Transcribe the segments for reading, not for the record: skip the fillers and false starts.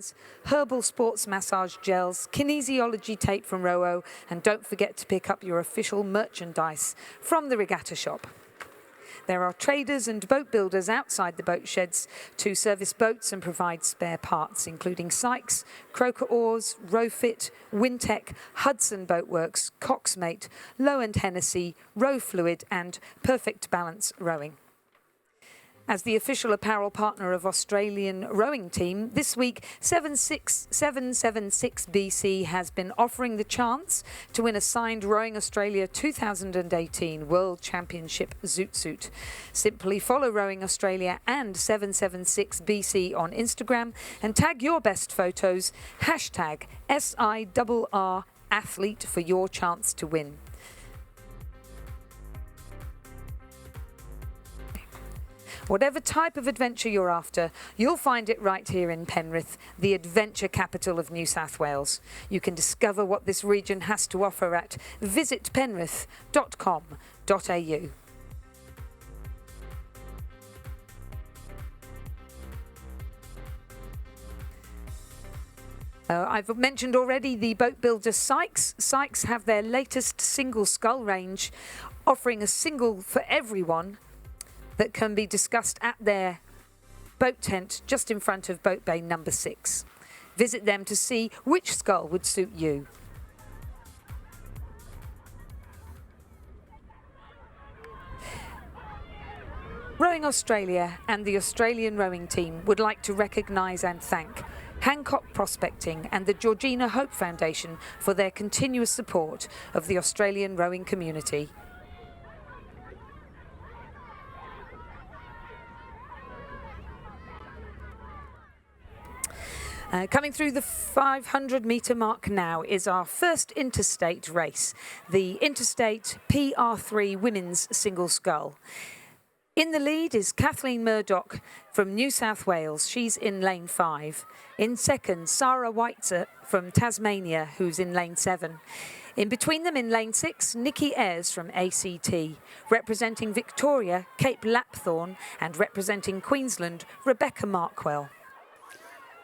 bands, herbal sports massage gels, kinesiology tape from Rowo, and don't forget to pick up your official merchandise from the regatta shop. There are traders and boat builders outside the boat sheds to service boats and provide spare parts, including Sykes, Croker Oars, Rowfit, Wintec, Hudson Boatworks, Coxmate, Low and Hennessy, Row Fluid and Perfect Balance Rowing. As the official apparel partner of Australian rowing team, this week 776BC has been offering the chance to win a signed Rowing Australia 2018 World Championship zoot suit. Simply follow Rowing Australia and 776BC on Instagram and tag your best photos, hashtag SIRR athlete for your chance to win. Whatever type of adventure you're after, you'll find it right here in Penrith, the adventure capital of New South Wales. You can discover what this region has to offer at visitpenrith.com.au. I've mentioned already the boat builder Sykes. Sykes have their latest single scull range, offering a single for everyone that can be discussed at their boat tent just in front of boat bay number 6. Visit them to see which scull would suit you. Rowing Australia and the Australian rowing team would like to recognise and thank Hancock Prospecting and the Georgina Hope Foundation for their continuous support of the Australian rowing community. Coming through the 500-metre mark now is our first interstate race, the Interstate PR3 Women's Single Scull. In the lead is Kathleen Murdoch from New South Wales. She's in lane 5. In second, Sarah Whiteser from Tasmania, who's in lane 7. In between them in lane 6, Nikki Ayres from ACT. Representing Victoria, Cape Lapthorne, and representing Queensland, Rebecca Markwell.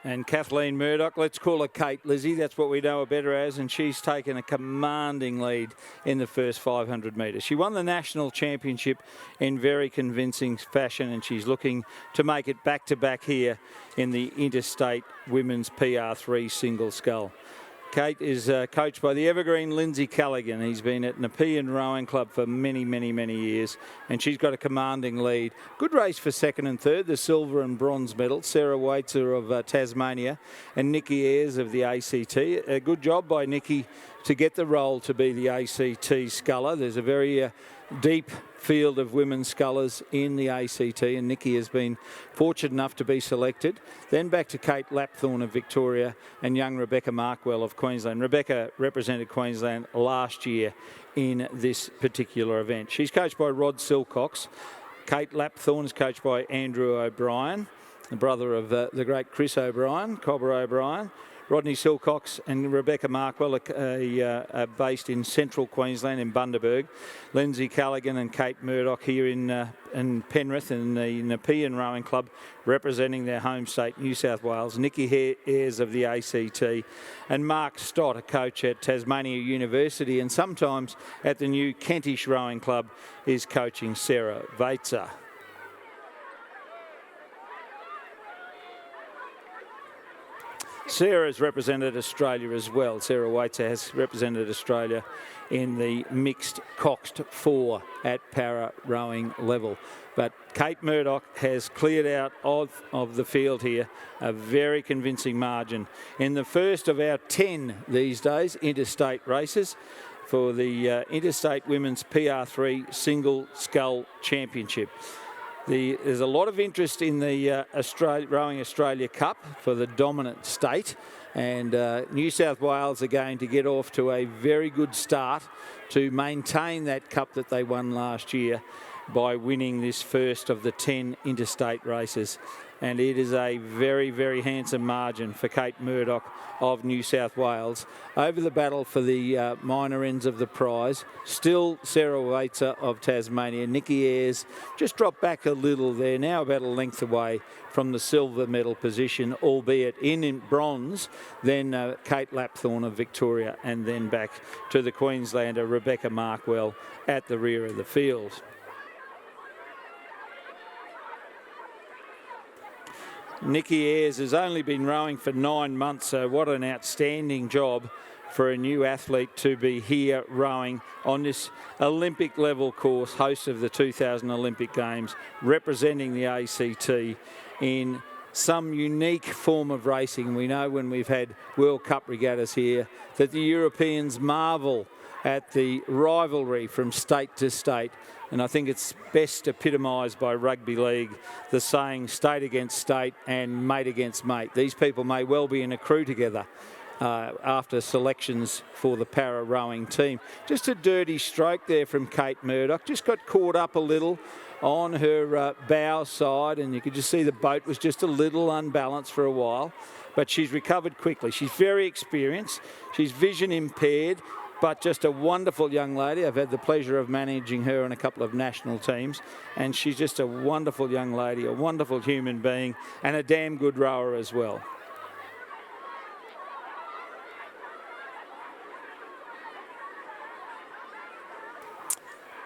And Kathleen Murdoch, let's call her Kate, Lizzie, that's what we know her better as, and she's taken a commanding lead in the first 500 metres. She won the national championship in very convincing fashion, and she's looking to make it back-to-back here in the Interstate Women's PR3 Single Scull. Kate is coached by the evergreen Lindsay Callaghan. He's been at Nepean Rowing Club for many, many, many years, and she's got a commanding lead. Good race for second and third, the silver and bronze medal. Sarah Waitzer of Tasmania and Nikki Ayres of the ACT. A good job by Nikki to get the role to be the ACT sculler. There's a very deep field of women's scullers in the ACT, and Nikki has been fortunate enough to be selected. Then back to Kate Lapthorne of Victoria and young Rebecca Markwell of Queensland. Rebecca represented Queensland last year in this particular event. She's coached by Rod Silcox. Kate Lapthorne is coached by Andrew O'Brien, the brother of the great Chris O'Brien, Cobber O'Brien. Rodney Silcox and Rebecca Markwell are based in central Queensland in Bundaberg. Lindsay Callaghan and Kate Murdoch here in Penrith in the Nepean Rowing Club representing their home state, New South Wales. Nikki Ayres of the ACT and Mark Stott, a coach at Tasmania University and sometimes at the new Kentish Rowing Club, is coaching Sarah Waitzer. Sarah has represented Australia as well. Sarah Waitzer has represented Australia in the mixed coxed 4 at para rowing level. But Kate Murdoch has cleared out of the field here a very convincing margin in the first of our 10 these days interstate races for the Interstate Women's PR3 Single Scull Championship. There's a lot of interest in the Rowing Australia Cup for the dominant state, and New South Wales are going to get off to a very good start to maintain that cup that they won last year by winning this first of the 10 interstate races and it is a very, very handsome margin for Kate Murdoch of New South Wales. Over the battle for the minor ends of the prize, still Sarah Waitzer of Tasmania. Nikki Ayres just dropped back a little there, now about a length away from the silver medal position, albeit in bronze, then Kate Lapthorne of Victoria, and then back to the Queenslander Rebecca Markwell at the rear of the field. Nikki Ayres has only been rowing for 9 months, so what an outstanding job for a new athlete to be here rowing on this Olympic level course, host of the 2000 Olympic Games, representing the ACT in some unique form of racing. We know when we've had World Cup regattas here that the Europeans marvel at the rivalry from state to state, and I think it's best epitomised by rugby league, the saying state against state and mate against mate. These people may well be in a crew together after selections for the para rowing team. Just a dirty stroke there from Kate Murdoch, just got caught up a little on her bow side, and you could just see the boat was just a little unbalanced for a while, but she's recovered quickly. She's very experienced, she's vision impaired, but just a wonderful young lady. I've had the pleasure of managing her in a couple of national teams, and she's just a wonderful young lady, a wonderful human being, and a damn good rower as well.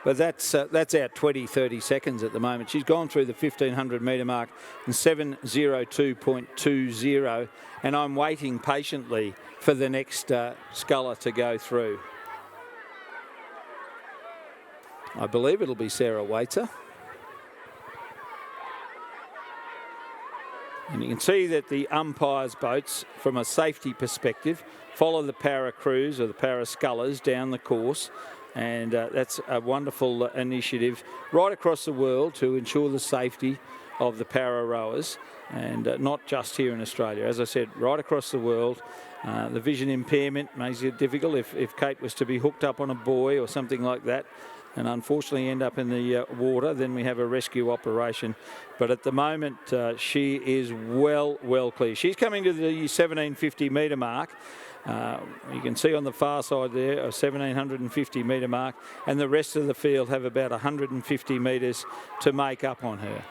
But that's out 20, 30 seconds at the moment. She's gone through the 1,500 metre mark in 7:02.20, and I'm waiting patiently for the next sculler to go through. I believe it'll be Sarah Waitzer. And you can see that the umpires' boats, from a safety perspective, follow the para crews or the para scullers down the course. And that's a wonderful initiative right across the world to ensure the safety of the para rowers, and not just here in Australia. As I said, right across the world. The vision impairment makes it difficult if Kate was to be hooked up on a buoy or something like that and unfortunately end up in the water, then we have a rescue operation. But at the moment, she is well clear. She's coming to the 1,750 metre mark. You can see on the far side there a 1,750 metre mark, and the rest of the field have about 150 metres to make up on her.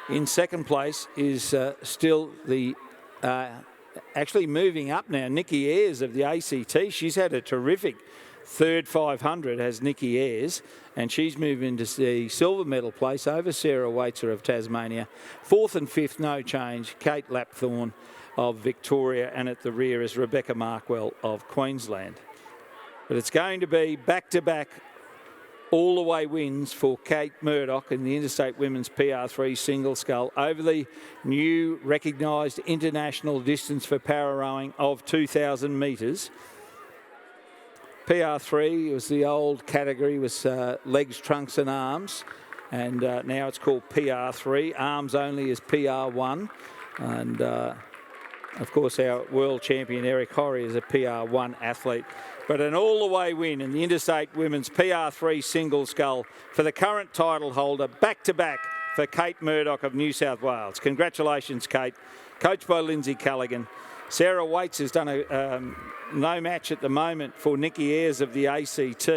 In second place is still the actually moving up now, Nikki Ayres of the ACT. She's had a terrific third 500, has Nikki Ayres, and she's moved into the silver medal place over Sarah Waitzer of Tasmania. Fourth and fifth, no change, Kate Lapthorne of Victoria, and at the rear is Rebecca Markwell of Queensland. But it's going to be back-to-back all-the-way wins for Kate Murdoch in the Interstate Women's PR3 single scull over the new recognised international distance for para rowing of 2,000 metres. PR3 was the old category, was legs, trunks and arms, and now it's called PR3. Arms only is PR1, and of course our world champion Eric Horry is a PR1 athlete. But an all-the-way win in the Interstate Women's PR3 single scull for the current title holder, back-to-back for Kate Murdoch of New South Wales. Congratulations, Kate. Coached by Lindsay Callaghan. Sarah Waits has done a no match at the moment for Nikki Ayres of the ACT.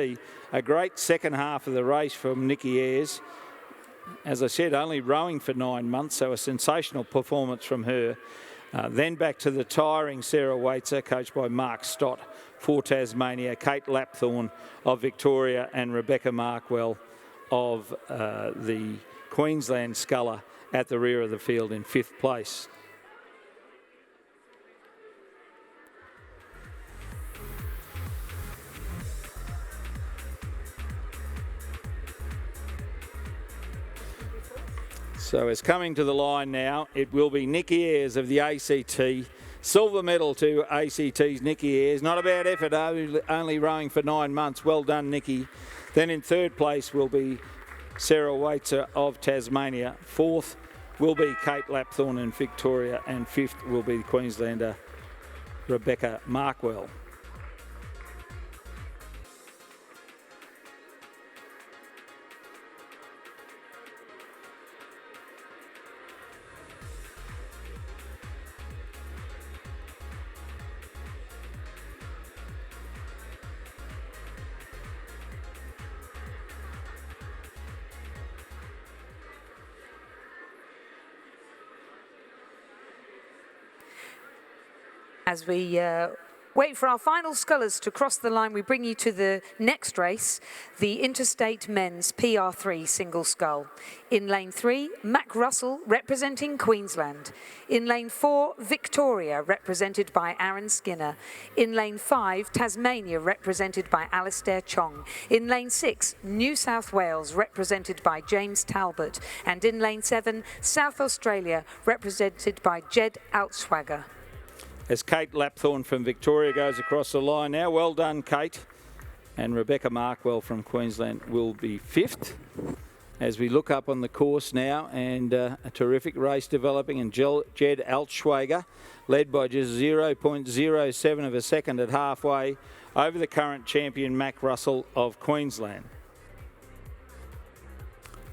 A great second half of the race from Nikki Ayres. As I said, only rowing for 9 months, so a sensational performance from her. Then back to the tiring Sarah Waitzer, coached by Mark Stott for Tasmania, Kate Lapthorne of Victoria, and Rebecca Markwell of the Queensland sculler at the rear of the field in fifth place. So it's coming to the line now. It will be Nikki Ayres of the ACT. Silver medal to ACT's Nikki Ayres. Not a bad effort, only rowing for 9 months. Well done, Nikki. Then in third place will be Sarah Waitzer of Tasmania. Fourth will be Kate Lapthorne in Victoria. And fifth will be the Queenslander Rebecca Markwell. As we wait for our final scullers to cross the line, we bring you to the next race, the Interstate Men's PR3 Single Scull. In lane 3, Mac Russell, representing Queensland. In lane 4, Victoria, represented by Aaron Skinner. In lane 5, Tasmania, represented by Alastair Chong. In lane 6, New South Wales, represented by James Talbot. And in lane 7, South Australia, represented by Jed Altschwager. As Kate Lapthorne from Victoria goes across the line now. Well done, Kate. And Rebecca Markwell from Queensland will be 5th. As we look up on the course now, and a terrific race developing, and Jed Altschwager, led by just 0.07 of a second at halfway over the current champion Mac Russell of Queensland.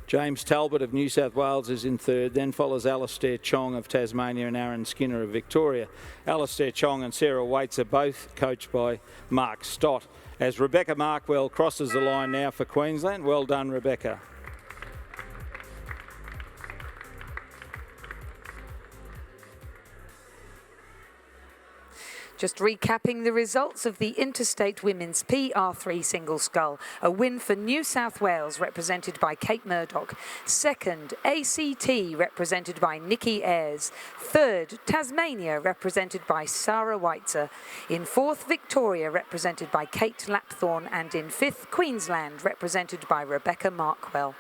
James Talbot of New South Wales is in 3rd, then follows Alastair Chong of Tasmania and Aaron Skinner of Victoria. Alastair Chong and Sarah Waits are both coached by Mark Stott. As Rebecca Markwell crosses the line now for Queensland. Well done, Rebecca. Just recapping the results of the Interstate Women's PR3 Single Scull. A win for New South Wales, represented by Kate Murdoch. 2nd, ACT, represented by Nikki Ayres. 3rd, Tasmania, represented by Sarah Weitzer. In 4th, Victoria, represented by Kate Lapthorne. And in 5th, Queensland, represented by Rebecca Markwell.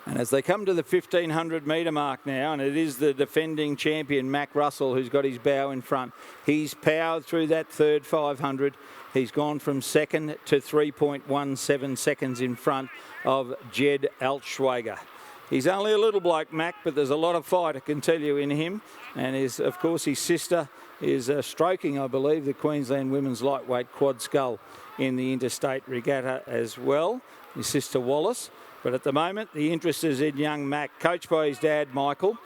And as they come to the 1,500 metre mark now, and it is the defending champion, Mac Russell, who's got his bow in front. He's powered through that third 500. He's gone from 2nd to 3.17 seconds in front of Jed Altschwager. He's only a little bloke, Mac, but there's a lot of fight, I can tell you, in him. And of course, his sister is stroking, I believe, the Queensland Women's Lightweight Quad Scull in the Interstate Regatta as well, his sister Wallace. But at the moment, the interest is in young Mac, coached by his dad, Michael.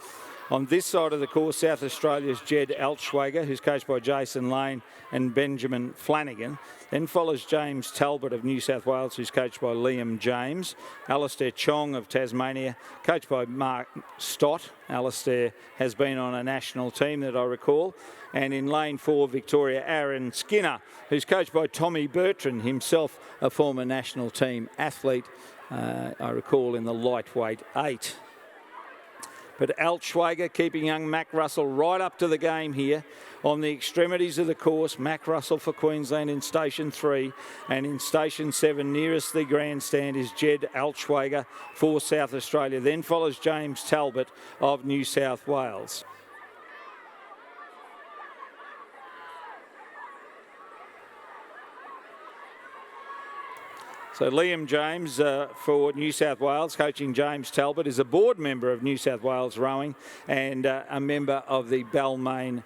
On this side of the course, South Australia's Jed Altschwager, who's coached by Jason Lane and Benjamin Flanagan. Then follows James Talbot of New South Wales, who's coached by Liam James. Alastair Chong of Tasmania, coached by Mark Stott. Alastair has been on a national team that I recall. And in lane 4, Victoria, Aaron Skinner, who's coached by Tommy Bertrand, himself a former national team athlete, I recall, in the lightweight 8. But Altschwager keeping young Mac Russell right up to the game here. On the extremities of the course, Mac Russell for Queensland in station 3, and in station 7 nearest the grandstand is Jed Altschwager for South Australia. Then follows James Talbot of New South Wales. So Liam James for New South Wales, coaching James Talbot, is a board member of New South Wales Rowing and a member of the Balmain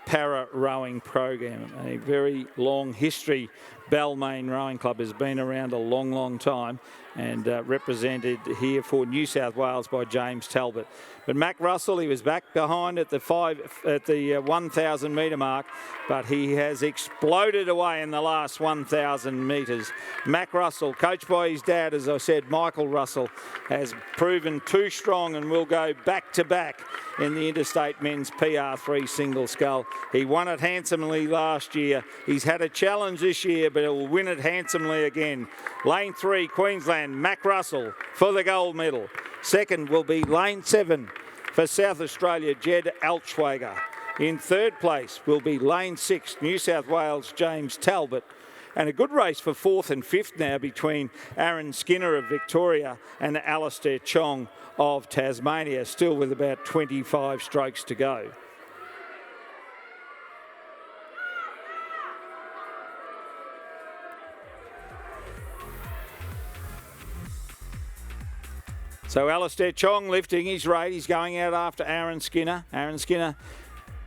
Para Rowing Program. A very long history. Balmain Rowing Club has been around a long, long time and represented here for New South Wales by James Talbot. But Mac Russell, he was back behind at the 1,000 metre mark, but he has exploded away in the last 1,000 metres. Mac Russell, coached by his dad, as I said, Michael Russell, has proven too strong and will go back to back in the Interstate Men's PR3 Single Scull. He won it handsomely last year. He's had a challenge this year, but he'll win it handsomely again. Lane 3, Queensland, Mac Russell for the gold medal. 2nd will be lane 7 for South Australia, Jed Altschwager. In 3rd place will be lane 6, New South Wales, James Talbot. And a good race for 4th and 5th now between Aaron Skinner of Victoria and Alastair Chong of Tasmania, still with about 25 strokes to go. So Alastair Chong lifting his rate. He's going out after Aaron Skinner. Aaron Skinner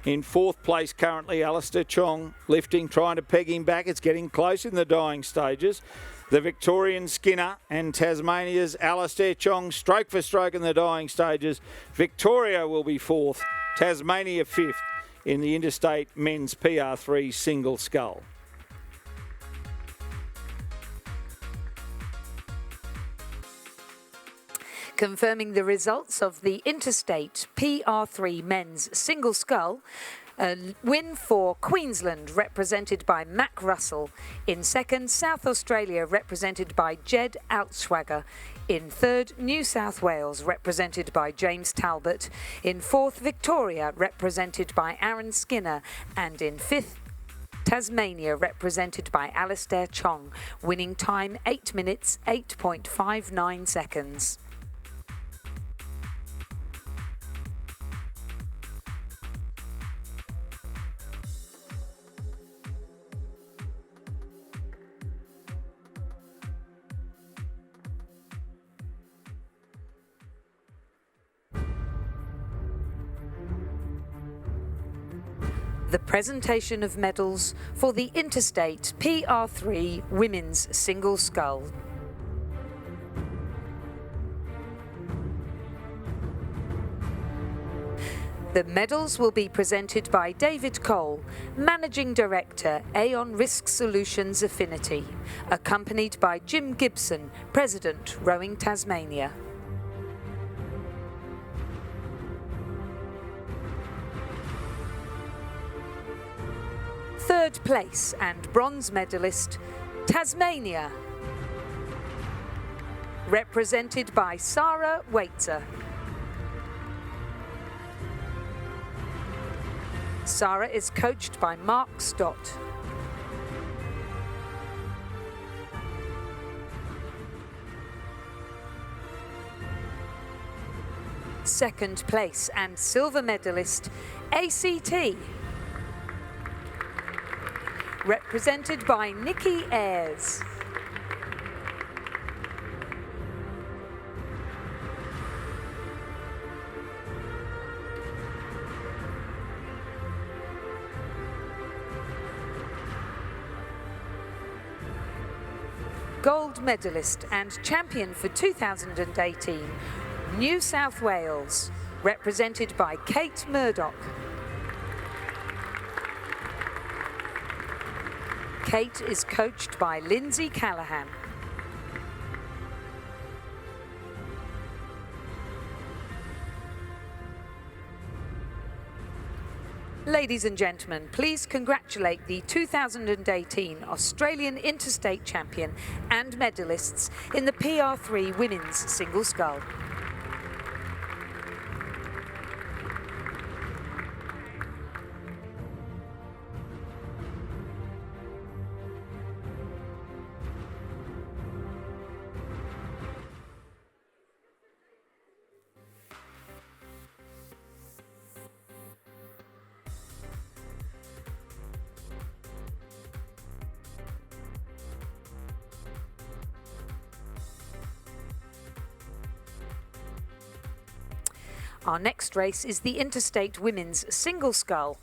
in 4th place currently. Alastair Chong lifting, trying to peg him back. It's getting close in the dying stages. The Victorian Skinner and Tasmania's Alastair Chong, stroke for stroke in the dying stages. Victoria will be 4th, Tasmania 5th in the Interstate Men's PR3 Single Scull. Confirming the results of the Interstate PR3 Men's Single Scull. A win for Queensland, represented by Mac Russell. In second, South Australia, represented by Jed Outswagger. In third, New South Wales, represented by James Talbot. In fourth, Victoria, represented by Aaron Skinner. And in fifth, Tasmania, represented by Alastair Chong. Winning time 8 minutes, 8.59 seconds. The presentation of medals for the Interstate PR3 Women's Single Scull. The medals will be presented by David Cole, Managing Director, Aon Risk Solutions Affinity, accompanied by Jim Gibson, President, Rowing Tasmania. Third place and bronze medalist, Tasmania, represented by Sarah Waitzer. Sarah is coached by Mark Stott. Second place and silver medalist, ACT, represented by Nikki Ayres. Gold medalist and champion for 2018, New South Wales, represented by Kate Murdoch. Kate is coached by Lindsay Callahan. Ladies and gentlemen, please congratulate the 2018 Australian Interstate Champion and medalists in the PR3 Women's Single Scull. Our next race is the Interstate Women's Single Scull.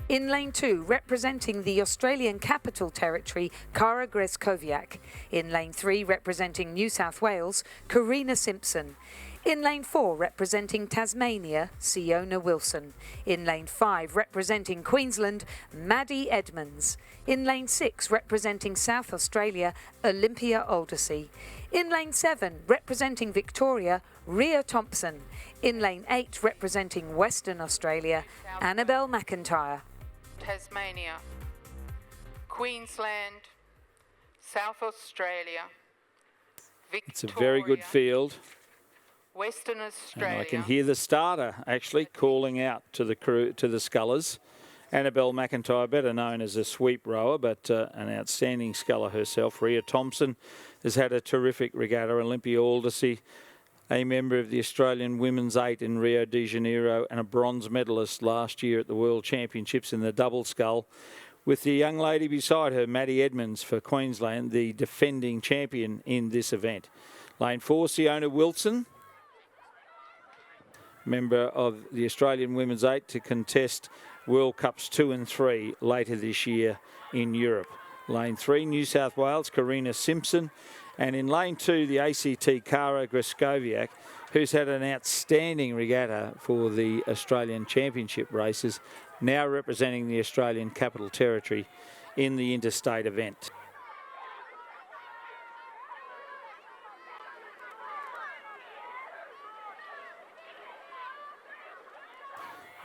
In lane 2, representing the Australian Capital Territory, Cara Greskoviak. In lane 3, representing New South Wales, Karina Simpson. In lane 4, representing Tasmania, Siona Wilson. In lane 5, representing Queensland, Maddie Edmonds. In lane 6, representing South Australia, Olympia Aldersey. In lane 7, representing Victoria, Rhea Thompson. In lane 8, representing Western Australia, Annabelle McIntyre. Tasmania, Queensland, South Australia, Victoria. It's a very good field. Western Australia. And I can hear the starter actually calling out to the crew, to the scullers. Annabelle McIntyre, better known as a sweep rower, but an outstanding sculler herself. Rhea Thompson has had a terrific regatta. Olympia Aldersey, a member of the Australian Women's 8 in Rio de Janeiro and a bronze medalist last year at the World Championships in the double scull. With the young lady beside her, Maddie Edmonds for Queensland, the defending champion in this event. Lane 4, Siona Wilson, member of the Australian Women's 8 to contest World Cups 2 and 3 later this year in Europe. Lane 3, New South Wales, Karina Simpson. And in lane 2, the ACT Cara Greskoviak, who's had an outstanding regatta for the Australian Championship races, now representing the Australian Capital Territory in the interstate event.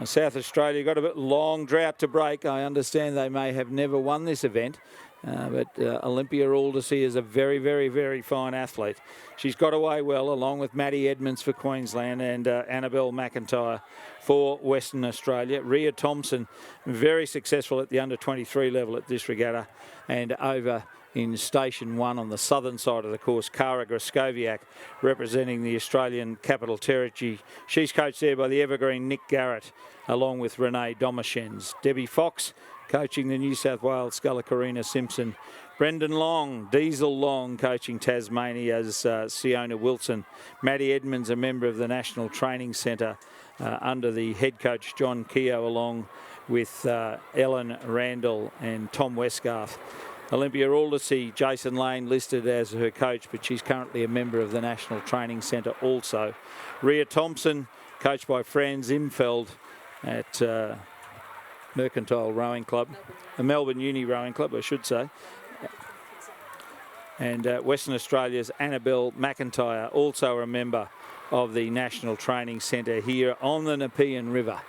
South Australia got a bit long drought to break. I understand they may have never won this event. But Olympia Aldersey is a very, very, very fine athlete. She's got away well, along with Maddie Edmonds for Queensland and Annabelle McIntyre for Western Australia. Rhea Thompson, very successful at the under-23 level at this regatta. And over in Station 1 on the southern side of the course, Cara Graskowiak representing the Australian Capital Territory. She's coached there by the evergreen Nick Garrett, along with Renee Domashens. Debbie Fox coaching the New South Wales sculler Karina Simpson. Brendan Long, Diesel Long, coaching Tasmania's Siona Wilson. Maddie Edmonds, a member of the National Training Centre under the head coach John Keogh, along with Ellen Randall and Tom Westgarth. Olympia Aldersey, Jason Lane listed as her coach, but she's currently a member of the National Training Centre also. Rhea Thompson, coached by Franz Imfeld at Mercantile Rowing Club, the Melbourne Uni Rowing Club, I should say. And Western Australia's Annabelle McIntyre, also a member of the National Training Centre here on the Nepean River.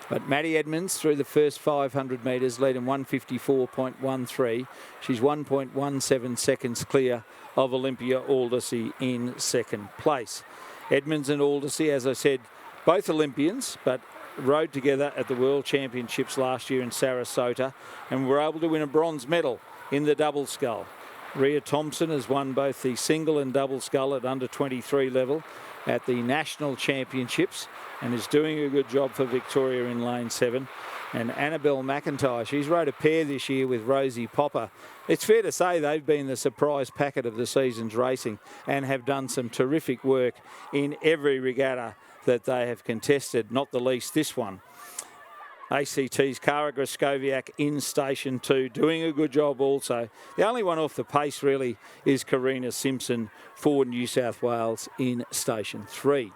But Maddie Edmonds through the first 500 metres, leading 154.13. She's 1.17 seconds clear of Olympia Aldersey in second place. Edmonds and Aldersey, as I said, both Olympians, but rode together at the World Championships last year in Sarasota and were able to win a bronze medal in the double scull. Rhea Thompson has won both the single and double scull at under 23 level at the National Championships and is doing a good job for Victoria in lane 7. And Annabelle McIntyre, she's rode a pair this year with Rosie Popper. It's fair to say they've been the surprise packet of the season's racing and have done some terrific work in every regatta that they have contested, not the least this one. ACT's Cara Graskowiak in Station 2, doing a good job also. The only one off the pace really is Karina Simpson for New South Wales in Station 3.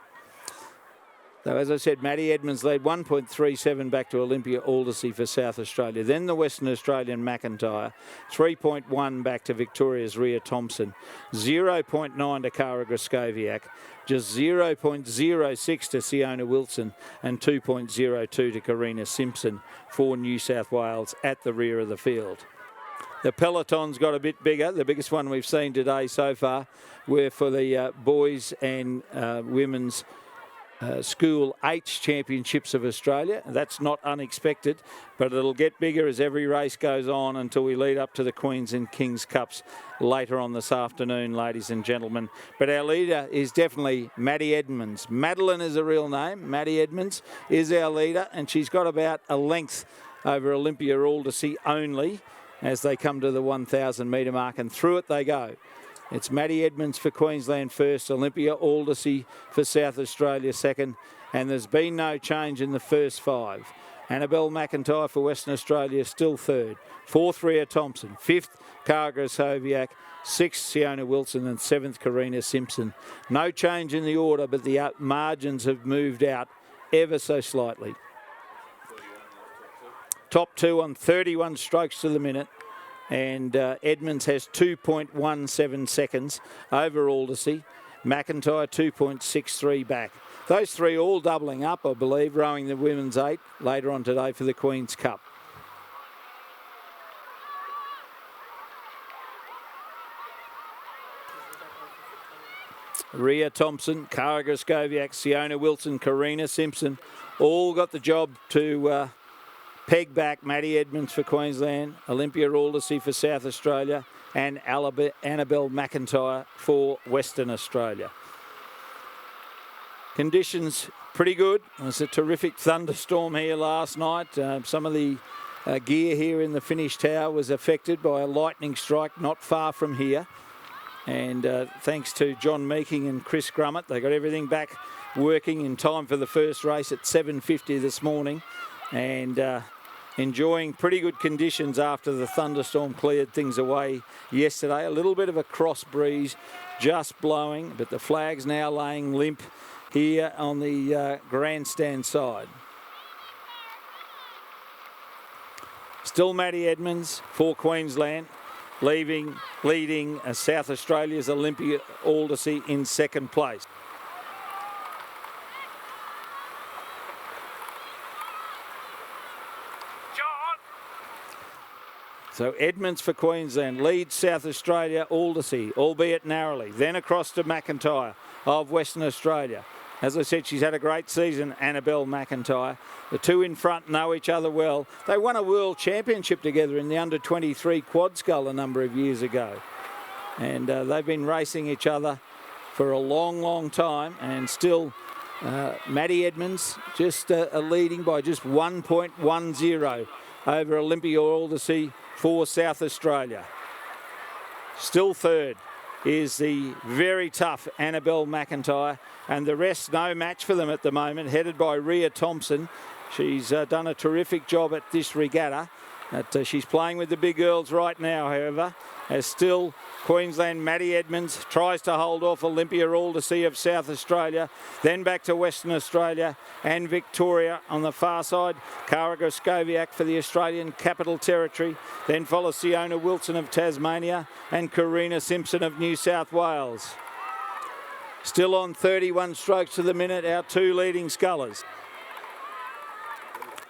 So as I said, Maddie Edmonds led 1.37 back to Olympia Aldersey for South Australia. Then the Western Australian McIntyre, 3.1 back to Victoria's Rhea Thompson, 0.9 to Cara Graskowiak, just 0.06 to Siona Wilson and 2.02 to Karina Simpson for New South Wales at the rear of the field. The peloton's got a bit bigger. The biggest one we've seen today so far were for the boys and women's School H Championships of Australia. That's not unexpected, but it'll get bigger as every race goes on until we lead up to the Queens and Kings Cups later on this afternoon, ladies and gentlemen. But our leader is definitely Maddie Edmonds. Madeline is a real name. Maddie Edmonds is our leader, and she's got about a length over Olympia Aldersey only as they come to the 1,000 metre mark, and through it they go. It's Maddie Edmonds for Queensland first, Olympia Aldersey for South Australia second, and there's been no change in the first 5. Annabelle McIntyre for Western Australia still third. 4th, Rhea Thompson. 5th, Cara Graskowiak. 6th, Siona Wilson, and 7th, Karina Simpson. No change in the order, but the margins have moved out ever so slightly. Top 2 on 31 strokes to the minute. And Edmonds has 2.17 seconds over Aldersey. McIntyre 2.63 back. Those three all doubling up, I believe, rowing the women's 8 later on today for the Queen's Cup. Rhea Thompson, Cara Graskowiak, Siona Wilson, Karina Simpson all got the job to peg back Maddie Edmonds for Queensland, Olympia Aldersey for South Australia, and Annabelle McIntyre for Western Australia. Conditions pretty good. It was a terrific thunderstorm here last night. Some of the gear here in the finish tower was affected by a lightning strike not far from here. And thanks to John Meeking and Chris Grummett, they got everything back working in time for the first race at 7:50 this morning. And enjoying pretty good conditions after the thunderstorm cleared things away yesterday. A little bit of a cross breeze just blowing, but the flag's now laying limp here on the grandstand side. Still Maddie Edmonds for Queensland, leading South Australia's Olympia Aldersey in second place. So Edmonds for Queensland leads South Australia, Aldersea, albeit narrowly. Then across to McIntyre of Western Australia. As I said, she's had a great season, Annabelle McIntyre. The two in front know each other well. They won a world championship together in the under-23 quad scull a number of years ago. And they've been racing each other for a long, long time. And still, Maddie Edmonds just leading by just 1.10 over Olympia Aldersea for South Australia. Still third is the very tough Annabelle McIntyre, and the rest no match for them at the moment, headed by Rhea Thompson. She's done a terrific job at this regatta. She's playing with the big girls right now, however, as still Queensland Maddie Edmonds tries to hold off Olympia Aldersea of South Australia, then back to Western Australia and Victoria on the far side. Cara Groscoviak for the Australian Capital Territory, then follows Siona Wilson of Tasmania and Karina Simpson of New South Wales. Still on 31 strokes to the minute, our two leading scullers.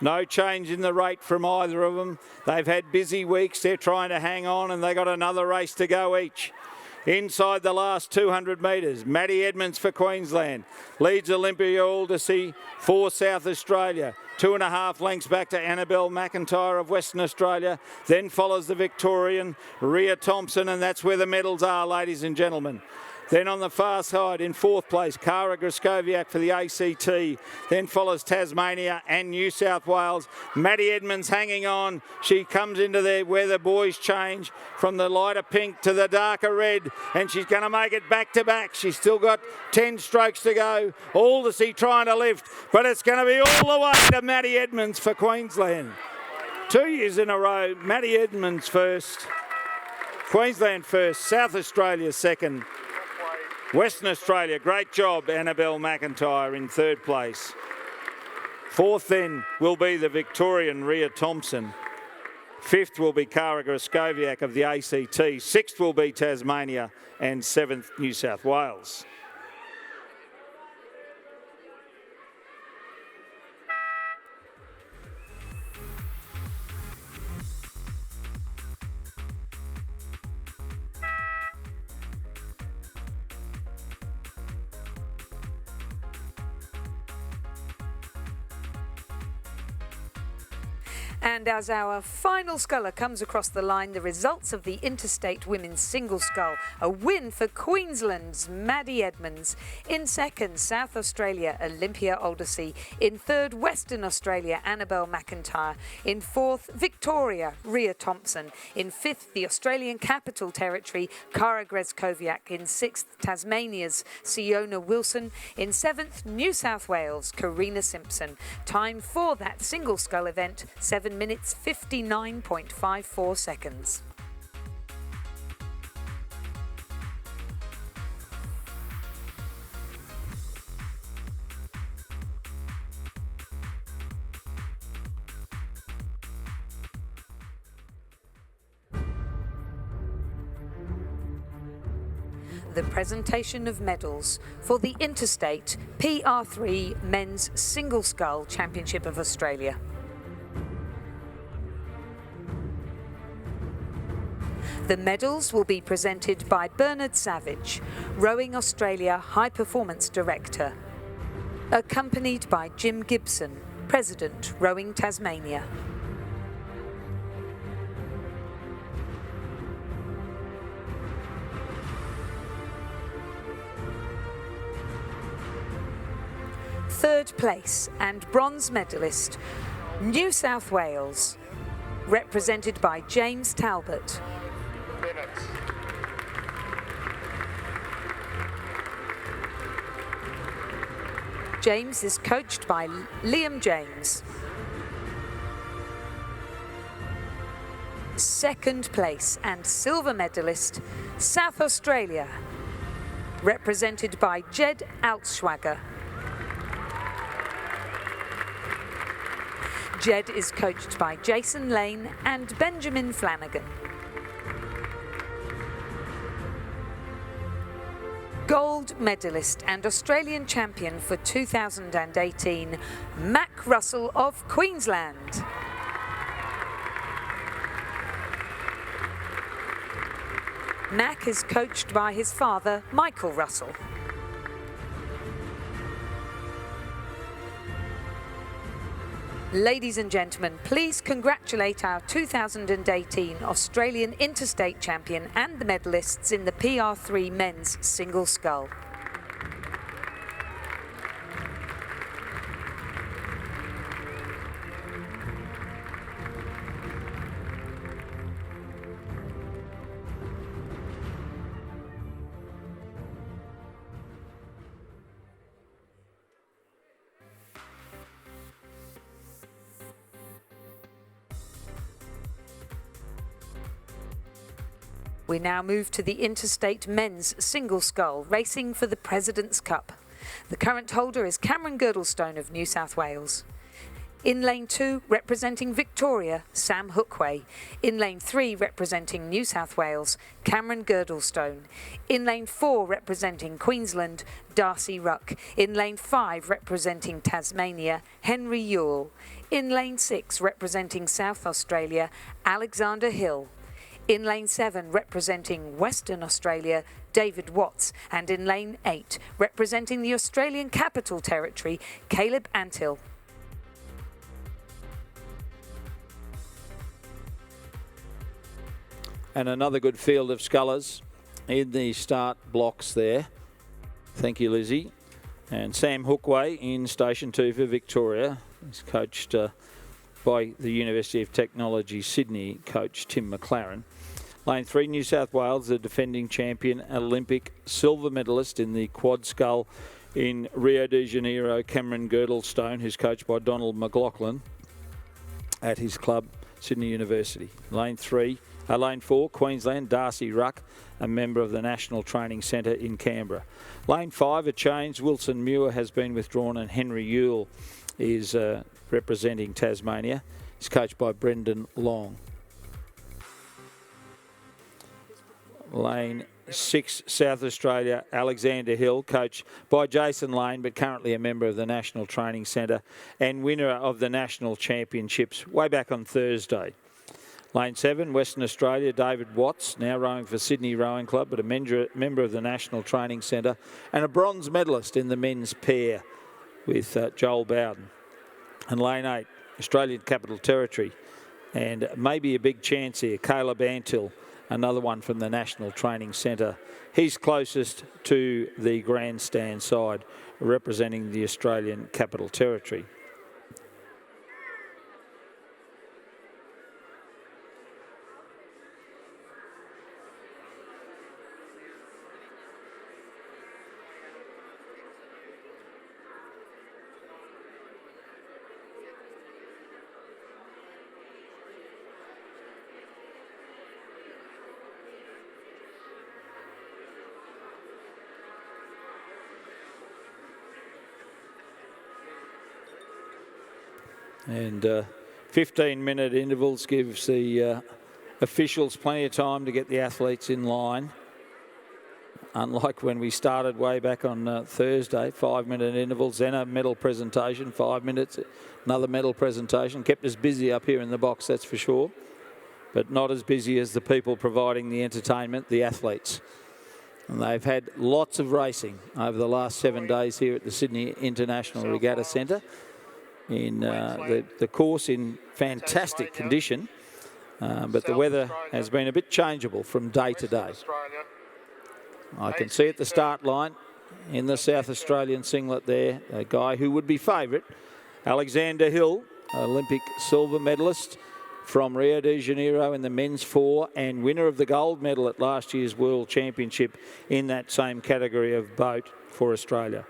No change in the rate from either of them. They've had busy weeks. They're trying to hang on, and they've got another race to go each. Inside the last 200 metres, Maddie Edmonds for Queensland leads Olympia Aldersea for South Australia. 2.5 lengths back to Annabelle McIntyre of Western Australia. Then follows the Victorian Rhea Thompson, and that's where the medals are, ladies and gentlemen. Then on the far side, in fourth place, Cara Groscoviak for the ACT. Then follows Tasmania and New South Wales. Maddie Edmonds hanging on. She comes into there where the boys change from the lighter pink to the darker red, and she's going to make it back to back. She's still got 10 strokes to go. Aldersea trying to lift, but it's going to be all the way to Maddie Edmonds for Queensland. 2 years in a row, Maddie Edmonds first, Queensland first, South Australia second. Western Australia, great job, Annabelle McIntyre in third place. Fourth then will be the Victorian Rhea Thompson. Fifth will be Cara Groscoviak of the ACT. Sixth will be Tasmania, and seventh New South Wales. And as our final sculler comes across the line, the results of the Interstate Women's Single Scull. A win for Queensland's Maddie Edmonds. In second, South Australia, Olympia Aldersea. In third, Western Australia, Annabelle McIntyre. In fourth, Victoria, Rhea Thompson. In fifth, the Australian Capital Territory, Cara Groscoviak. In sixth, Tasmania's Siona Wilson. In seventh, New South Wales, Karina Simpson. Time for that single scull event, 7 minutes 59.54 seconds. The presentation of medals for the Interstate PR3 Men's Single Scull Championship of Australia. The medals will be presented by Bernard Savage, Rowing Australia High Performance Director, accompanied by Jim Gibson, President, Rowing Tasmania. Third place and bronze medalist, New South Wales, represented by James Talbot. James is coached by Liam James. Second place and silver medalist, South Australia, represented by Jed Altschwager. Jed is coached by Jason Lane and Benjamin Flanagan. Gold medalist and Australian champion for 2018, Mac Russell of Queensland. Knack is coached by his father, Michael Russell. Ladies and gentlemen, please congratulate our 2018 Australian Interstate champion and the medalists in the PR3 men's single scull. We now move to the Interstate men's single scull, racing for the President's Cup. The current holder is Cameron Girdlestone of New South Wales. In lane 2, representing Victoria, Sam Hookway. In lane 3, representing New South Wales, Cameron Girdlestone. In lane 4, representing Queensland, Darcy Ruck. In lane 5, representing Tasmania, Henry Ewell. In lane 6, representing South Australia, Alexander Hill. In lane 7, representing Western Australia, David Watts. And in lane 8, representing the Australian Capital Territory, Caleb Antill. And another good field of scullers in the start blocks there. Thank you, Lizzie. And Sam Hookway in Station 2 for Victoria. He's coached by the University of Technology, Sydney coach Tim McLaren. Lane 3, New South Wales, the defending champion, Olympic silver medalist in the quad scull in Rio de Janeiro, Cameron Girdlestone, who's coached by Donald McLaughlin at his club, Sydney University. Lane 4, Queensland, Darcy Ruck, a member of the National Training Centre in Canberra. Lane 5, a change. Wilson Muir has been withdrawn and Henry Ewell is representing Tasmania. He's coached by Brendan Long. Lane 6, South Australia, Alexander Hill, coached by Jason Lane, but currently a member of the National Training Centre and winner of the National Championships way back on Thursday. Lane 7, Western Australia, David Watts, now rowing for Sydney Rowing Club, but a member of the National Training Centre and a bronze medalist in the men's pair with Joel Bowden. And lane 8, Australian Capital Territory, and maybe a big chance here, Caleb Antill, another one from the National Training Centre. He's closest to the grandstand side, representing the Australian Capital Territory. And 15-minute intervals gives the officials plenty of time to get the athletes in line. Unlike when we started way back on Thursday, 5-minute intervals, then a medal presentation, 5 minutes, another medal presentation. Kept us busy up here in the box, that's for sure. But not as busy as the people providing the entertainment, the athletes. And they've had lots of racing over the last 7 days here at the Sydney International Regatta Centre. In the course in fantastic condition, but the weather has been a bit changeable from day to day. I can see at the start line in the South Australian singlet there, a guy who would be favourite, Alexander Hill, Olympic silver medalist from Rio de Janeiro in the men's 4 and winner of the gold medal at last year's World Championship in that same category of boat for Australia.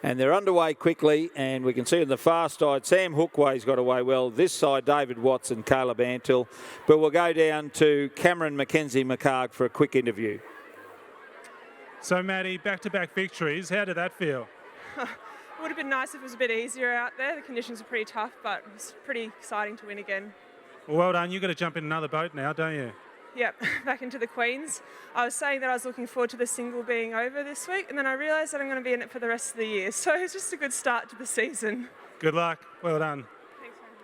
And they're underway quickly, and we can see on the far side, Sam Hookway's got away well. This side, David Watts and Caleb Antill. But we'll go down to Cameron McKenzie-McHarg for a quick interview. So, Maddie, back-to-back victories. How did that feel? It would have been nice if it was a bit easier out there. The conditions are pretty tough, but it's pretty exciting to win again. Well done. You've got to jump in another boat now, don't you? Yep, back into the Queens. I was saying that I was looking forward to the single being over this week, and then I realised that I'm going to be in it for the rest of the year. So it's just a good start to the season. Good luck. Well done. Thanks very much.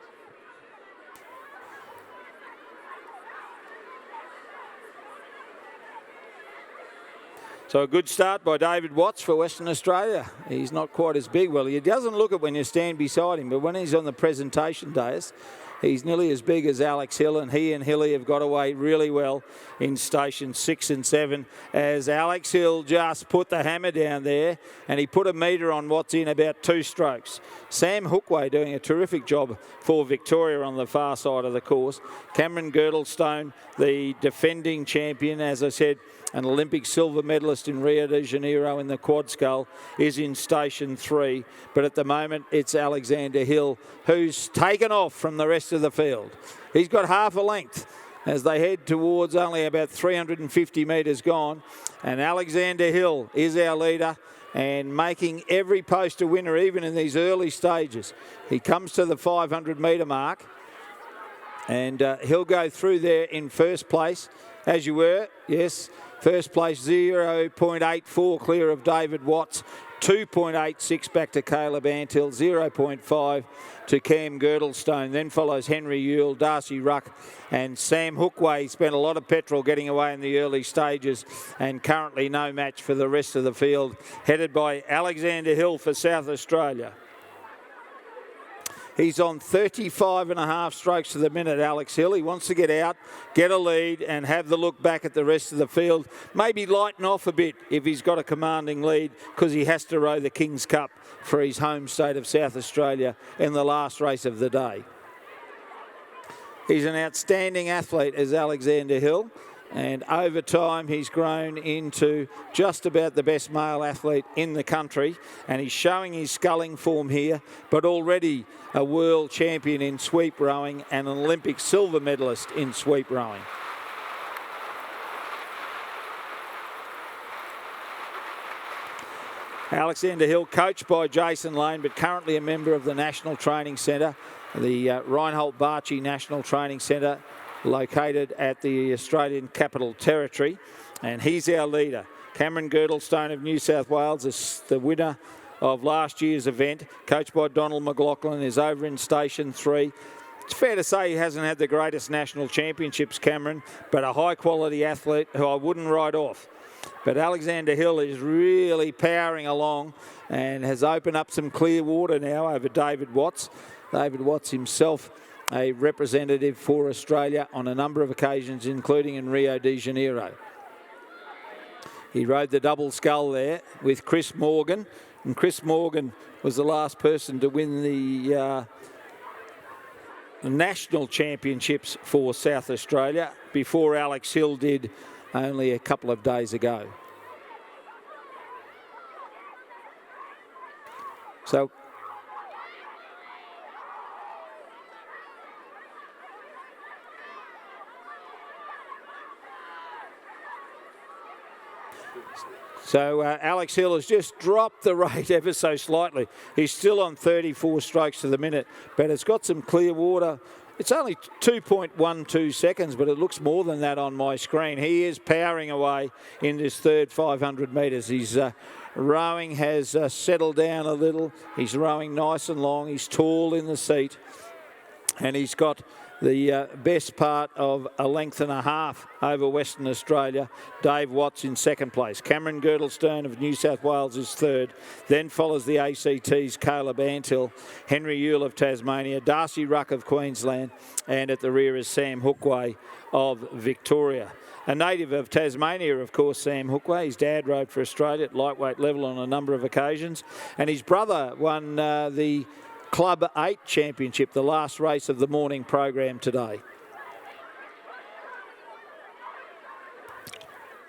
So a good start by David Watts for Western Australia. He's not quite as big. Well, he doesn't look it when you stand beside him, but when he's on the presentation dais, he's nearly as big as Alex Hill, and he and Hilly have got away really well in stations 6 and 7 as Alex Hill just put the hammer down there, and he put a metre on Watts in about 2 strokes. Sam Hookway doing a terrific job for Victoria on the far side of the course. Cameron Girdlestone, the defending champion, as I said, an Olympic silver medalist in Rio de Janeiro in the quad scull, is in station 3. But at the moment, it's Alexander Hill who's taken off from the rest of the field. He's got half a length as they head towards only about 350 metres gone. And Alexander Hill is our leader and making every post a winner, even in these early stages. He comes to the 500 metre mark, and he'll go through there in first place, as you were, yes. First place, 0.84 clear of David Watts, 2.86 back to Caleb Antill, 0.5 to Cam Girdlestone. Then follows Henry Yule, Darcy Ruck and Sam Hookway. Spent a lot of petrol getting away in the early stages and currently no match for the rest of the field, headed by Alexander Hill for South Australia. He's on 35.5 strokes to the minute, Alex Hill. He wants to get out, get a lead and have the look back at the rest of the field. Maybe lighten off a bit if he's got a commanding lead, because he has to row the King's Cup for his home state of South Australia in the last race of the day. He's an outstanding athlete, as Alexander Hill. And over time, he's grown into just about the best male athlete in the country. And he's showing his sculling form here, but already a world champion in sweep rowing and an Olympic silver medalist in sweep rowing. Alexander Hill, coached by Jason Lane, but currently a member of the National Training Centre, the Reinhold Barchi National Training Centre, located at the Australian Capital Territory, and he's our leader. Cameron Girdlestone of New South Wales is the winner of last year's event, coached by Donald McLaughlin, is over in station 3. It's fair to say he hasn't had the greatest national championships, Cameron, but a high quality athlete who I wouldn't write off. But Alexander Hill is really powering along and has opened up some clear water now over David Watts. David Watts himself a representative for Australia on a number of occasions, including in Rio de Janeiro. He rode the double scull there with Chris Morgan, and Chris Morgan was the last person to win the national championships for South Australia before Alex Hill did only a couple of days ago. So Alex Hill has just dropped the rate ever so slightly. He's still on 34 strokes to the minute, but it's got some clear water. It's only 2.12 seconds, but it looks more than that on my screen. He is powering away in this third 500 metres. His rowing has settled down a little. He's rowing nice and long. He's tall in the seat, and he's got the best part of a length and a half over Western Australia. Dave Watts in second place. Cameron Girdlestone of New South Wales is third. Then follows the ACT's Caleb Antill, Henry Yule of Tasmania, Darcy Ruck of Queensland, and at the rear is Sam Hookway of Victoria. A native of Tasmania, of course, Sam Hookway. His dad rode for Australia at lightweight level on a number of occasions, and his brother won the Club 8 Championship, the last race of the morning program today.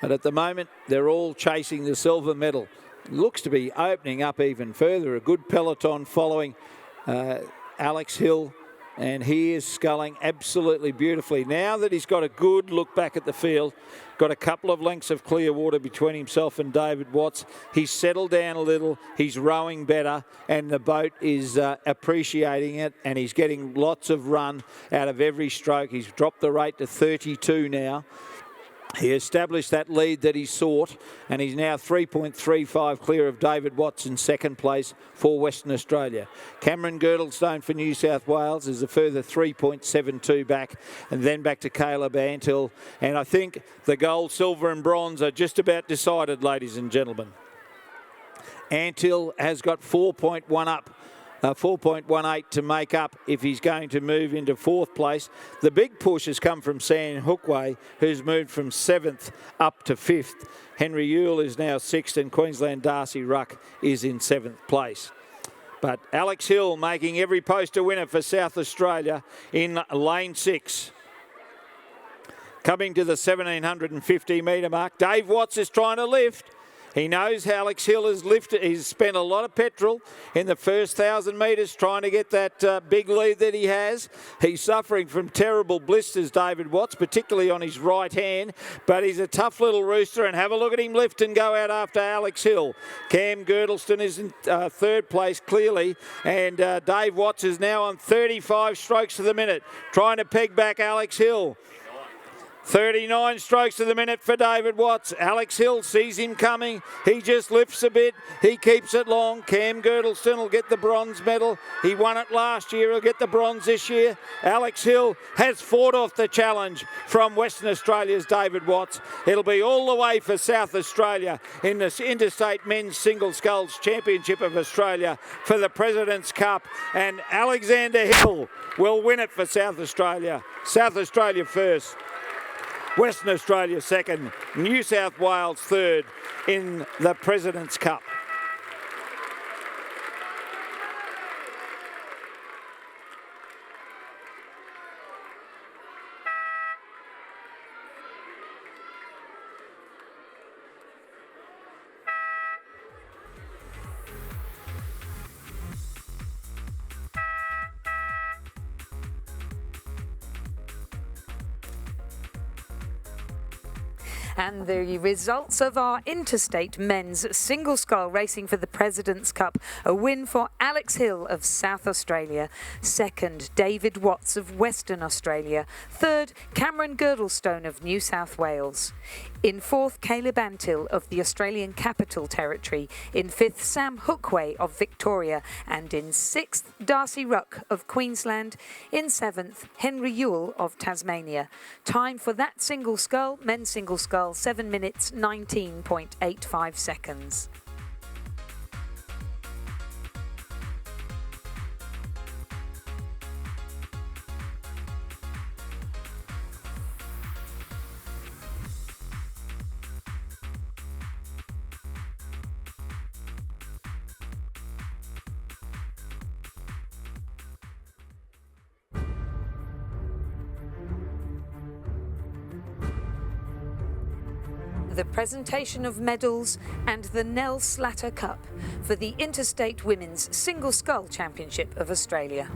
And at the moment, they're all chasing the silver medal. Looks to be opening up even further. A good peloton following Alex Hill, and he is sculling absolutely beautifully. Now that he's got a good look back at the field, got a couple of lengths of clear water between himself and David Watts. He's settled down a little, he's rowing better, and the boat is appreciating it, and he's getting lots of run out of every stroke. He's dropped the rate to 32 now. He established that lead that he sought, and he's now 3.35 clear of David Watts in second place for Western Australia. Cameron Girdlestone for New South Wales is a further 3.72 back, and then back to Caleb Antill. And I think the gold, silver and bronze are just about decided, ladies and gentlemen. Antill has got 4.1 up. 4.18 to make up if he's going to move into fourth place. The big push has come from Sam Hookway, who's moved from 7th up to 5th. Henry Yule is now 6th, and Queensland Darcy Ruck is in 7th place. But Alex Hill making every post a winner for South Australia in lane 6. Coming to the 1750 metre mark, Dave Watts is trying to lift. He knows Alex Hill has lifted. He's spent a lot of petrol in the first 1,000 metres trying to get that big lead that he has. He's suffering from terrible blisters, David Watts, particularly on his right hand, but he's a tough little rooster, and have a look at him lift and go out after Alex Hill. Cam Girdlestone is in third place clearly, and Dave Watts is now on 35 strokes to the minute, trying to peg back Alex Hill. 39 strokes to the minute for David Watts. Alex Hill sees him coming. He just lifts a bit. He keeps it long. Cam Girdlestone will get the bronze medal. He won it last year. He'll get the bronze this year. Alex Hill has fought off the challenge from Western Australia's David Watts. It'll be all the way for South Australia in this Interstate Men's Single Sculls Championship of Australia for the President's Cup. And Alexander Hill will win it for South Australia. South Australia first. Western Australia second, New South Wales third in the President's Cup. And the results of our Interstate Men's Single Scull racing for the President's Cup. A win for Alex Hill of South Australia. Second, David Watts of Western Australia. Third, Cameron Girdlestone of New South Wales. In fourth, Caleb Antill of the Australian Capital Territory. In fifth, Sam Hookway of Victoria. And in sixth, Darcy Ruck of Queensland. In seventh, Henry Yule of Tasmania. Time for that single scull, men's single scull, 7 minutes 19.85 seconds. The presentation of medals and the Nell Slatter Cup for the Interstate Women's Single Scull Championship of Australia.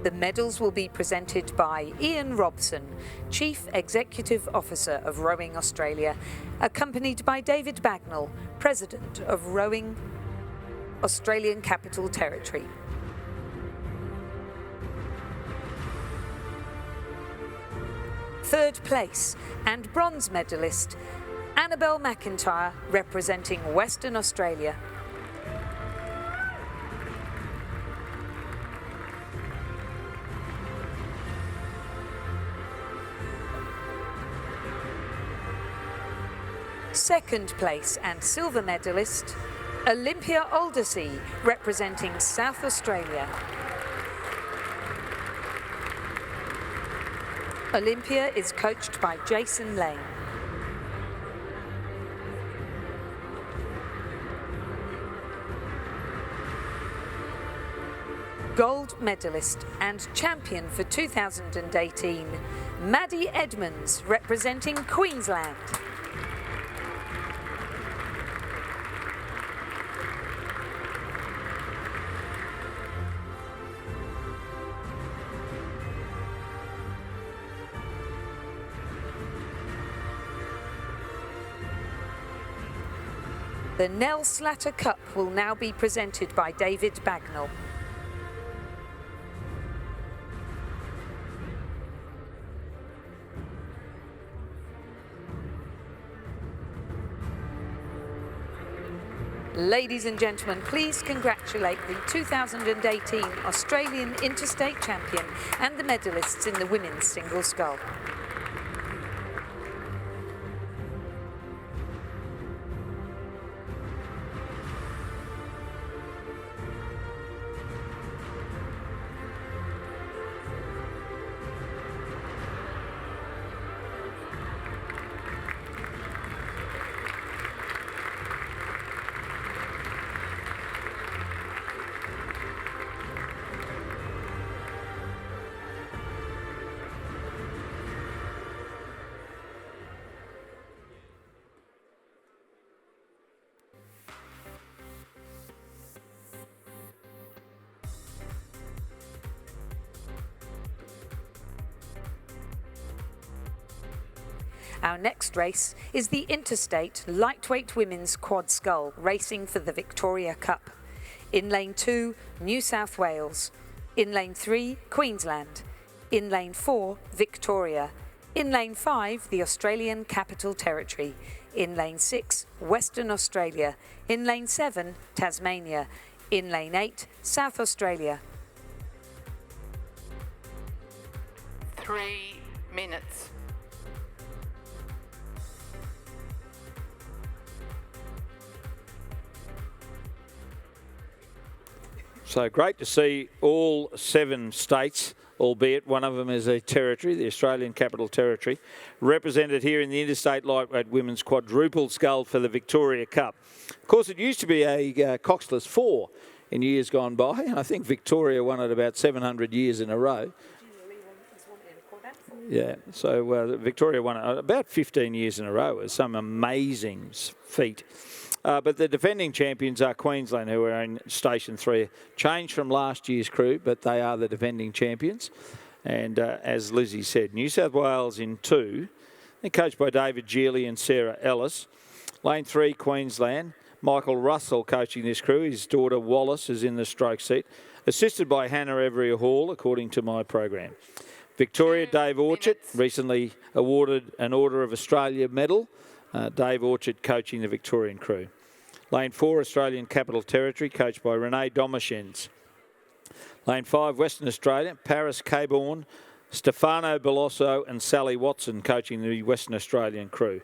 The medals will be presented by Ian Robson, Chief Executive Officer of Rowing Australia, accompanied by David Bagnall, President of Rowing Australian Capital Territory. Third place and bronze medalist Annabelle McIntyre representing Western Australia. Second place and silver medalist Olympia Aldersey representing South Australia. Olympia is coached by Jason Lane. Gold medalist and champion for 2018, Maddie Edmonds representing Queensland. The Nell Slatter Cup will now be presented by David Bagnall. Ladies and gentlemen, please congratulate the 2018 Australian Interstate Champion and the medalists in the women's single scull. Our next race is the Interstate Lightweight Women's Quad Scull, racing for the Victoria Cup. In lane 2, New South Wales. In lane 3, Queensland. In lane 4, Victoria. In lane 5, the Australian Capital Territory. In lane 6, Western Australia. In lane 7, Tasmania. In lane 8, South Australia. 3 minutes. So great to see all 7 states, albeit one of them is a territory, the Australian Capital Territory, represented here in the Interstate Lightweight Women's Quadruple Scull for the Victoria Cup. Of course, it used to be a coxless 4 in years gone by, and I think Victoria won it about 700 years in a row. Yeah, so Victoria won it about 15 years in a row. It's some amazing feat. But the defending champions are Queensland, who are in Station 3. Changed from last year's crew, but they are the defending champions. And as Lizzie said, New South Wales in 2. They're coached by David Geely and Sarah Ellis. Lane 3, Queensland. Michael Russell coaching this crew. His daughter Wallace is in the stroke seat. Assisted by Hannah Every Hall, according to my program. Victoria, Dave Orchard, recently awarded an Order of Australia medal. Dave Orchard coaching the Victorian crew. Lane 4, Australian Capital Territory, coached by Renee Domashens. Lane 5, Western Australia, Paris Caborn, Stefano Belosso and Sally Watson coaching the Western Australian crew.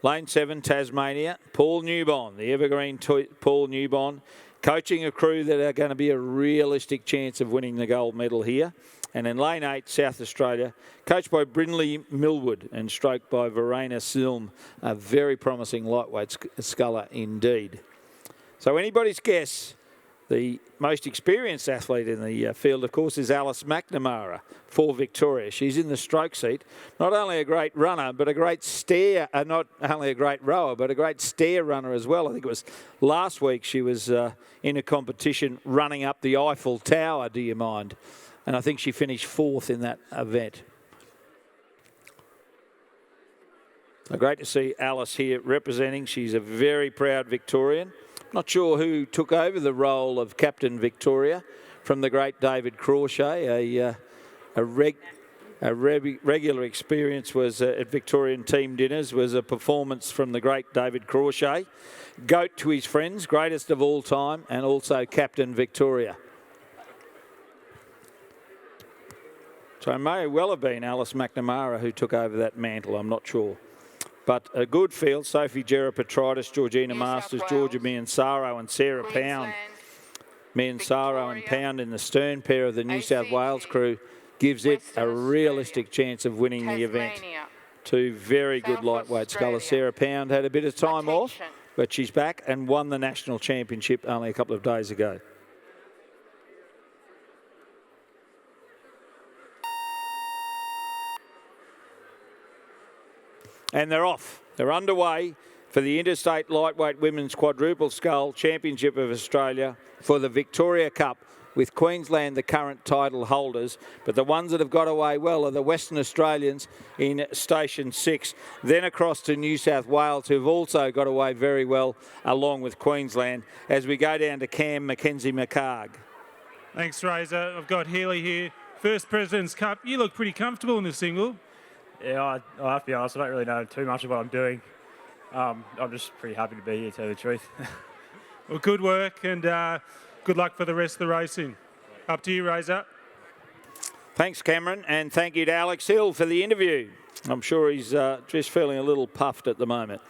Lane 7, Tasmania, Paul Newbon, the evergreen Paul Newbon, coaching a crew that are going to be a realistic chance of winning the gold medal here. And in lane 8, South Australia, coached by Brindley Millwood and stroked by Verena Silm, a very promising lightweight sculler indeed. So anybody's guess, the most experienced athlete in the field, of course, is Alice McNamara for Victoria. She's in the stroke seat. Not only a great runner, but a great stair, not only a great rower, but a great stair runner as well. I think it was last week she was in a competition running up the Eiffel Tower, do you mind? And I think she finished 4th in that event. So great to see Alice here representing. She's a very proud Victorian. Not sure who took over the role of Captain Victoria from the great David Crawshay. A regular experience was at Victorian team dinners was a performance from the great David Crawshay. Goat to his friends, greatest of all time, and also Captain Victoria. So it may well have been Alice McNamara who took over that mantle, I'm not sure. But a good field, Sophie Gera-Petritis, Georgina Masters, Georgia Miansaro and Sarah Pound. Miansaro and Pound in the stern pair of the New South Wales crew gives it a realistic chance of winning the event. 2 very good lightweight scullers. Sarah Pound had a bit of time off, but she's back and won the national championship only a couple of days ago. And they're off. They're underway for the Interstate Lightweight Women's Quadruple Scull Championship of Australia for the Victoria Cup, with Queensland the current title holders. But the ones that have got away well are the Western Australians in Station 6. Then across to New South Wales, who've also got away very well, along with Queensland, as we go down to Cam Mackenzie-McCarg. Thanks, Razor. I've got Healy here. First President's Cup. You look pretty comfortable in the single. Yeah, I have to be honest, I don't really know too much of what I'm doing. I'm just pretty happy to be here, to tell you the truth. Well, good work and good luck for the rest of the racing. Up to you, Razor. Thanks, Cameron, and thank you to Alex Hill for the interview. I'm sure he's just feeling a little puffed at the moment.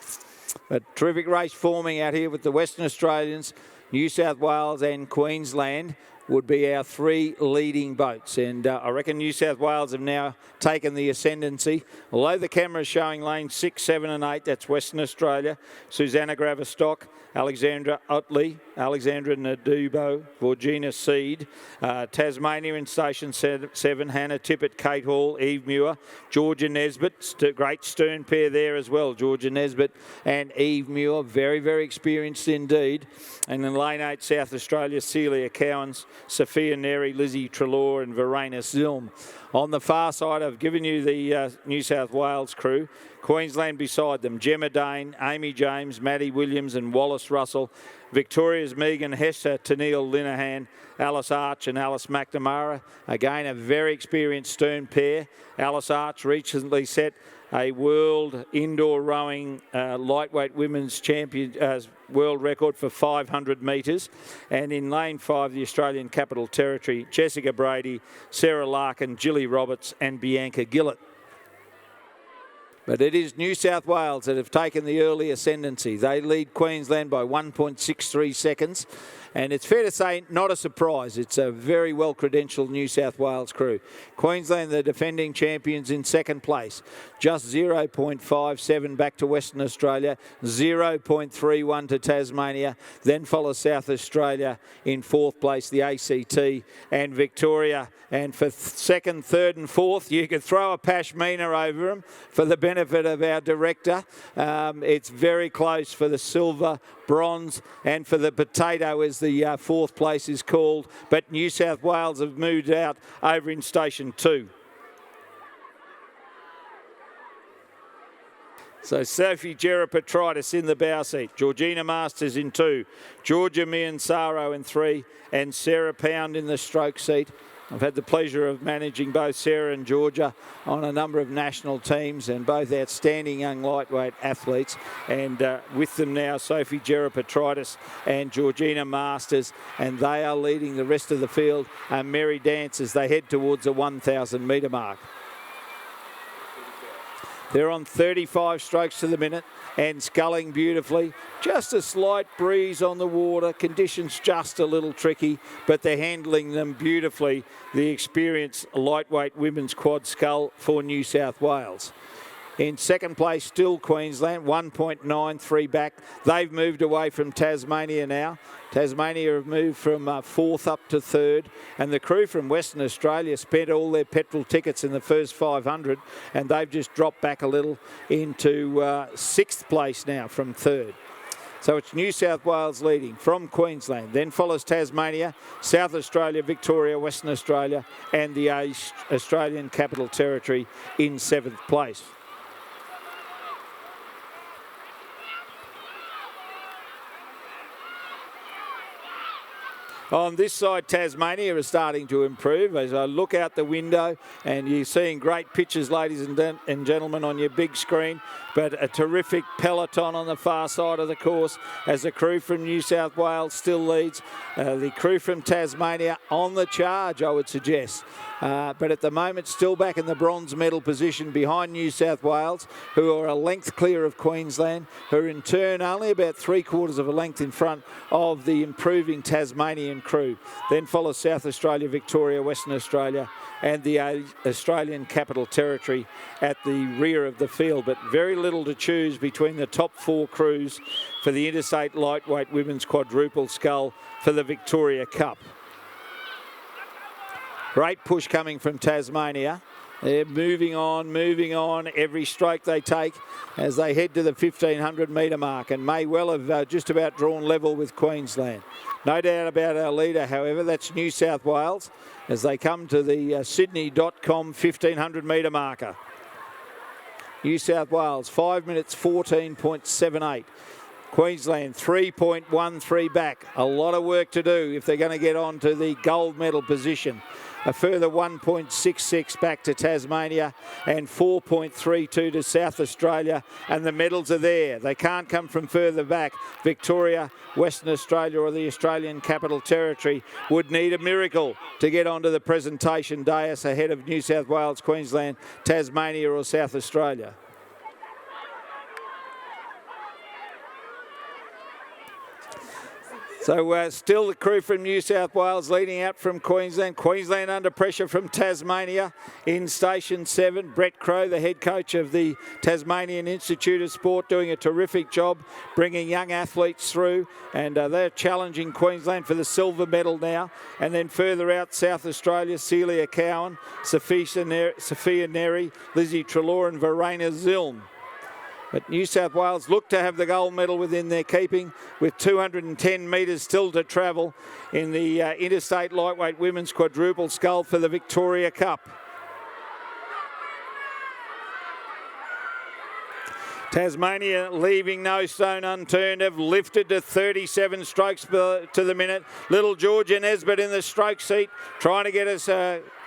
But terrific race forming out here with the Western Australians, New South Wales and Queensland would be our three leading boats. And I reckon New South Wales have now taken the ascendancy. Although the camera is showing lanes 6, 7 and 8, that's Western Australia. Susanna Graverstock, Alexandra Utley, Alexandra Nadubo, Georgina Seed, Tasmania in Station 7, Hannah Tippett, Kate Hall, Eve Muir, Georgia Nesbitt, great stern pair there as well, Georgia Nesbitt and Eve Muir, very, very experienced indeed. And in lane 8, South Australia, Celia Cowans, Sophia Neri, Lizzie Trelaw and Verena Zilm. On the far side, I've given you the New South Wales crew. Queensland beside them, Gemma Dane, Amy James, Maddie Williams and Wallace Russell. Victoria's Megan Hester, Tennille Linehan, Alice Arch and Alice McNamara. Again, a very experienced stern pair. Alice Arch recently set a world indoor rowing lightweight women's champion world record for 500 metres. And in lane 5, the Australian Capital Territory, Jessica Brady, Sarah Larkin, Gilly Roberts and Bianca Gillett. But it is New South Wales that have taken the early ascendancy. They lead Queensland by 1.63 seconds. And it's fair to say, not a surprise. It's a very well-credentialed New South Wales crew. Queensland, the defending champions, in second place. Just 0.57 back to Western Australia, 0.31 to Tasmania. Then follows South Australia in fourth place, the ACT and Victoria. And for second, third and fourth, you could throw a pashmina over them for the benefit of our director. It's very close for the silver, bronze and for the potato as the fourth place is called. But New South Wales have moved out over in Station 2. So Sophie Gerapatritis in the bow seat, Georgina Masters in 2, Georgia Miansaro in 3 and Sarah Pound in the stroke seat. I've had the pleasure of managing both Sarah and Georgia on a number of national teams and both outstanding young lightweight athletes. And with them now, Sophie Gerapatritis and Georgina Masters, and they are leading the rest of the field and merry dance as they head towards the 1,000 metre mark. They're on 35 strokes to the minute and sculling beautifully. Just a slight breeze on the water. Conditions just a little tricky, but they're handling them beautifully. The experienced lightweight women's quad scull for New South Wales. In second place, still Queensland, 1.93 back. They've moved away from Tasmania now. Tasmania have moved from fourth up to third. And the crew from Western Australia spent all their petrol tickets in the first 500. And they've just dropped back a little into sixth place now from third. So it's New South Wales leading from Queensland. Then follows Tasmania, South Australia, Victoria, Western Australia and the Australian Capital Territory in seventh place. On this side, Tasmania is starting to improve as I look out the window and you're seeing great pictures, ladies and gentlemen, on your big screen. But a terrific peloton on the far side of the course as the crew from New South Wales still leads. The crew from Tasmania on the charge, I would suggest. But at the moment, still back in the bronze medal position behind New South Wales, who are a length clear of Queensland, who are in turn only about 3/4 of a length in front of the improving Tasmanian crew. Then follows South Australia, Victoria, Western Australia and the Australian Capital Territory at the rear of the field. But very little to choose between the top four crews for the Interstate Lightweight Women's Quadruple Scull for the Victoria Cup. Great push coming from Tasmania. They're moving on every stroke they take as they head to the 1,500 metre mark and may well have just about drawn level with Queensland. No doubt about our leader, however, that's New South Wales as they come to the Sydney.com 1,500 metre marker. New South Wales, 5 minutes 14.78. Queensland 3.13 back. A lot of work to do if they're going to get on to the gold medal position. A further 1.66 back to Tasmania and 4.32 to South Australia, and the medals are there. They can't come from further back. Victoria, Western Australia or the Australian Capital Territory would need a miracle to get onto the presentation dais ahead of New South Wales, Queensland, Tasmania or South Australia. So still the crew from New South Wales leading out from Queensland. Queensland under pressure from Tasmania in Station 7. Brett Crowe, the head coach of the Tasmanian Institute of Sport, doing a terrific job bringing young athletes through. And they're challenging Queensland for the silver medal now. And then further out, South Australia, Celia Cowan, Sophia Neri, Lizzie Treloar and Verena Zilm. But New South Wales look to have the gold medal within their keeping with 210 metres still to travel in the Interstate Lightweight Women's Quadruple Scull for the Victoria Cup. Tasmania leaving no stone unturned, have lifted to 37 strokes to the minute. Little Georgia Nesbitt in the stroke seat, trying to get us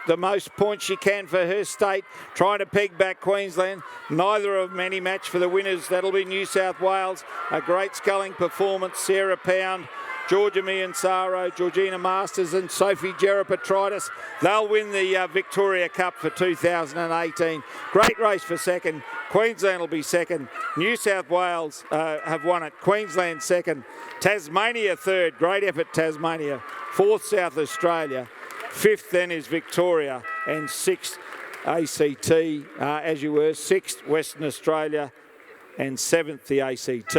the most points she can for her state, trying to peg back Queensland. Neither of them any match for the winners. That'll be New South Wales. A great sculling performance. Sarah Pound, Georgia Miansaro, Georgina Masters and Sophie Gerapetritis. They'll win the Victoria Cup for 2018. Great race for second. Queensland will be second. New South Wales have won it. Queensland second. Tasmania third. Great effort, Tasmania. Fourth, South Australia. Fifth then is Victoria, and sixth ACT, as you were. Sixth Western Australia, and seventh the ACT.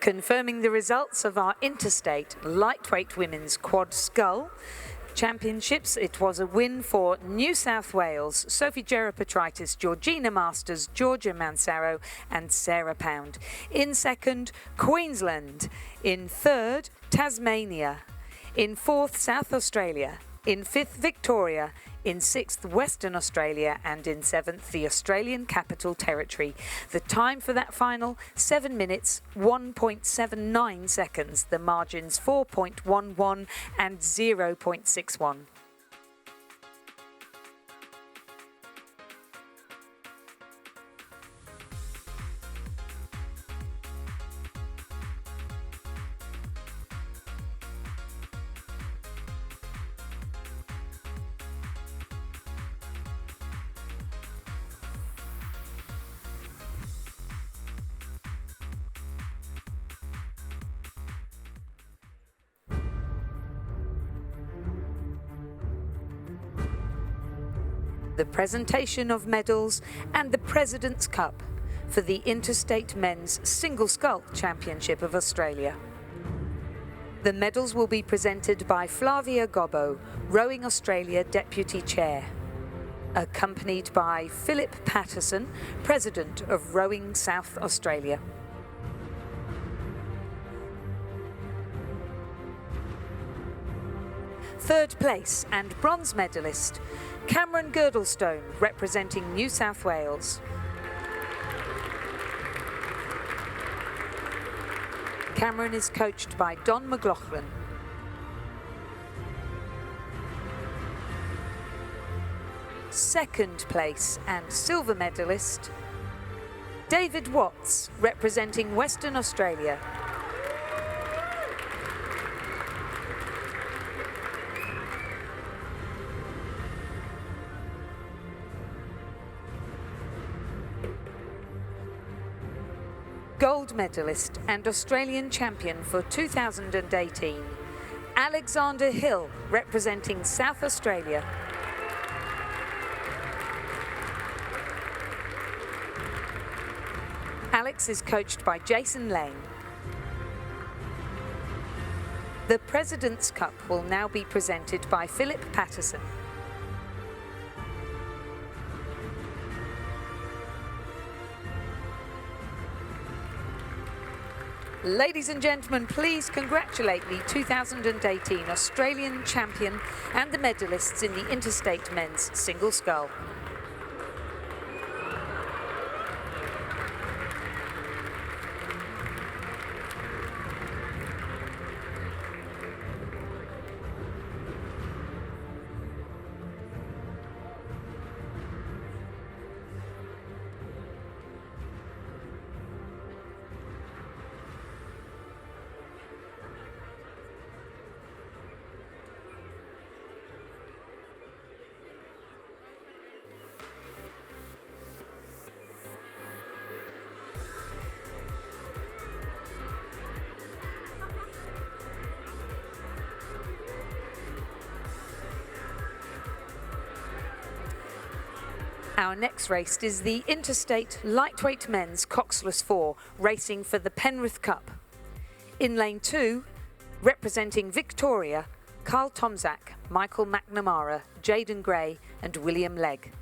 Confirming the results of our Interstate Lightweight Women's Quad Scull Championships, it was a win for New South Wales, Sophie Gerapetritis, Georgina Masters, Georgia Mansaro and Sarah Pound. In second, Queensland. In third, Tasmania. In fourth, South Australia. In fifth, Victoria. In sixth, Western Australia, and in seventh, the Australian Capital Territory. The time for that final, 7 minutes, 1.79 seconds. The margins 4.11 and 0.61. The presentation of medals and the President's Cup for the Interstate Men's Single Scull Championship of Australia. The medals will be presented by Flavia Gobbo, Rowing Australia Deputy Chair, accompanied by Philip Patterson, President of Rowing South Australia. Third place and bronze medalist, Cameron Girdlestone, representing New South Wales. Cameron is coached by Don McLaughlin. Second place and silver medalist, David Watts, representing Western Australia. Gold medalist and Australian champion for 2018, Alexander Hill, representing South Australia. Alex is coached by Jason Lane. The President's Cup will now be presented by Philip Patterson. Ladies and gentlemen, please congratulate the 2018 Australian champion and the medalists in the Interstate men's single scull. Our next race is the Interstate Lightweight Men's Coxless 4, racing for the Penrith Cup. In lane 2, representing Victoria, Carl Tomzak, Michael McNamara, Jaden Gray and William Legg.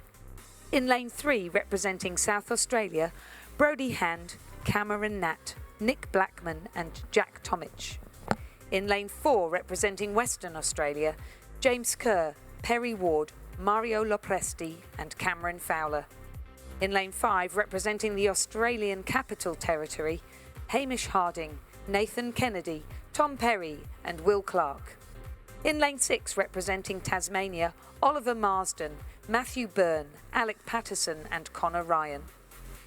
In lane 3, representing South Australia, Brodie Hand, Cameron Natt, Nick Blackman and Jack Tomich. In lane 4, representing Western Australia, James Kerr, Perry Ward, Mario Lopresti and Cameron Fowler. In lane 5, representing the Australian Capital Territory, Hamish Harding, Nathan Kennedy, Tom Perry and Will Clark. In lane 6, representing Tasmania, Oliver Marsden, Matthew Byrne, Alec Patterson and Connor Ryan.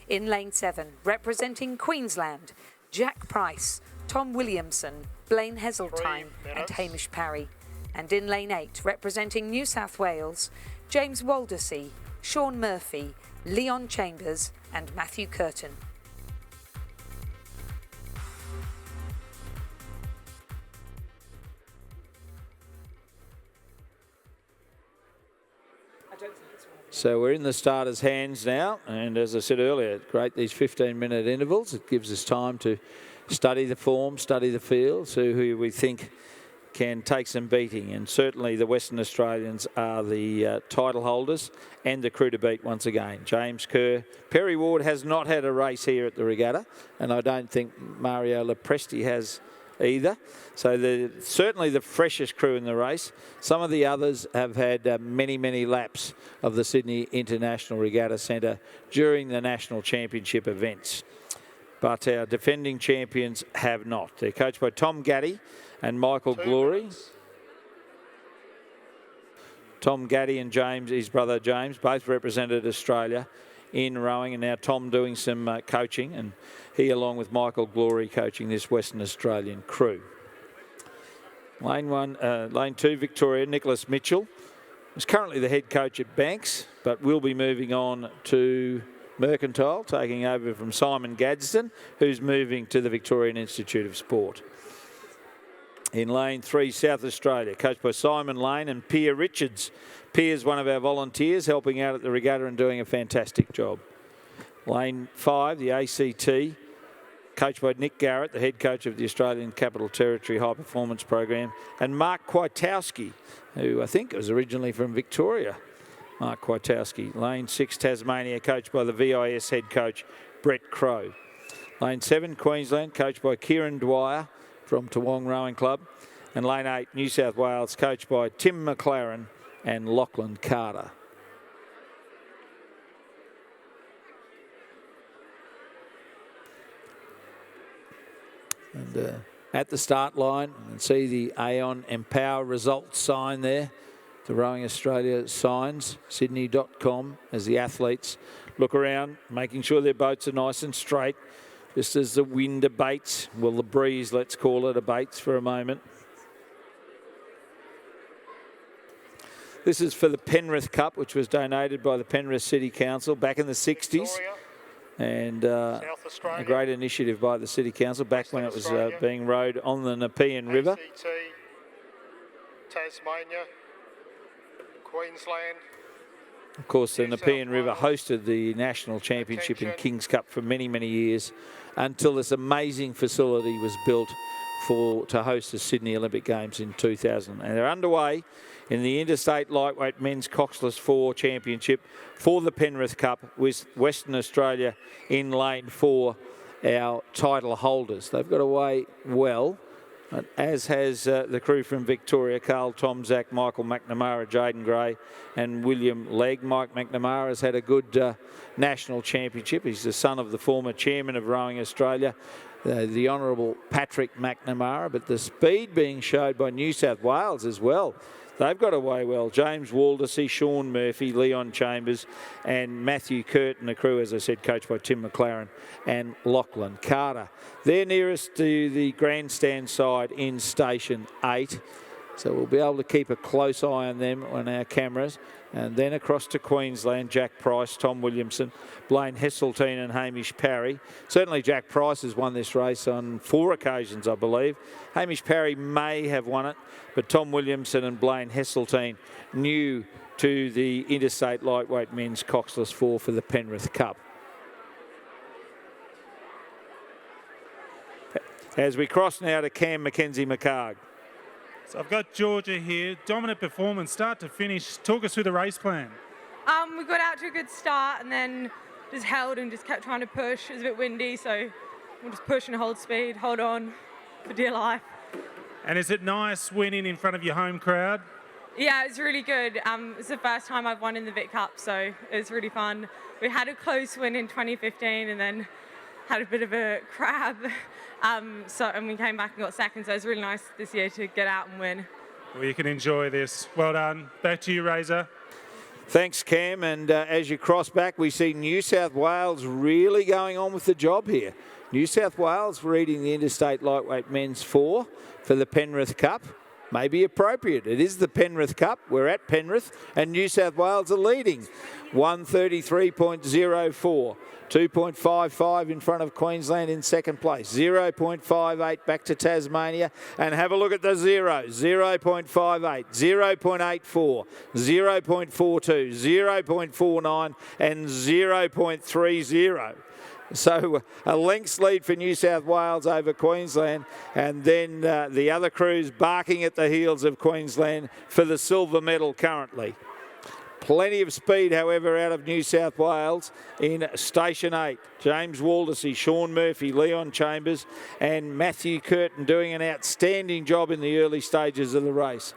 In lane 7, representing Queensland, Jack Price, Tom Williamson, Blaine Heseltine and Hamish Parry. And in lane 8, representing New South Wales, James Waldersea, Sean Murphy, Leon Chambers and Matthew Curtin. So we're in the starters' hands now, and as I said earlier, it's great these 15-minute intervals. It gives us time to study the form, study the field, see who we think can take some beating, and certainly the Western Australians are the title holders and the crew to beat once again. James Kerr. Perry Ward has not had a race here at the regatta, and I don't think Mario Lopresti has either. So certainly the freshest crew in the race. Some of the others have had many laps of the Sydney International Regatta Centre during the National Championship events. But our defending champions have not. They're coached by Tom Gaddy and Michael Glory. Tom Gaddy and James, his brother James, both represented Australia in rowing, and now Tom doing some coaching, and he along with Michael Glory coaching this Western Australian crew. Lane 2, Victoria, Nicholas Mitchell is currently the head coach at Banks, but will be moving on to Mercantile, taking over from Simon Gadsden, who's moving to the Victorian Institute of Sport. In lane 3, South Australia, coached by Simon Lane and Pia Richards. Pia's one of our volunteers helping out at the regatta and doing a fantastic job. Lane 5, the ACT, coached by Nick Garrett, the head coach of the Australian Capital Territory High Performance Program, and Mark Kwiatkowski, who I think was originally from Victoria. Mark Kwiatkowski. Lane 6, Tasmania, coached by the VIS head coach, Brett Crow. Lane 7, Queensland, coached by Kieran Dwyer from Toowong Rowing Club. And lane 8, New South Wales, coached by Tim McLaren and Lachlan Carter. And at the start line, you can see the Aon Empower results sign there. The Rowing Australia signs, sydney.com, as the athletes look around, making sure their boats are nice and straight, just as the wind abates. Well, the breeze, let's call it, abates for a moment. This is for the Penrith Cup, which was donated by the Penrith City Council back in the 60s. And a great initiative by the City Council back when it was being rowed on the Nepean River. ACT, Tasmania, Queensland. Of course, the Nepean River hosted the National Championship in King's Cup for many years, until this amazing facility was built to host the Sydney Olympic Games in 2000. And they're underway in the Interstate Lightweight Men's Coxless 4 Championship for the Penrith Cup, with Western Australia in lane 4 our title holders. They've got away well, as has the crew from Victoria, Carl Tomzak, Michael McNamara, Jaden Gray and William Legg. Mike McNamara has had a good national championship. He's the son of the former chairman of Rowing Australia, the Honourable Patrick McNamara, but the speed being showed by New South Wales as well. They've got away well. James Waldersey, Sean Murphy, Leon Chambers and Matthew Curtin, the crew, as I said, coached by Tim McLaren and Lachlan Carter. They're nearest to the grandstand side in Station 8. So we'll be able to keep a close eye on them on our cameras. And then across to Queensland, Jack Price, Tom Williamson, Blaine Heseltine and Hamish Parry. Certainly Jack Price has won this race on 4 occasions, I believe. Hamish Parry may have won it, but Tom Williamson and Blaine Heseltine new to the Interstate Lightweight Men's Coxless 4 for the Penrith Cup. As we cross now to Cam Mackenzie-McHarg. So I've got Georgia here. Dominant performance, start to finish. Talk us through the race plan. We got out to a good start and then just held and just kept trying to push. It was a bit windy, so we'll just push and hold speed, hold on for dear life. And is it nice winning in front of your home crowd? Yeah, it's really good. It's the first time I've won in the Vic Cup, so it's really fun. We had a close win in 2015 and then had a bit of a crab. And we came back and got second, so it was really nice this year to get out and win. Well, you can enjoy this. Well done. Back to you, Razor. Thanks, Cam. And as you cross back, we see New South Wales really going on with the job here. New South Wales leading the Interstate Lightweight Men's 4 for the Penrith Cup. May be appropriate. It is the Penrith Cup. We're at Penrith and New South Wales are leading. 133.04. 2.55 in front of Queensland in second place. 0.58 back to Tasmania. And have a look at the zeros. 0.58, 0.84, 0.42, 0.49 and 0.30. So a lengths lead for New South Wales over Queensland, and then the other crews barking at the heels of Queensland for the silver medal currently. Plenty of speed, however, out of New South Wales in Station 8. James Waldersey, Sean Murphy, Leon Chambers and Matthew Curtin doing an outstanding job in the early stages of the race.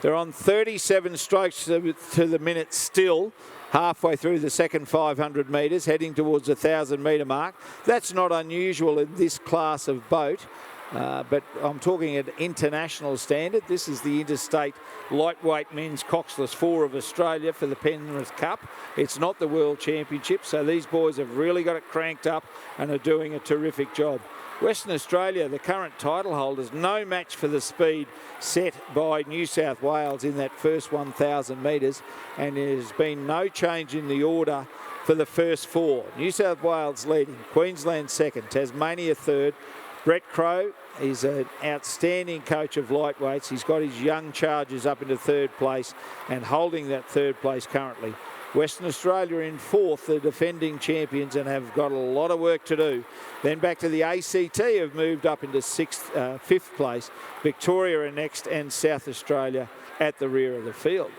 They're on 37 strokes to the minute still, halfway through the second 500 metres, heading towards the 1,000-metre mark. That's not unusual in this class of boat, but I'm talking at international standard. This is the Interstate Lightweight Men's Coxless 4 of Australia for the Penrith Cup. It's not the World Championship, so these boys have really got it cranked up and are doing a terrific job. Western Australia, the current title holders, no match for the speed set by New South Wales in that first 1,000 metres, and there has been no change in the order for the first 4. New South Wales leading, Queensland second, Tasmania third. Brett Crowe is an outstanding coach of lightweights. He's got his young chargers up into third place and holding that third place currently. Western Australia in fourth, the defending champions, and have got a lot of work to do. Then back to the ACT, have moved up into fifth place. Victoria are next and South Australia at the rear of the field.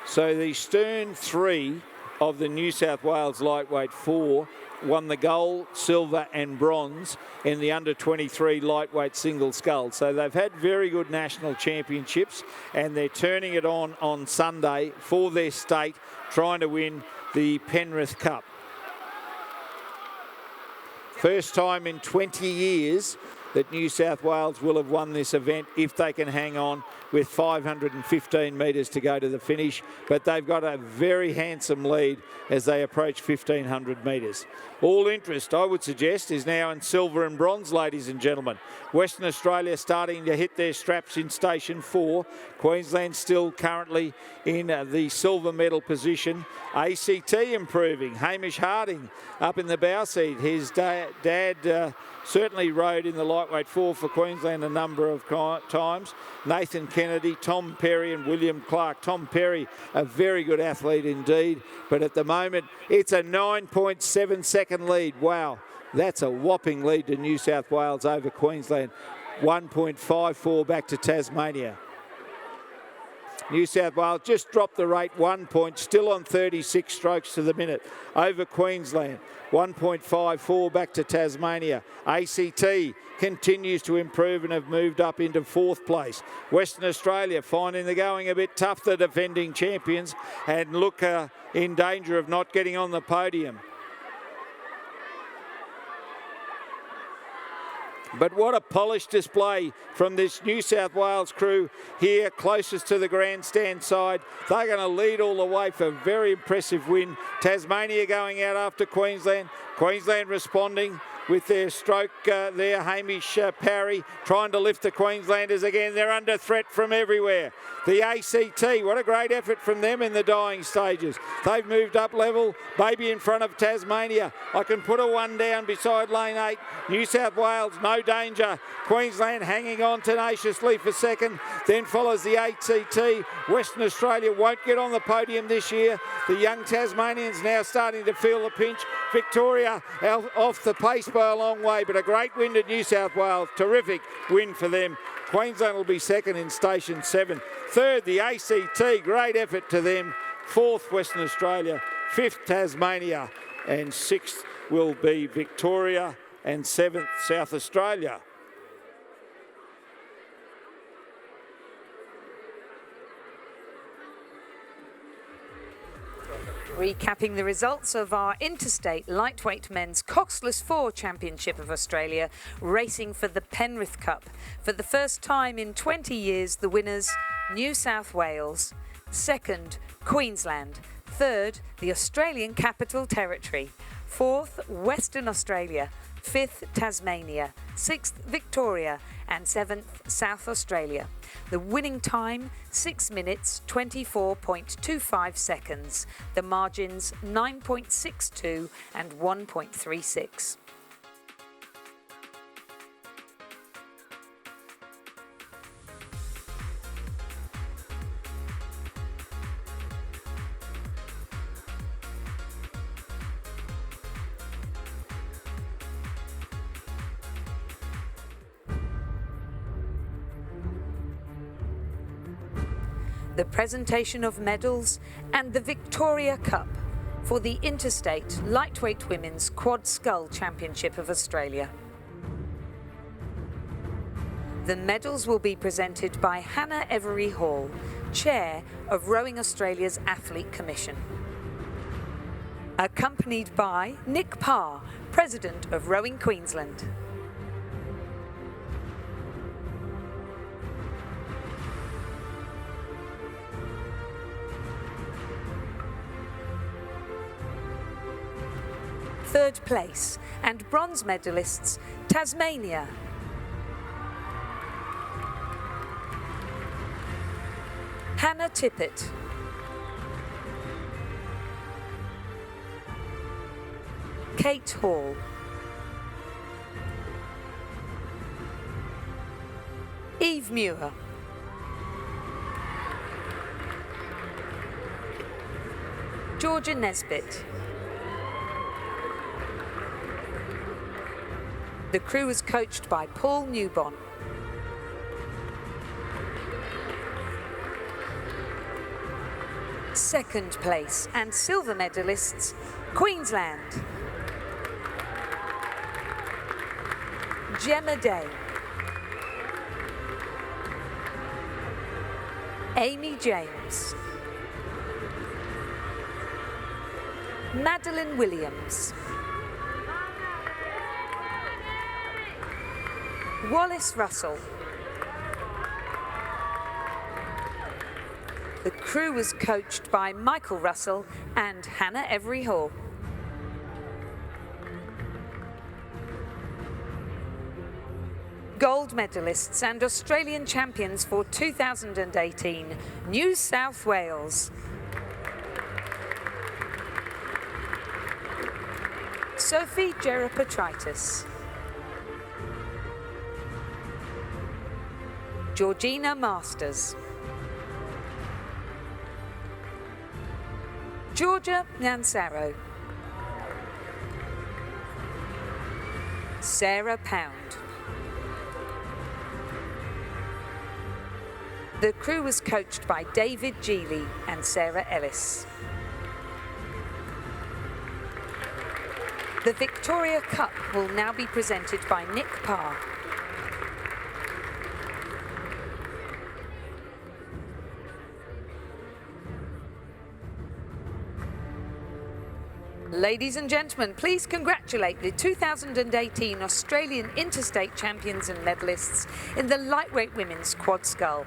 So the stern 3 of the New South Wales Lightweight 4 won the gold, silver and bronze in the under-23 lightweight single scull. So they've had very good national championships and they're turning it on Sunday for their state, trying to win the Penrith Cup. First time in 20 years that New South Wales will have won this event if they can hang on with 515 metres to go to the finish. But they've got a very handsome lead as they approach 1,500 metres. All interest, I would suggest, is now in silver and bronze, ladies and gentlemen. Western Australia starting to hit their straps in Station 4. Queensland still currently in the silver medal position. ACT improving. Hamish Harding up in the bow seat. His dad certainly rode in the lightweight 4 for Queensland a number of times. Nathan Kennedy, Tom Perry and William Clark. Tom Perry, a very good athlete indeed, but at the moment it's a 9.7 second lead. Wow, that's a whopping lead to New South Wales over Queensland. 1.54 back to Tasmania. New South Wales just dropped the rate 1 point, still on 36 strokes to the minute over Queensland. 1.54 back to Tasmania. ACT continues to improve and have moved up into 4th place. Western Australia finding the going a bit tough, the defending champions, and look in danger of not getting on the podium. But what a polished display from this New South Wales crew here closest to the grandstand side. They're going to lead all the way for a very impressive win. Tasmania going out after Queensland. Queensland responding with their stroke there. Hamish Parry trying to lift the Queenslanders again. They're under threat from everywhere. The ACT, what a great effort from them in the dying stages. They've moved up level, maybe in front of Tasmania. I can put a 1 down beside lane 8. New South Wales, no danger. Queensland hanging on tenaciously for second. Then follows the ACT. Western Australia won't get on the podium this year. The young Tasmanians now starting to feel the pinch. Victoria off the pace by a long way, but a great win to New South Wales. Terrific win for them. Queensland will be second in station 7. Third, the ACT, great effort to them. 4th, Western Australia. 5th, Tasmania. And 6th will be Victoria. And 7th, South Australia. Recapping the results of our Interstate Lightweight Men's Coxless 4 Championship of Australia, racing for the Penrith Cup. For the first time in 20 years, the winners, New South Wales. 2nd, Queensland. 3rd, the Australian Capital Territory. 4th, Western Australia. 5th, Tasmania. 6th, Victoria. And 7th, South Australia. The winning time, 6 minutes, 24.25 seconds. The margins, 9.62 and 1.36. The presentation of medals and the Victoria Cup for the Interstate Lightweight Women's Quad Scull Championship of Australia. The medals will be presented by Hannah Every Hall, Chair of Rowing Australia's Athlete Commission. Accompanied by Nick Parr, President of Rowing Queensland. Third place and bronze medalists, Tasmania. Hannah Tippett. Kate Hall. Eve Muir. Georgia Nesbitt. The crew was coached by Paul Newbon. Second place and silver medalists, Queensland. Gemma Day. Amy James. Madeline Williams. Wallace Russell. The crew was coached by Michael Russell and Hannah Every Hall. Gold medalists and Australian champions for 2018, New South Wales. Sophie Gerapatritis. Georgina Masters. Georgia Nansaro. Sarah Pound. The crew was coached by David Geely and Sarah Ellis. The Victoria Cup will now be presented by Nick Parr. Ladies and gentlemen, please congratulate the 2018 Australian Interstate champions and medalists in the lightweight women's quad scull.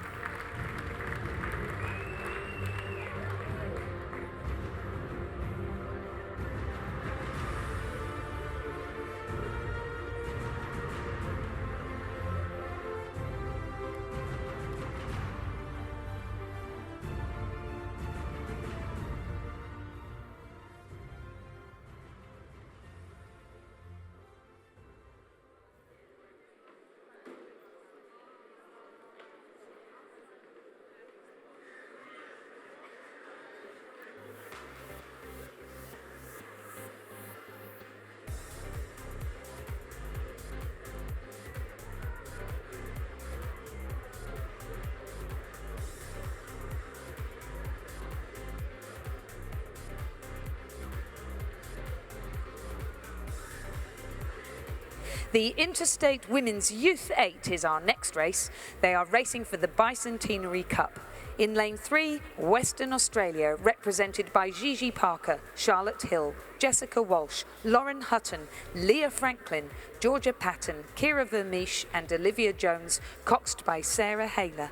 The Interstate Women's Youth 8 is our next race. They are racing for the Bicentenary Cup. In lane 3, Western Australia, represented by Gigi Parker, Charlotte Hill, Jessica Walsh, Lauren Hutton, Leah Franklin, Georgia Patton, Kira Vermeesh and Olivia Jones, coxed by Sarah Hayler.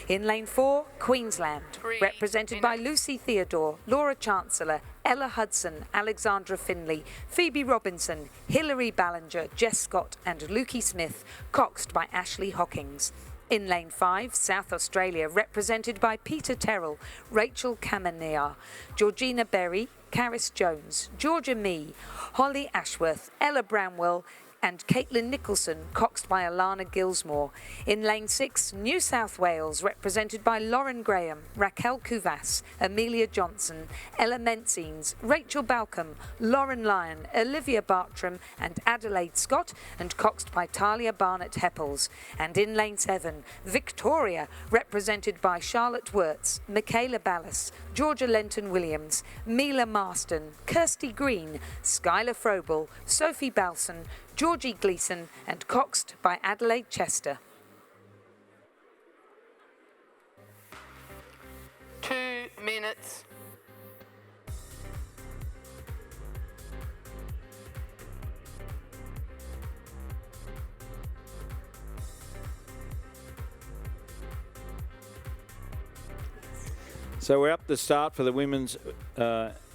In lane 4, Queensland, represented by Lucy Theodore, Laura Chancellor, Ella Hudson, Alexandra Finley, Phoebe Robinson, Hilary Ballinger, Jess Scott and Lukey Smith, coxed by Ashley Hockings. In lane 5, South Australia, represented by Peter Terrell, Rachel Kamenea, Georgina Berry, Caris Jones, Georgia Mee, Holly Ashworth, Ella Bramwell and Caitlin Nicholson, coxed by Alana Gilsmore. In lane 6, New South Wales, represented by Lauren Graham, Raquel Cuvas, Amelia Johnson, Ella Menzies, Rachel Balcom, Lauren Lyon, Olivia Bartram and Adelaide Scott, and coxed by Talia Barnett-Heppels. And in lane 7, Victoria, represented by Charlotte Wirtz, Michaela Ballas, Georgia Lenton-Williams, Mila Marston, Kirsty Green, Skylar Frobel, Sophie Balson, Georgie Gleeson and coxed by Adelaide Chester. 2 minutes. So we're up to start for the women's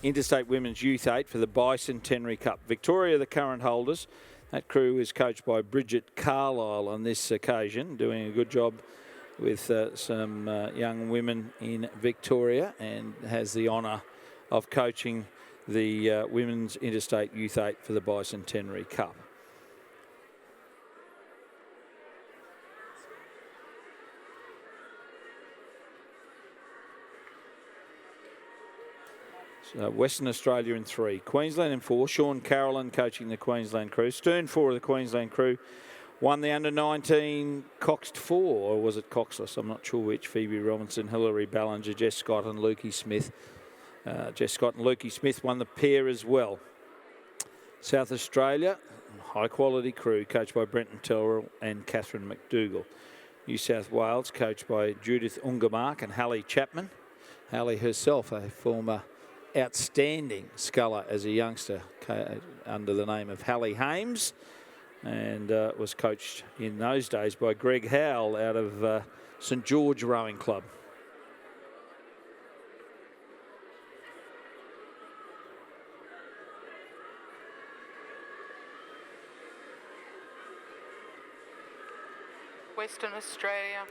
Interstate Women's Youth 8 for the Bicentenary Cup. Victoria, the current holders. That crew is coached by Bridget Carlisle on this occasion, doing a good job with some young women in Victoria, and has the honour of coaching the Women's Interstate Youth 8 for the Bicentenary Cup. So Western Australia in 3, Queensland in 4, Sean Carolyn coaching the Queensland crew. Stern 4 of the Queensland crew won the under-19 coxed 4, or was it coxless? I'm not sure which. Phoebe Robinson, Hilary Ballinger, Jess Scott and Lukey Smith. Jess Scott and Lukey Smith won the pair as well. South Australia, high-quality crew coached by Brenton Terrell and Catherine McDougall. New South Wales coached by Judith Ungermark and Hallie Chapman. Hallie herself, a former outstanding sculler as a youngster under the name of Hallie Hames, and was coached in those days by Greg Howell out of St George Rowing Club. Western Australia.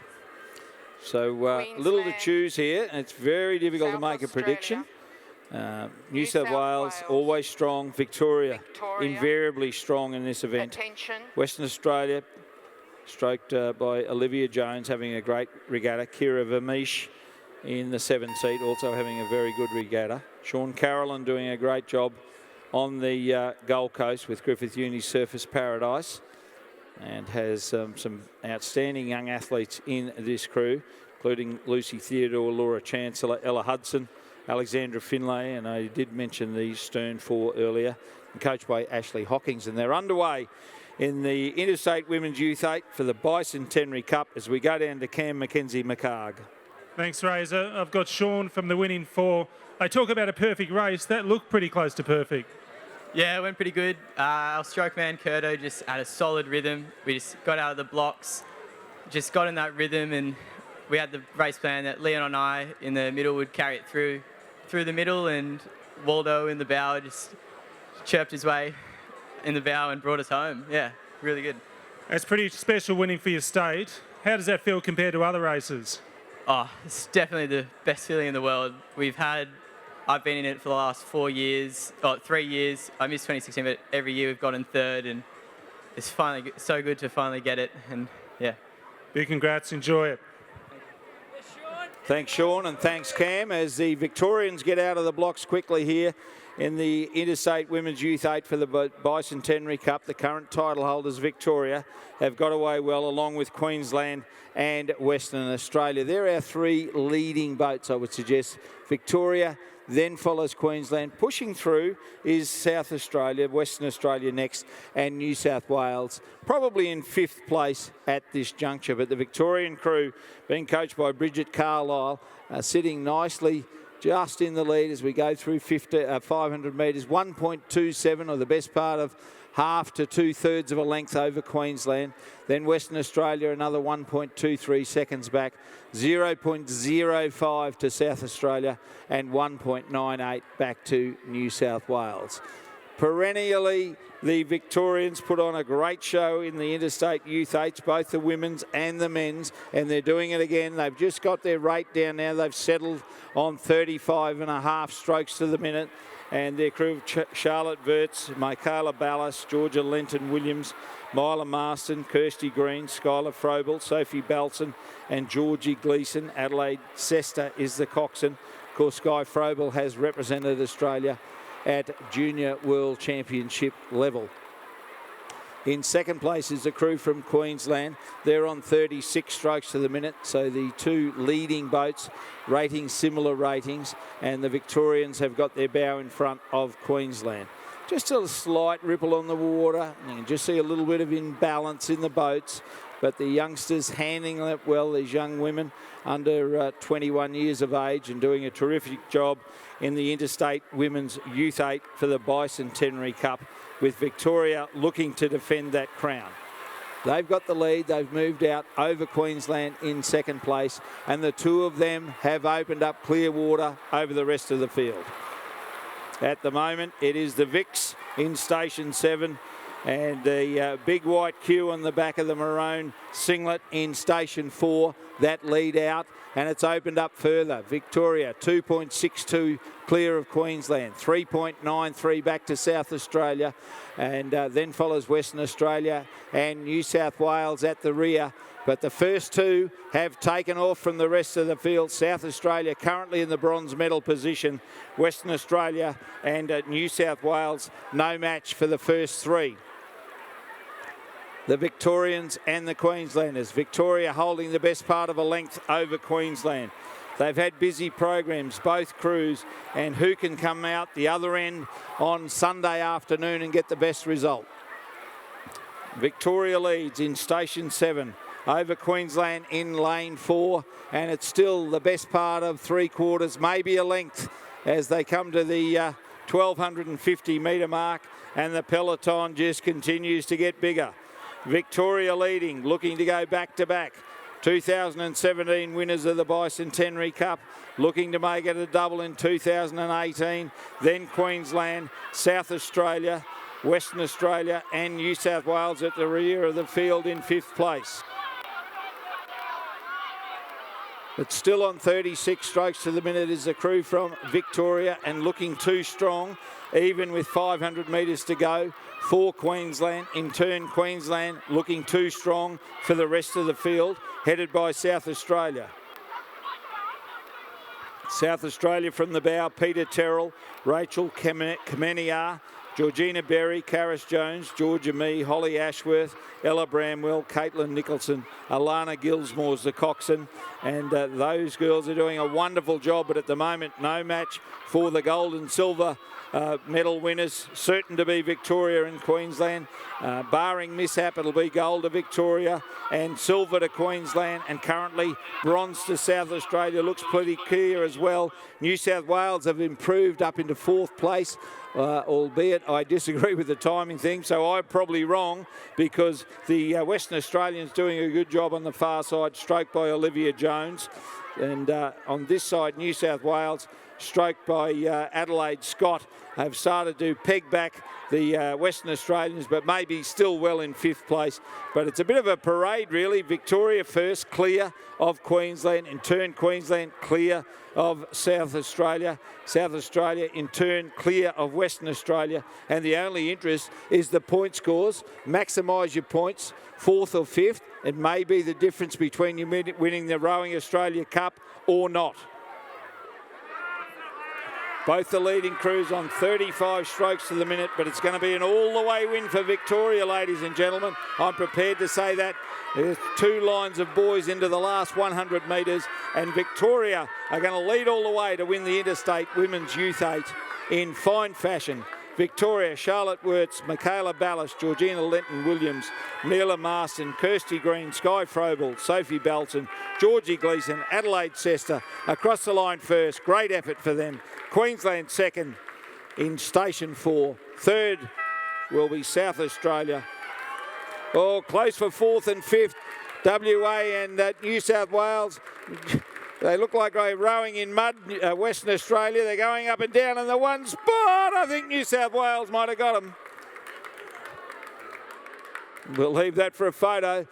So little to choose here, and it's very difficult to make a prediction. New South Wales always strong. Victoria invariably strong in this event. Attention. Western Australia stroked by Olivia Jones, having a great regatta. Kira Vermeesh in the 7 seat, also having a very good regatta. Sean Carolyn doing a great job on the Gold Coast with Griffith Uni Surface Paradise, and has some outstanding young athletes in this crew, including Lucy Theodore, Laura Chancellor, Ella Hudson, Alexandra Finlay, and I did mention the Stern 4 earlier, and coached by Ashley Hockings. And they're underway in the Interstate Women's Youth 8 for the Bicentenary Cup as we go down to Cam Mackenzie McHarg. Thanks, Razor. I've got Sean from the winning 4. They talk about a perfect race. That looked pretty close to perfect. Yeah, it went pretty good. Our stroke man, Curto, just had a solid rhythm. We just got out of the blocks, just got in that rhythm, and we had the race plan that Leon and I in the middle would carry it through the middle, and Waldo in the bow just chirped his way in the bow and brought us home. Yeah, really good. That's pretty special winning for your state. How does that feel compared to other races? Oh, it's definitely the best feeling in the world. I've been in it for the last 3 years. I missed 2016, but every year we've gotten third, and it's finally so good to finally get it. And yeah. Big congrats, enjoy it. Thanks, Sean, and thanks, Cam, as the Victorians get out of the blocks quickly here in the Interstate Women's Youth 8 for the Bicentenary Cup. The current title holders, Victoria, have got away well, along with Queensland and Western Australia. They're our 3 leading boats, I would suggest. Victoria, then follows Queensland. Pushing through is South Australia, Western Australia next, and New South Wales, probably in 5th place at this juncture. But the Victorian crew, being coached by Bridget Carlisle, are sitting nicely just in the lead as we go through 500 metres. 1.27, or the best part of half to 2/3 of a length over Queensland. Then Western Australia another 1.23 seconds back. 0.05 to South Australia and 1.98 back to New South Wales. Perennially, the Victorians put on a great show in the Interstate Youth 8s, both the women's and the men's, and they're doing it again. They've just got their rate down now. They've settled on 35.5 strokes to the minute. And their crew of Charlotte Verts, Michaela Ballas, Georgia Lenton-Williams, Myla Marston, Kirsty Green, Skylar Frobel, Sophie Balson and Georgie Gleeson. Adelaide Sesta is the coxswain. Of course, Sky Frobel has represented Australia at Junior World Championship level. In second place is the crew from Queensland. They're on 36 strokes to the minute, so the 2 leading boats rating similar ratings, and the Victorians have got their bow in front of Queensland. Just a slight ripple on the water. You can just see a little bit of imbalance in the boats, but the youngsters handling it well, these young women under 21 years of age, and doing a terrific job in the Interstate Women's Youth 8 for the Bicentenary Cup, with Victoria looking to defend that crown. They've got the lead. They've moved out over Queensland in second place, and the 2 of them have opened up clear water over the rest of the field. At the moment, it is the Vicks in Station 7 and the big white Q on the back of the maroon singlet in Station 4 that lead out, and it's opened up further. Victoria 2.62 clear of Queensland, 3.93 back to South Australia, and then follows Western Australia and New South Wales at the rear. But the first 2 have taken off from the rest of the field. South Australia currently in the bronze medal position. Western Australia and New South Wales no match for the first 3. The Victorians and the Queenslanders. Victoria holding the best part of a length over Queensland. They've had busy programs, both crews, and who can come out the other end on Sunday afternoon and get the best result? Victoria leads in Station 7 over Queensland in lane 4, and it's still the best part of 3/4, maybe a length, as they come to the 1,250 metre mark, and the peloton just continues to get bigger. Victoria leading, looking to go back-to-back. 2017 winners of the Bicentenary Cup, looking to make it a double in 2018. Then Queensland, South Australia, Western Australia and New South Wales at the rear of the field in 5th place. But still on 36 strokes to the minute is the crew from Victoria and looking too strong, even with 500 metres to go for Queensland. In turn, Queensland looking too strong for the rest of the field, headed by South Australia. South Australia from the bow, Peter Terrell, Rachel Kameniar, Georgina Berry, Karis Jones, Georgia Mee, Holly Ashworth, Ella Bramwell, Caitlin Nicholson, Alana Gilsmore's the coxswain, and those girls are doing a wonderful job, but at the moment no match for the gold and silver medal winners, certain to be Victoria and Queensland. Barring mishap, it'll be gold to Victoria and silver to Queensland, and currently bronze to South Australia. Looks pretty clear as well. New South Wales have improved up into 4th place, albeit I disagree with the timing thing, so I'm probably wrong, because the Western Australians doing a good job on the far side, stroked by Olivia Jones, and on this side New South Wales, stroked by Adelaide Scott, have started to peg back the Western Australians, but maybe still well in 5th place. But it's a bit of a parade, really. Victoria first, clear of Queensland. In turn, Queensland clear of South Australia. South Australia, in turn, clear of Western Australia. And the only interest is the point scores. Maximise your points, 4th or 5th. It may be the difference between you winning the Rowing Australia Cup or not. Both the leading crews on 35 strokes to the minute, but it's going to be an all-the-way win for Victoria, ladies and gentlemen. I'm prepared to say that. There's 2 lines of boys into the last 100 metres, and Victoria are going to lead all the way to win the Interstate Women's Youth 8 in fine fashion. Victoria, Charlotte Wirtz, Michaela Ballas, Georgina Lenton-Williams, Neela Marston, Kirsty Green, Sky Frobel, Sophie Belton, Georgie Gleeson, Adelaide Sester across the line first. Great effort for them. Queensland second in station 4. Third will be South Australia. Oh, close for 4th and 5th. WA and New South Wales. They look like they're rowing in mud. Western Australia, they're going up and down in the one spot. I think New South Wales might have got them. We'll leave that for a photo.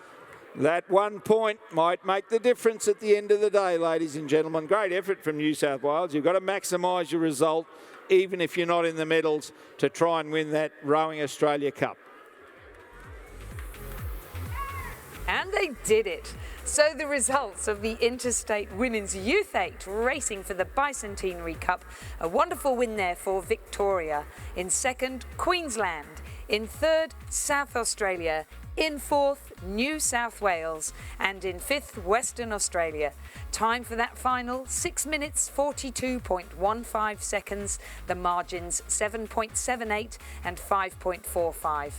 That 1 point might make the difference at the end of the day, ladies and gentlemen. Great effort from New South Wales. You've got to maximise your result, even if you're not in the medals, to try and win that Rowing Australia Cup. And they did it. So the results of the Interstate Women's Youth 8 racing for the Bicentenary Cup. A wonderful win there for Victoria. In 2nd, Queensland. In 3rd, South Australia. In 4th, New South Wales. And in 5th, Western Australia. Time for that final, 6 minutes 42.15 seconds. The margins 7.78 and 5.45.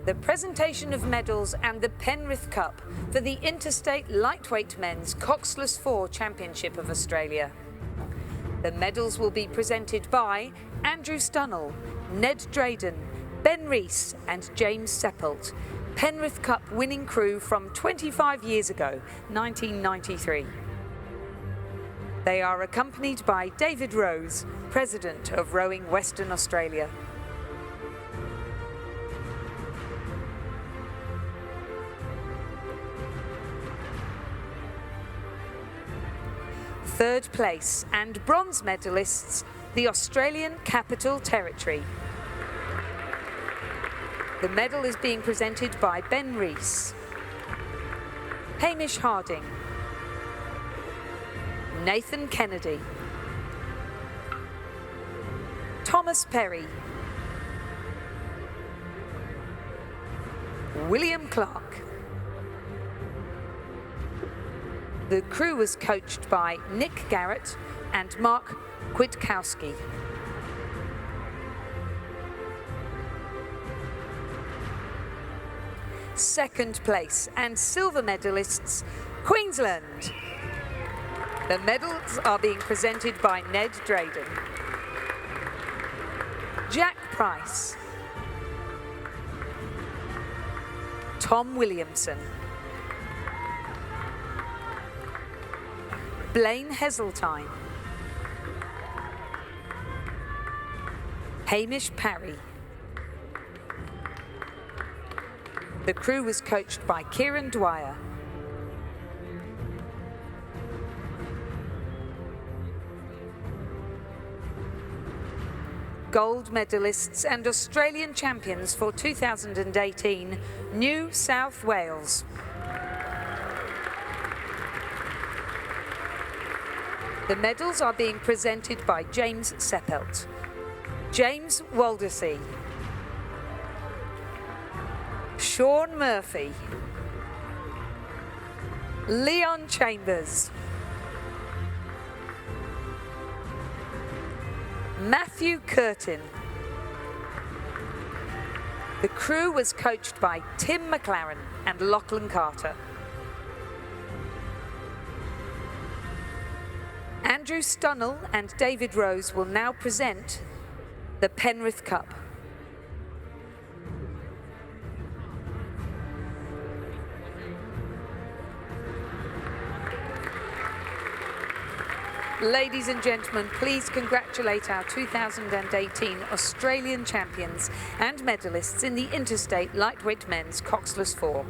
The presentation of medals and the Penrith Cup for the Interstate Lightweight Men's Coxless 4 Championship of Australia. The medals will be presented by Andrew Stunnell, Ned Drayden, Ben Rees and James Seppelt, Penrith Cup winning crew from 25 years ago, 1993. They are accompanied by David Rose, President of Rowing Western Australia. Third place and bronze medalists, the Australian Capital Territory. The medal is being presented by Ben Rees, Hamish Harding, Nathan Kennedy, Thomas Perry, William Clark. The crew was coached by Nick Garrett and Mark Kwiatkowski. Second place and silver medalists, Queensland. The medals are being presented by Ned Drayden. Jack Price, Tom Williamson, Blaine Heseltine, Hamish Parry. The crew was coached by Kieran Dwyer. Gold medalists and Australian champions for 2018, New South Wales. The medals are being presented by James Seppelt, James Waldersee, Sean Murphy, Leon Chambers, Matthew Curtin. The crew was coached by Tim McLaren and Lachlan Carter. Andrew Stunnell and David Rose will now present the Penrith Cup. Ladies and gentlemen, please congratulate our 2018 Australian champions and medalists in the Interstate Lightweight Men's Coxless 4.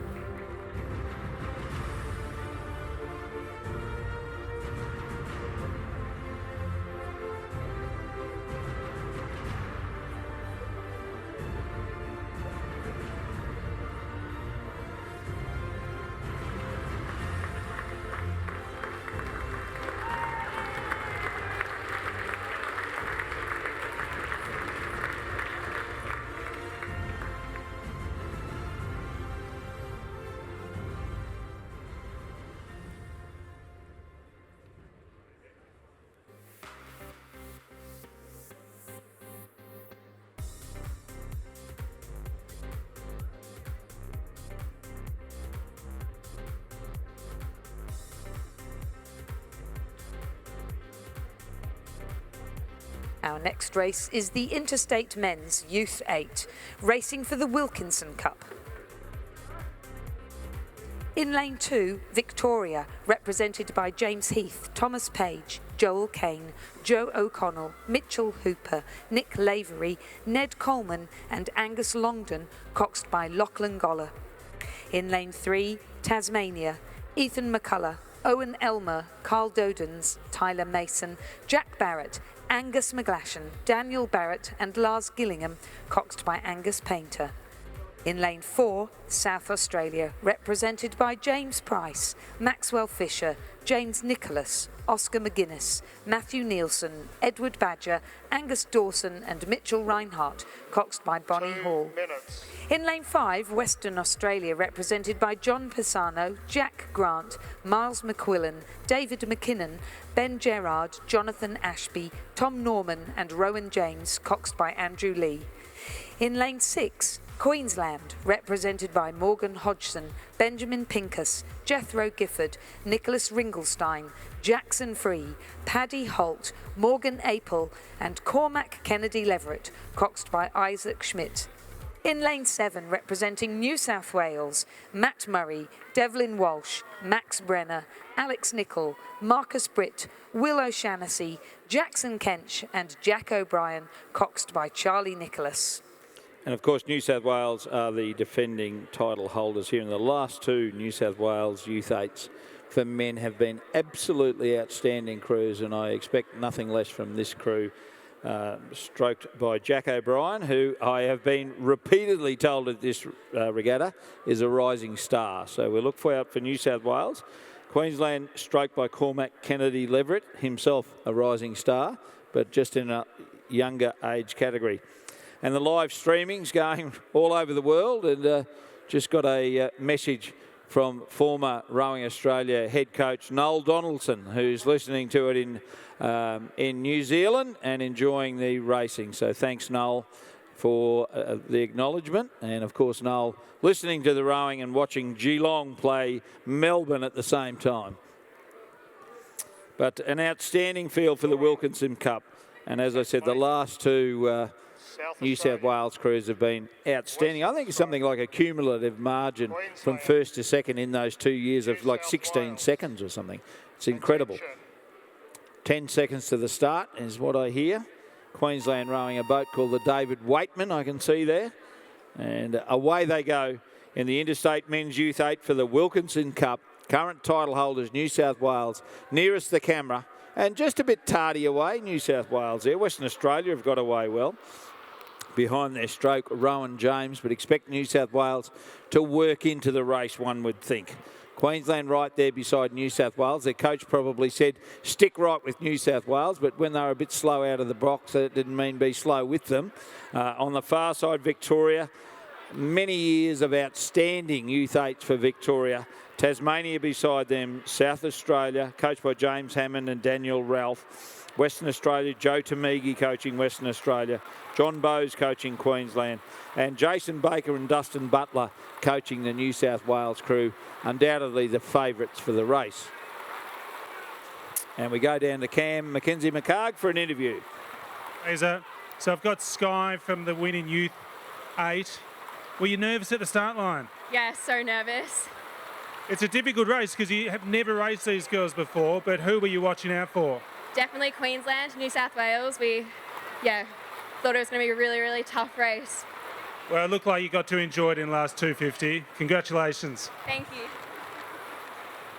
Our next race is the Interstate Men's Youth 8, racing for the Wilkinson Cup. In lane 2, Victoria, represented by James Heath, Thomas Page, Joel Kane, Joe O'Connell, Mitchell Hooper, Nick Lavery, Ned Coleman and Angus Longdon, coxed by Lachlan Goller. In lane 3, Tasmania, Ethan McCullough, Owen Elmer, Carl Dodens, Tyler Mason, Jack Barrett, Angus McGlashan, Daniel Barrett and Lars Gillingham, coxed by Angus Painter. In lane 4, South Australia, represented by James Price, Maxwell Fisher, James Nicholas, Oscar McGuinness, Matthew Nielsen, Edward Badger, Angus Dawson and Mitchell Reinhardt, coxed by Bonnie Hall. In lane 5, Western Australia, represented by John Pisano, Jack Grant, Miles McQuillan, David McKinnon, Ben Gerard, Jonathan Ashby, Tom Norman and Rowan James, coxed by Andrew Lee. In lane 6, Queensland, represented by Morgan Hodgson, Benjamin Pincus, Jethro Gifford, Nicholas Ringelstein, Jackson Free, Paddy Holt, Morgan Apel and Cormac Kennedy Leverett, coxed by Isaac Schmidt. In lane 7, representing New South Wales, Matt Murray, Devlin Walsh, Max Brenner, Alex Nichol, Marcus Britt, Will O'Shaughnessy, Jackson Kench and Jack O'Brien, coxed by Charlie Nicholas. And of course, New South Wales are the defending title holders here. In the last 2 New South Wales Youth 8s for men have been absolutely outstanding crews, and I expect nothing less from this crew. Stroked by Jack O'Brien, who I have been repeatedly told at this regatta is a rising star. So we'll look out for New South Wales. Queensland stroked by Cormac Kennedy Leverett, himself a rising star, but just in a younger age category. And the live streaming's going all over the world, and just got a message from former Rowing Australia head coach Noel Donaldson, who's listening to it in New Zealand and enjoying the racing. So thanks, Noel, for the acknowledgement. And of course, Noel listening to the rowing and watching Geelong play Melbourne at the same time. But an outstanding field for the Wilkinson Cup. And as I said, the last 2 New South Wales crews have been outstanding. I think it's something like a cumulative margin from first to second in those 2 years of like 16 seconds or something. It's incredible. 10 seconds to the start is what I hear. Queensland rowing a boat called the David Waitman, I can see there. And away they go in the Interstate Men's Youth 8 for the Wilkinson Cup. Current title holders, New South Wales, nearest the camera. And just a bit tardy away, New South Wales there. Western Australia have got away well. Behind their stroke, Rowan James, but expect New South Wales to work into the race, one would think. Queensland right there beside New South Wales. Their coach probably said, stick right with New South Wales, but when they were a bit slow out of the box, that didn't mean be slow with them. On the far side, Victoria, many years of outstanding youth eights for Victoria. Tasmania beside them, South Australia, coached by James Hammond and Daniel Ralph. Western Australia, Joe Tamigi coaching Western Australia. John Bowes coaching Queensland. And Jason Baker and Dustin Butler coaching the New South Wales crew. Undoubtedly the favourites for the race. And we go down to Cam Mackenzie McHarg for an interview. So I've got Sky from the winning Youth 8. Were you nervous at the start line? Yeah, so nervous. It's a difficult race because you have never raced these girls before, but who were you watching out for? Definitely Queensland, New South Wales. We thought it was going to be a really, really tough race. Well, it looked like you got to enjoy it in the last 250. Congratulations. Thank you.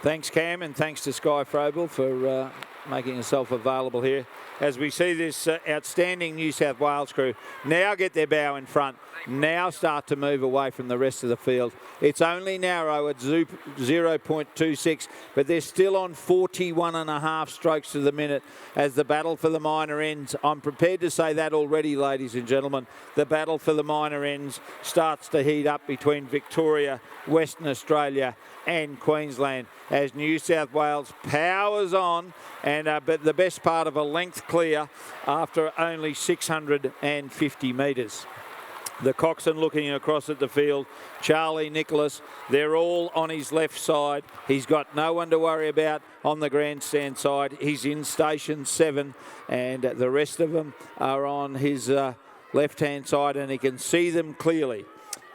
Thanks, Cam, and thanks to Sky Frobel for making herself available here. As we see this outstanding New South Wales crew now get their bow in front, now start to move away from the rest of the field. It's only narrow at 0.26, but they're still on 41.5 strokes to the minute as the battle for the minor ends. I'm prepared to say that already, ladies and gentlemen. The battle for the minor ends starts to heat up between Victoria, Western Australia and Queensland as New South Wales powers on, and but the best part of a length clear after only 650 metres. The coxswain looking across at the field, Charlie Nicholas, they're all on his left side. He's got no one to worry about on the grandstand side. He's in station 7 and the rest of them are on his left-hand side and he can see them clearly.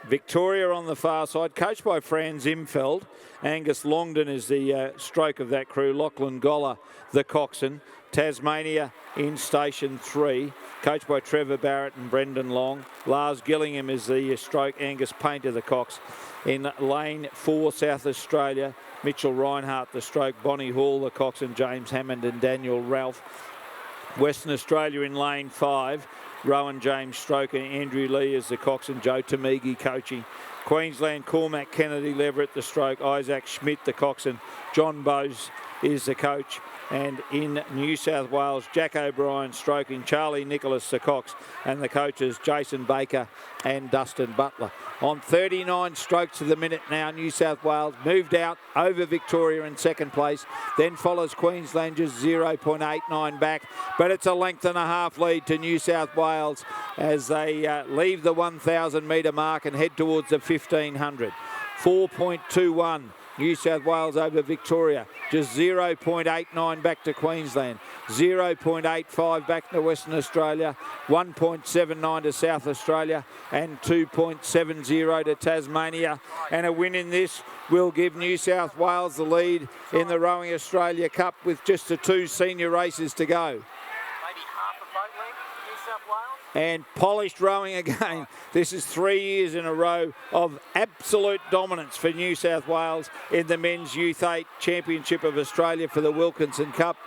Victoria on the far side, coached by Fran Zimfeld. Angus Longden is the stroke of that crew. Lachlan Goller, the coxswain. Tasmania in station 3, coached by Trevor Barrett and Brendan Long. Lars Gillingham is the stroke. Angus Painter, the cox. In lane 4, South Australia, Mitchell Reinhardt, the stroke. Bonnie Hall, the coxswain. James Hammond and Daniel Ralph. Western Australia in lane 5. Rowan James stroke and Andrew Lee is the coxswain. Joe Tamigi coaching. Queensland, Cormac Kennedy Leverett the stroke. Isaac Schmidt the coxswain. John Bowes is the coach. And in New South Wales, Jack O'Brien stroking, Charlie Nicholas the cox, and the coaches Jason Baker and Dustin Butler. On 39 strokes to the minute now, New South Wales moved out over Victoria in second place. Then follows Queensland just 0.89 back, but it's a length and a half lead to New South Wales as they leave the 1,000 metre mark and head towards the 1,500. 4.21. New South Wales over Victoria, just 0.89 back to Queensland, 0.85 back to Western Australia, 1.79 to South Australia and 2.70 to Tasmania. And a win in this will give New South Wales the lead in the Rowing Australia Cup with just the 2 senior races to go. And polished rowing again. This is 3 years in a row of absolute dominance for New South Wales in the Men's Youth 8 Championship of Australia for the Wilkinson Cup.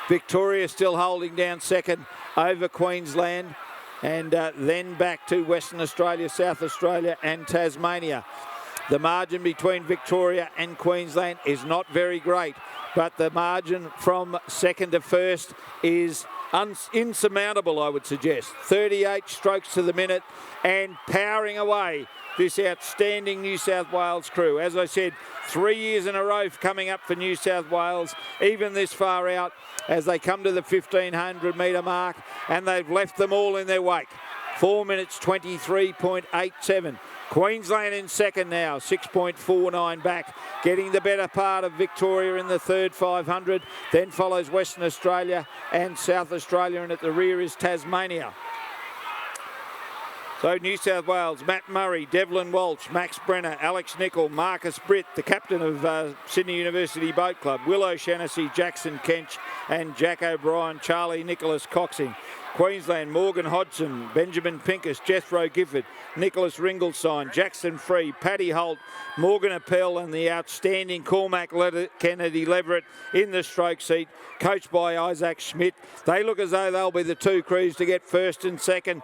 Victoria still holding down second over Queensland and then back to Western Australia, South Australia and Tasmania. The margin between Victoria and Queensland is not very great, but the margin from second to first is insurmountable, I would suggest. 38 strokes to the minute and powering away this outstanding New South Wales crew. As I said, 3 years in a row coming up for New South Wales, even this far out as they come to the 1,500 metre mark, and they've left them all in their wake. 4 minutes 23.87. Queensland in second now, 6.49 back, getting the better part of Victoria in the third 500. Then follows Western Australia and South Australia, and at the rear is Tasmania. So New South Wales, Matt Murray, Devlin Walsh, Max Brenner, Alex Nichol, Marcus Britt, the captain of Sydney University Boat Club, Will O'Shannessy, Jackson Kench and Jack O'Brien, Charlie Nicholas Coxing. Queensland, Morgan Hodgson, Benjamin Pincus, Jethro Gifford, Nicholas Ringlesine, Jackson Free, Paddy Holt, Morgan Appel and the outstanding Cormac Kennedy Leverett in the stroke seat, coached by Isaac Schmidt. They look as though they'll be the two crews to get first and second.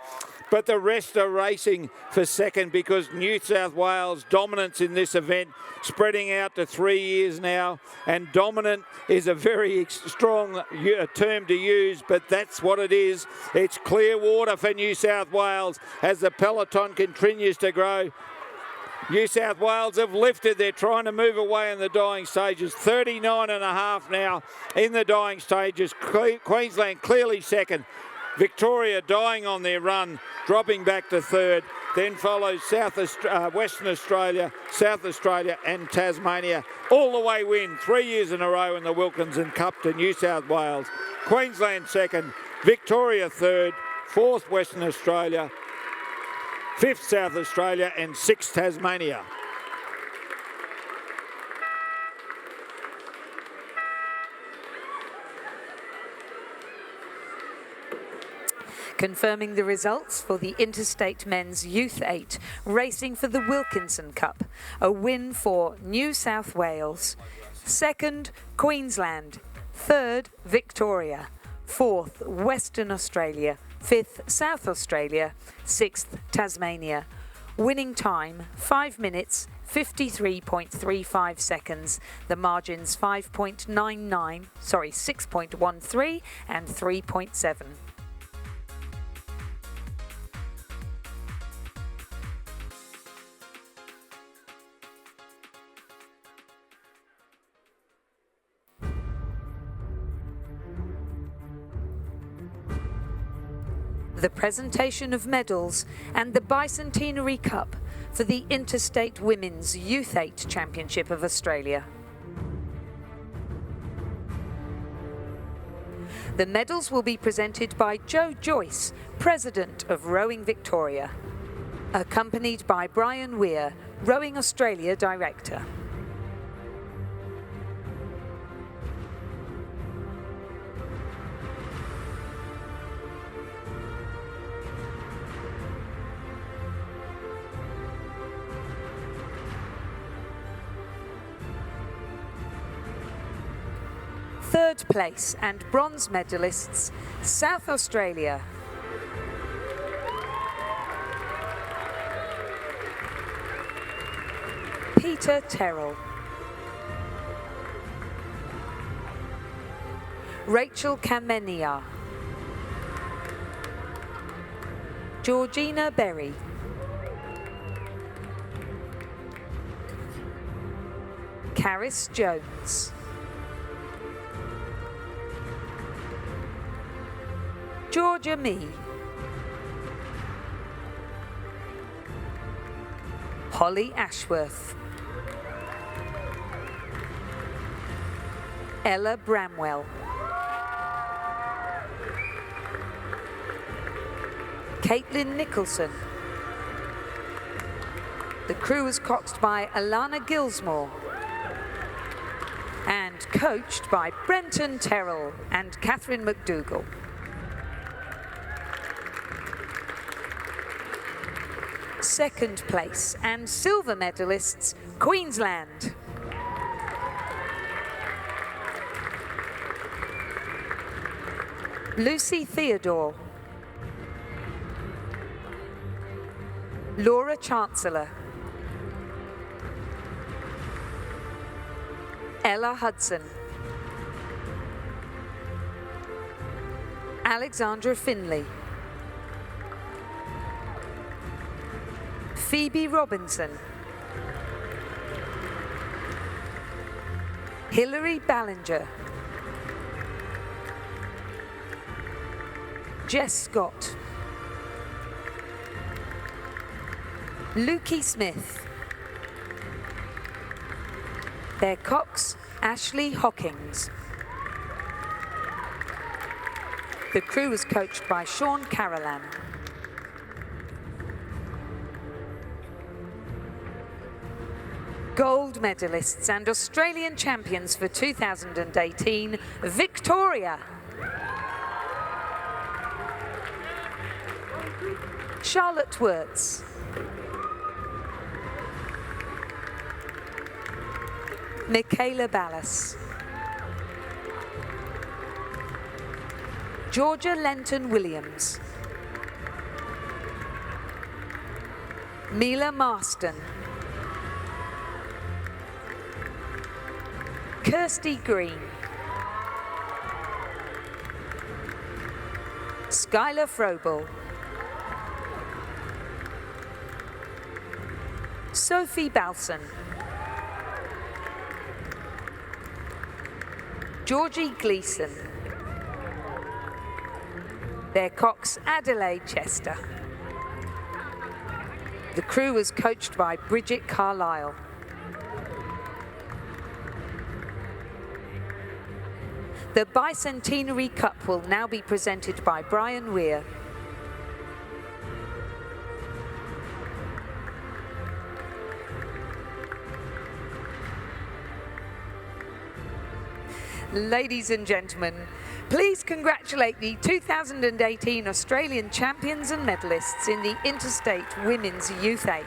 But the rest are racing for second because New South Wales dominance in this event spreading out to 3 years now, and dominant is a very strong term to use, but that's what it is. It's clear water for New South Wales as the peloton continues to grow. New South Wales have lifted. They're trying to move away in the dying stages. 39.5 now in the dying stages. Queensland clearly second. Victoria dying on their run, dropping back to third. Then follows Western Australia, South Australia and Tasmania. All the way win 3 years in a row in the Wilkinson Cup to New South Wales. Queensland second, Victoria third, fourth Western Australia, fifth South Australia and sixth Tasmania. Confirming the results for the Interstate Men's Youth 8, racing for the Wilkinson Cup. A win for New South Wales. Second, Queensland. Third, Victoria. Fourth, Western Australia. Fifth, South Australia. Sixth, Tasmania. Winning time, 5 minutes, 53.35 seconds. The margins 6.13 and 3.7. The presentation of medals and the Bicentenary Cup for the Interstate Women's Youth 8 Championship of Australia. The medals will be presented by Joe Joyce, President of Rowing Victoria, accompanied by Brian Weir, Rowing Australia Director. Third place and bronze medalists, South Australia. Peter Terrell. Rachel Kamenia. Georgina Berry. Caris Jones. Georgia Mee. Holly Ashworth. Ella Bramwell. Caitlin Nicholson. The crew is coxed by Alana Gilsmore and coached by Brenton Terrell and Catherine McDougall. Second place and silver medalists, Queensland. Lucy Theodore. Laura Chancellor. Ella Hudson. Alexandra Finley. Phoebe Robinson. Hilary Ballinger. Jess Scott. Lukey Smith. Their cox, Ashley Hockings. The crew is coached by Sean Carolan. Gold medalists and Australian champions for 2018, Victoria. Charlotte Wirtz. Michaela Ballas. Georgia Lenton Williams. Mila Marston. Kirsty Green. Skylar Frobel. Sophie Balson. Georgie Gleeson. Their cox Adelaide Chester. The crew was coached by Bridget Carlisle. The Bicentenary Cup will now be presented by Brian Weir. Ladies and gentlemen, please congratulate the 2018 Australian champions and medalists in the Interstate Women's Youth 8.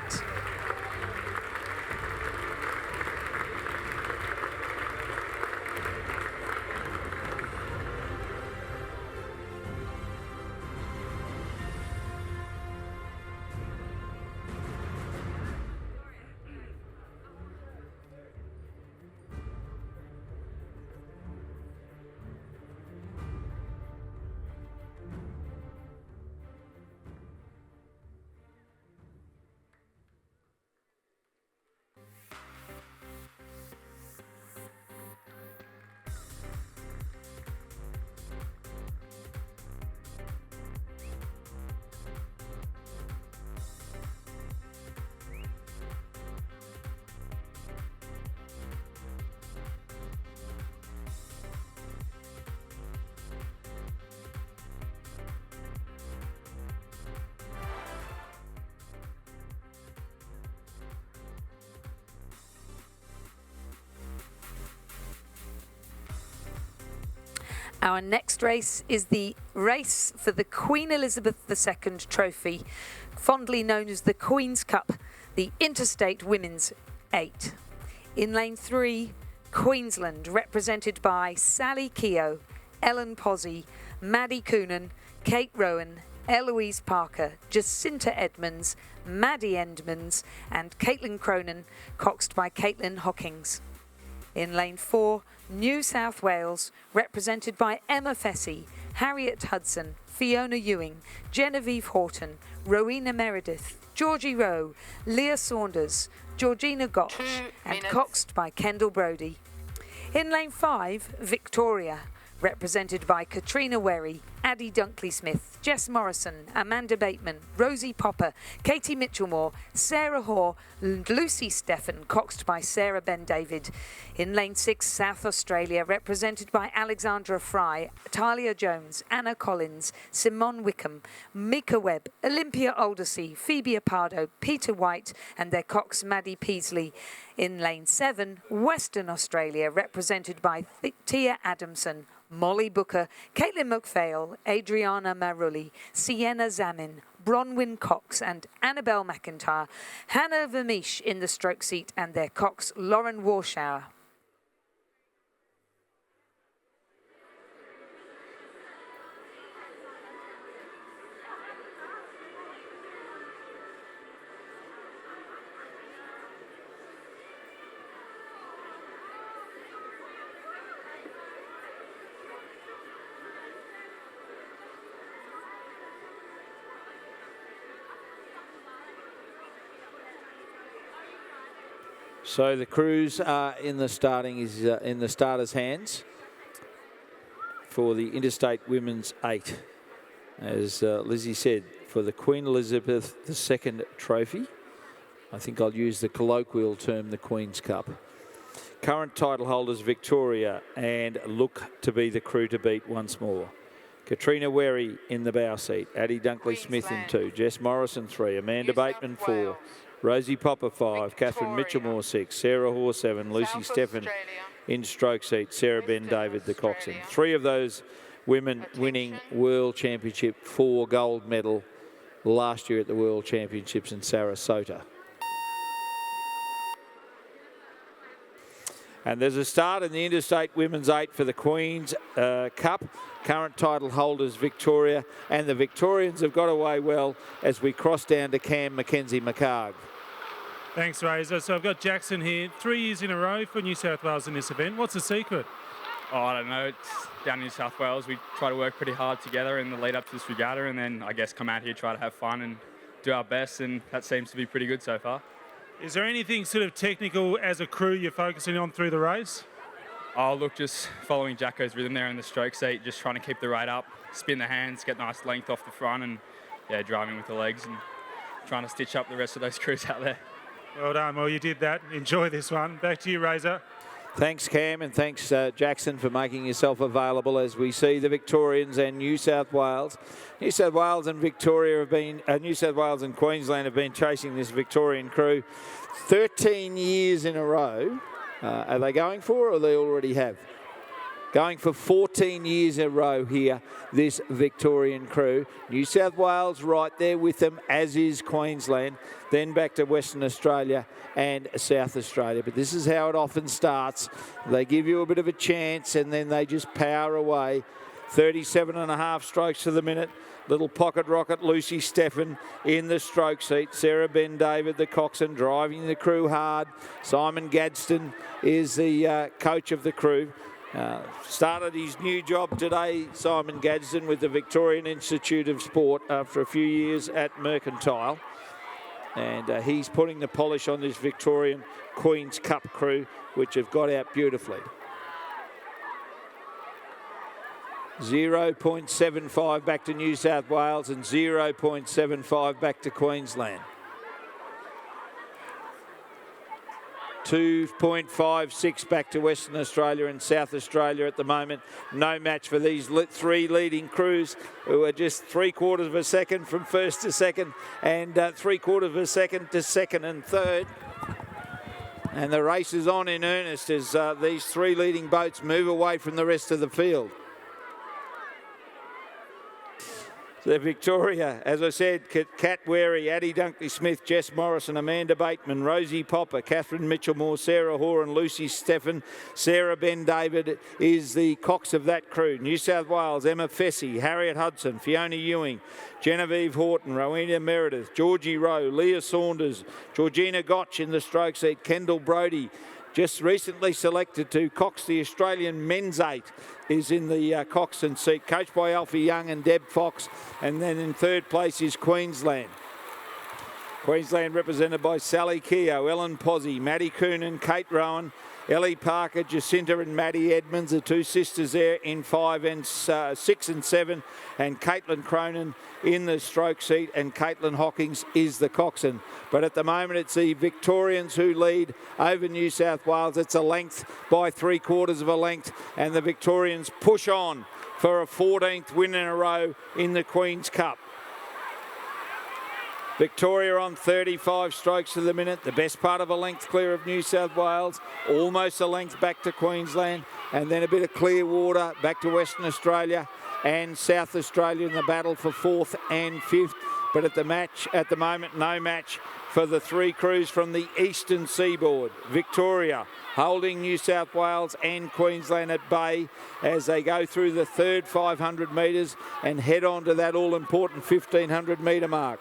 Our next race is the race for the Queen Elizabeth II Trophy, fondly known as the Queen's Cup, the Interstate Women's 8. In lane 3, Queensland, represented by Sally Keogh, Ellen Posey, Maddie Coonan, Kate Rowan, Eloise Parker, Jacinta Edmonds, Maddie Endmans, and Caitlin Cronin, coxed by Caitlin Hockings. In lane 4, New South Wales, represented by Emma Fessy, Harriet Hudson, Fiona Ewing, Genevieve Horton, Rowena Meredith, Georgie Rowe, Leah Saunders, Georgina Gotch, and coxed by Kendall Brody. In lane 5, Victoria, represented by Katrina Werry, Addie Dunkley-Smith, Jess Morrison, Amanda Bateman, Rosie Popper, Katie Mitchellmore, Sarah Hoare, and Lucy Steffen, coxed by Sarah Ben-David. In lane 6, South Australia, represented by Alexandra Fry, Talia Jones, Anna Collins, Simone Wickham, Mika Webb, Olympia Aldersey, Phoebe Pardo, Peter White, and their cox Maddie Peasley. In lane 7, Western Australia, represented by Tia Adamson, Molly Booker, Caitlin McPhail, Adriana Marulli, Sienna Zamin, Bronwyn Cox and Annabelle McIntyre, Hannah Vermeesh in the stroke seat and their cox Lauren Warshauer. So the crews are in the starters' hands for the Interstate Women's 8. As Lizzie said, for the Queen Elizabeth II Trophy. I think I'll use the colloquial term, the Queen's Cup. Current title holders Victoria and look to be the crew to beat once more. Katrina Werry in the bow seat, Addie Dunkley-Smith in 2, Jess Morrison 3, Amanda Bateman 4, Rosie Popper 5, Catherine Mitchellmore 6, Sarah Hoare 7, Lucy South Stephen Australia. in stroke seat, Sarah Ben David, the coxswain. 3 of those women winning World Championship 4 gold medal last year at the World Championships in Sarasota. And there's a start in the Interstate Women's 8 for the Queen's Cup. Current title holders Victoria, and the Victorians have got away well as we cross down to Cam Mackenzie McCarg. Thanks, Razor. So I've got Jackson here, 3 years in a row for New South Wales in this event. What's the secret? Oh, I don't know. It's down in New South Wales. We try to work pretty hard together in the lead up to this regatta, and then I guess come out here, try to have fun and do our best, and that seems to be pretty good so far. Is there anything sort of technical as a crew you're focusing on through the race? Oh, look, just following Jacko's rhythm there in the stroke seat, just trying to keep the rate up, spin the hands, get nice length off the front, and yeah, driving with the legs and trying to stitch up the rest of those crews out there. Well done. Well, you did that. Enjoy this one. Back to you, Razor. Thanks, Cam, and thanks, Jackson, for making yourself available as we see the Victorians and New South Wales. New South Wales and Victoria have been, New South Wales and Queensland have been chasing this Victorian crew 13 years in a row. Are they going for, or they already have? Going for 14 years in a row here, this Victorian crew. New South Wales right there with them, as is Queensland. Then back to Western Australia and South Australia. But this is how it often starts. They give you a bit of a chance and then they just power away. 37.5 strokes to the minute. Little pocket rocket, Lucy Stephen in the stroke seat. Sarah Ben David, the coxswain, driving the crew hard. Simon Gadsden is the coach of the crew. Started his new job today, Simon Gadsden, with the Victorian Institute of Sport after a few years at Mercantile. And he's putting the polish on this Victorian Queen's Cup crew, which have got out beautifully. 0.75 back to New South Wales and 0.75 back to Queensland. 2.56 back to Western Australia and South Australia at the moment. No match for these 3 leading crews who are just 3/4 of a second from first to second and 3/4 of a second to second and third. And the race is on in earnest as these 3 leading boats move away from the rest of the field. So Victoria, as I said, Kat Wary, Addie Dunkley-Smith, Jess Morrison, Amanda Bateman, Rosie Popper, Catherine Mitchellmore, Sarah Hoare and Lucy Stephen. Sarah Ben David is the cox of that crew. New South Wales, Emma Fessy, Harriet Hudson, Fiona Ewing, Genevieve Horton, Rowena Meredith, Georgie Rowe, Leah Saunders, Georgina Gotch in the stroke seat, Kendall Brodie, just recently selected to cox the Australian men's 8, is in the coxswain seat, coached by Alfie Young and Deb Fox. And then in third place is Queensland. Queensland represented by Sally Keogh, Ellen Pozzi, Maddie Coonan, Kate Rowan, Ellie Parker, Jacinta and Maddie Edmonds, the 2 sisters there in 5 and 6 and 7, and Caitlin Cronin in the stroke seat, and Caitlin Hawkins is the coxswain. But at the moment it's the Victorians who lead over New South Wales. It's a length by 3/4 of a length, and the Victorians push on for a 14th win in a row in the Queen's Cup. Victoria on 35 strokes to the minute, the best part of a length clear of New South Wales, almost a length back to Queensland, and then a bit of clear water back to Western Australia and South Australia in the battle for 4th and 5th. But at the moment, no match for the 3 crews from the eastern seaboard. Victoria holding New South Wales and Queensland at bay as they go through the third 500 metres and head on to that all-important 1,500 metre mark.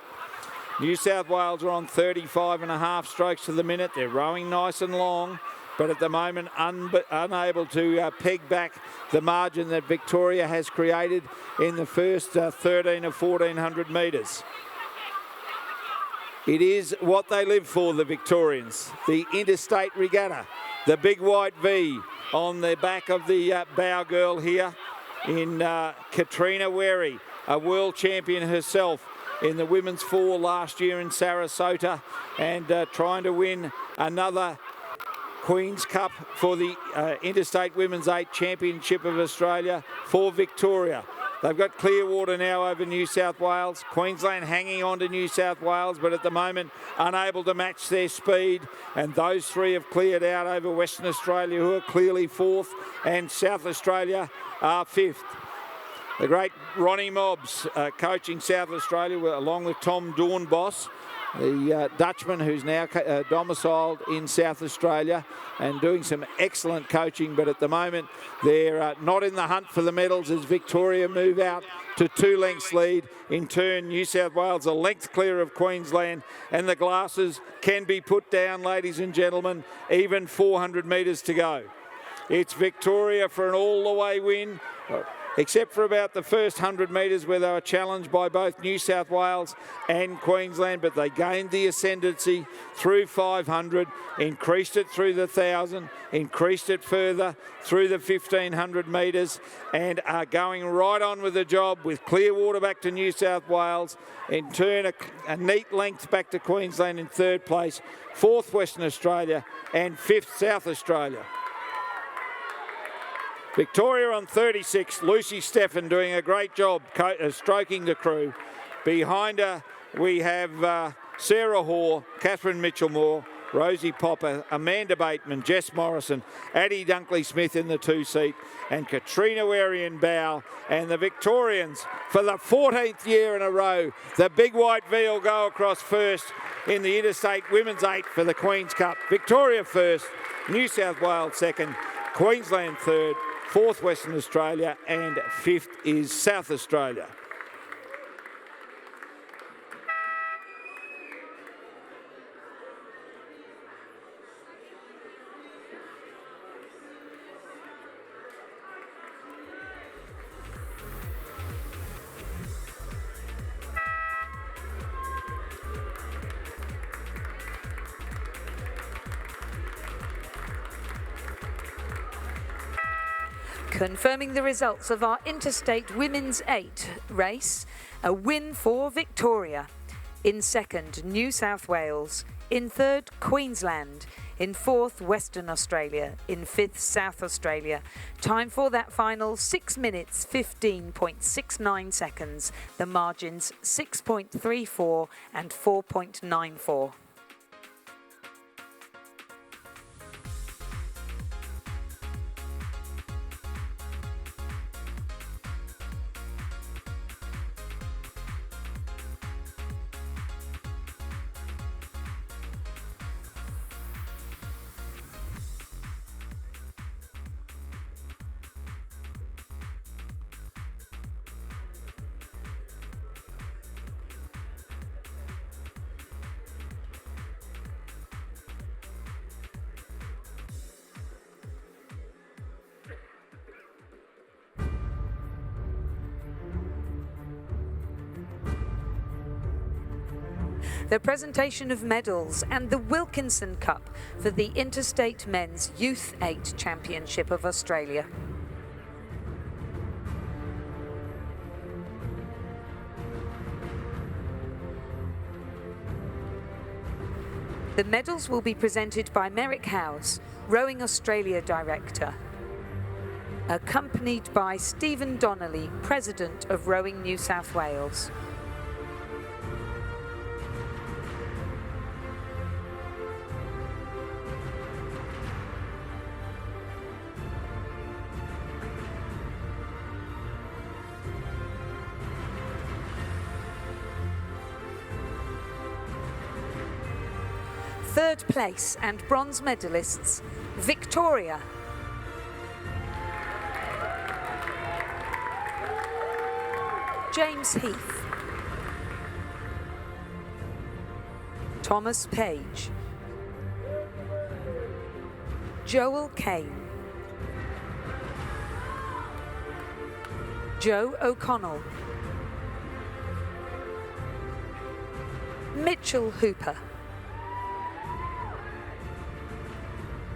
New South Wales are on 35.5 strokes to the minute. They're rowing nice and long, but at the moment unable to peg back the margin that Victoria has created in the first 13 of 1,400 metres. It is what they live for, the Victorians. The Interstate Regatta, the big white V on the back of the bow girl here in Katrina Wary, a world champion herself in the women's 4 last year in Sarasota, and trying to win another Queen's Cup for the Interstate Women's 8 Championship of Australia for Victoria. They've got Clearwater now over New South Wales. Queensland hanging on to New South Wales, but at the moment unable to match their speed. And those three have cleared out over Western Australia, who are clearly fourth, and South Australia are fifth. The great Ronnie Mobbs coaching South Australia along with Tom Dornbos, the Dutchman who's now domiciled in South Australia and doing some excellent coaching, but at the moment they're not in the hunt for the medals as Victoria move out to 2 lengths lead. In turn, New South Wales a length clear of Queensland, and the glasses can be put down, ladies and gentlemen, even 400 metres to go. It's Victoria for an all-the-way win, except for about the first 100 metres where they were challenged by both New South Wales and Queensland, but they gained the ascendancy through 500, increased it through the 1,000, increased it further through the 1,500 metres, and are going right on with the job with Clearwater back to New South Wales. In turn, a neat length back to Queensland in third place, fourth Western Australia, and fifth South Australia. Victoria on 36, Lucy Steffen doing a great job stroking the crew. Behind her we have Sarah Hoare, Catherine Mitchell-Moore, Rosie Popper, Amanda Bateman, Jess Morrison, Addie Dunkley-Smith in the 2 seat, and Katrina Warian-Bow. And the Victorians, for the 14th year in a row, the big white V will go across first in the Interstate Women's 8 for the Queen's Cup. Victoria first, New South Wales second, Queensland third, fourth Western Australia, and fifth is South Australia. Confirming the results of our Interstate Women's 8 race, a win for Victoria. In second, New South Wales. In third, Queensland. In fourth, Western Australia. In fifth, South Australia. Time for that final 6 minutes, 15.69 seconds. The margins 6.34 and 4.94. The presentation of medals and the Wilkinson Cup for the Interstate Men's Youth 8 Championship of Australia. The medals will be presented by Merrick Howes, Rowing Australia Director, accompanied by Stephen Donnelly, President of Rowing New South Wales. Third place and bronze medalists, Victoria. James Heath. Thomas Page. Joel Kane. Joe O'Connell. Mitchell Hooper.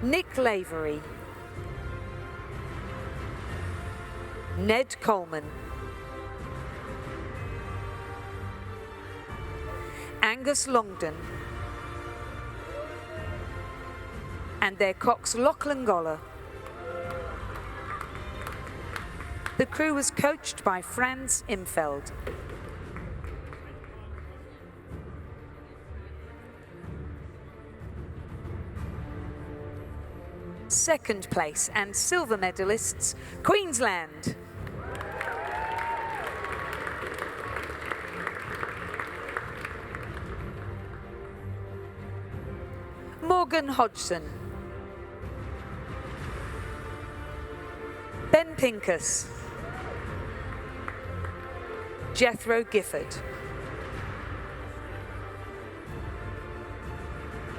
Nick Lavery. Ned Coleman. Angus Longdon. And their cox Lachlan Goller. The crew was coached by Franz Imfeld. Second place and silver medalists, Queensland. Morgan Hodgson. Ben Pincus. Jethro Gifford.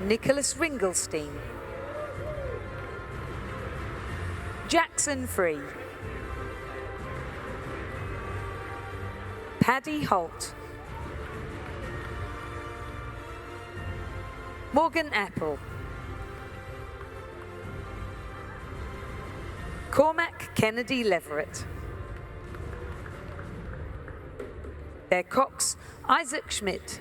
Nicholas Ringelstein. Jackson Free. Paddy Holt. Morgan Apple. Cormac Kennedy Leverett. Their cox, Isaac Schmidt.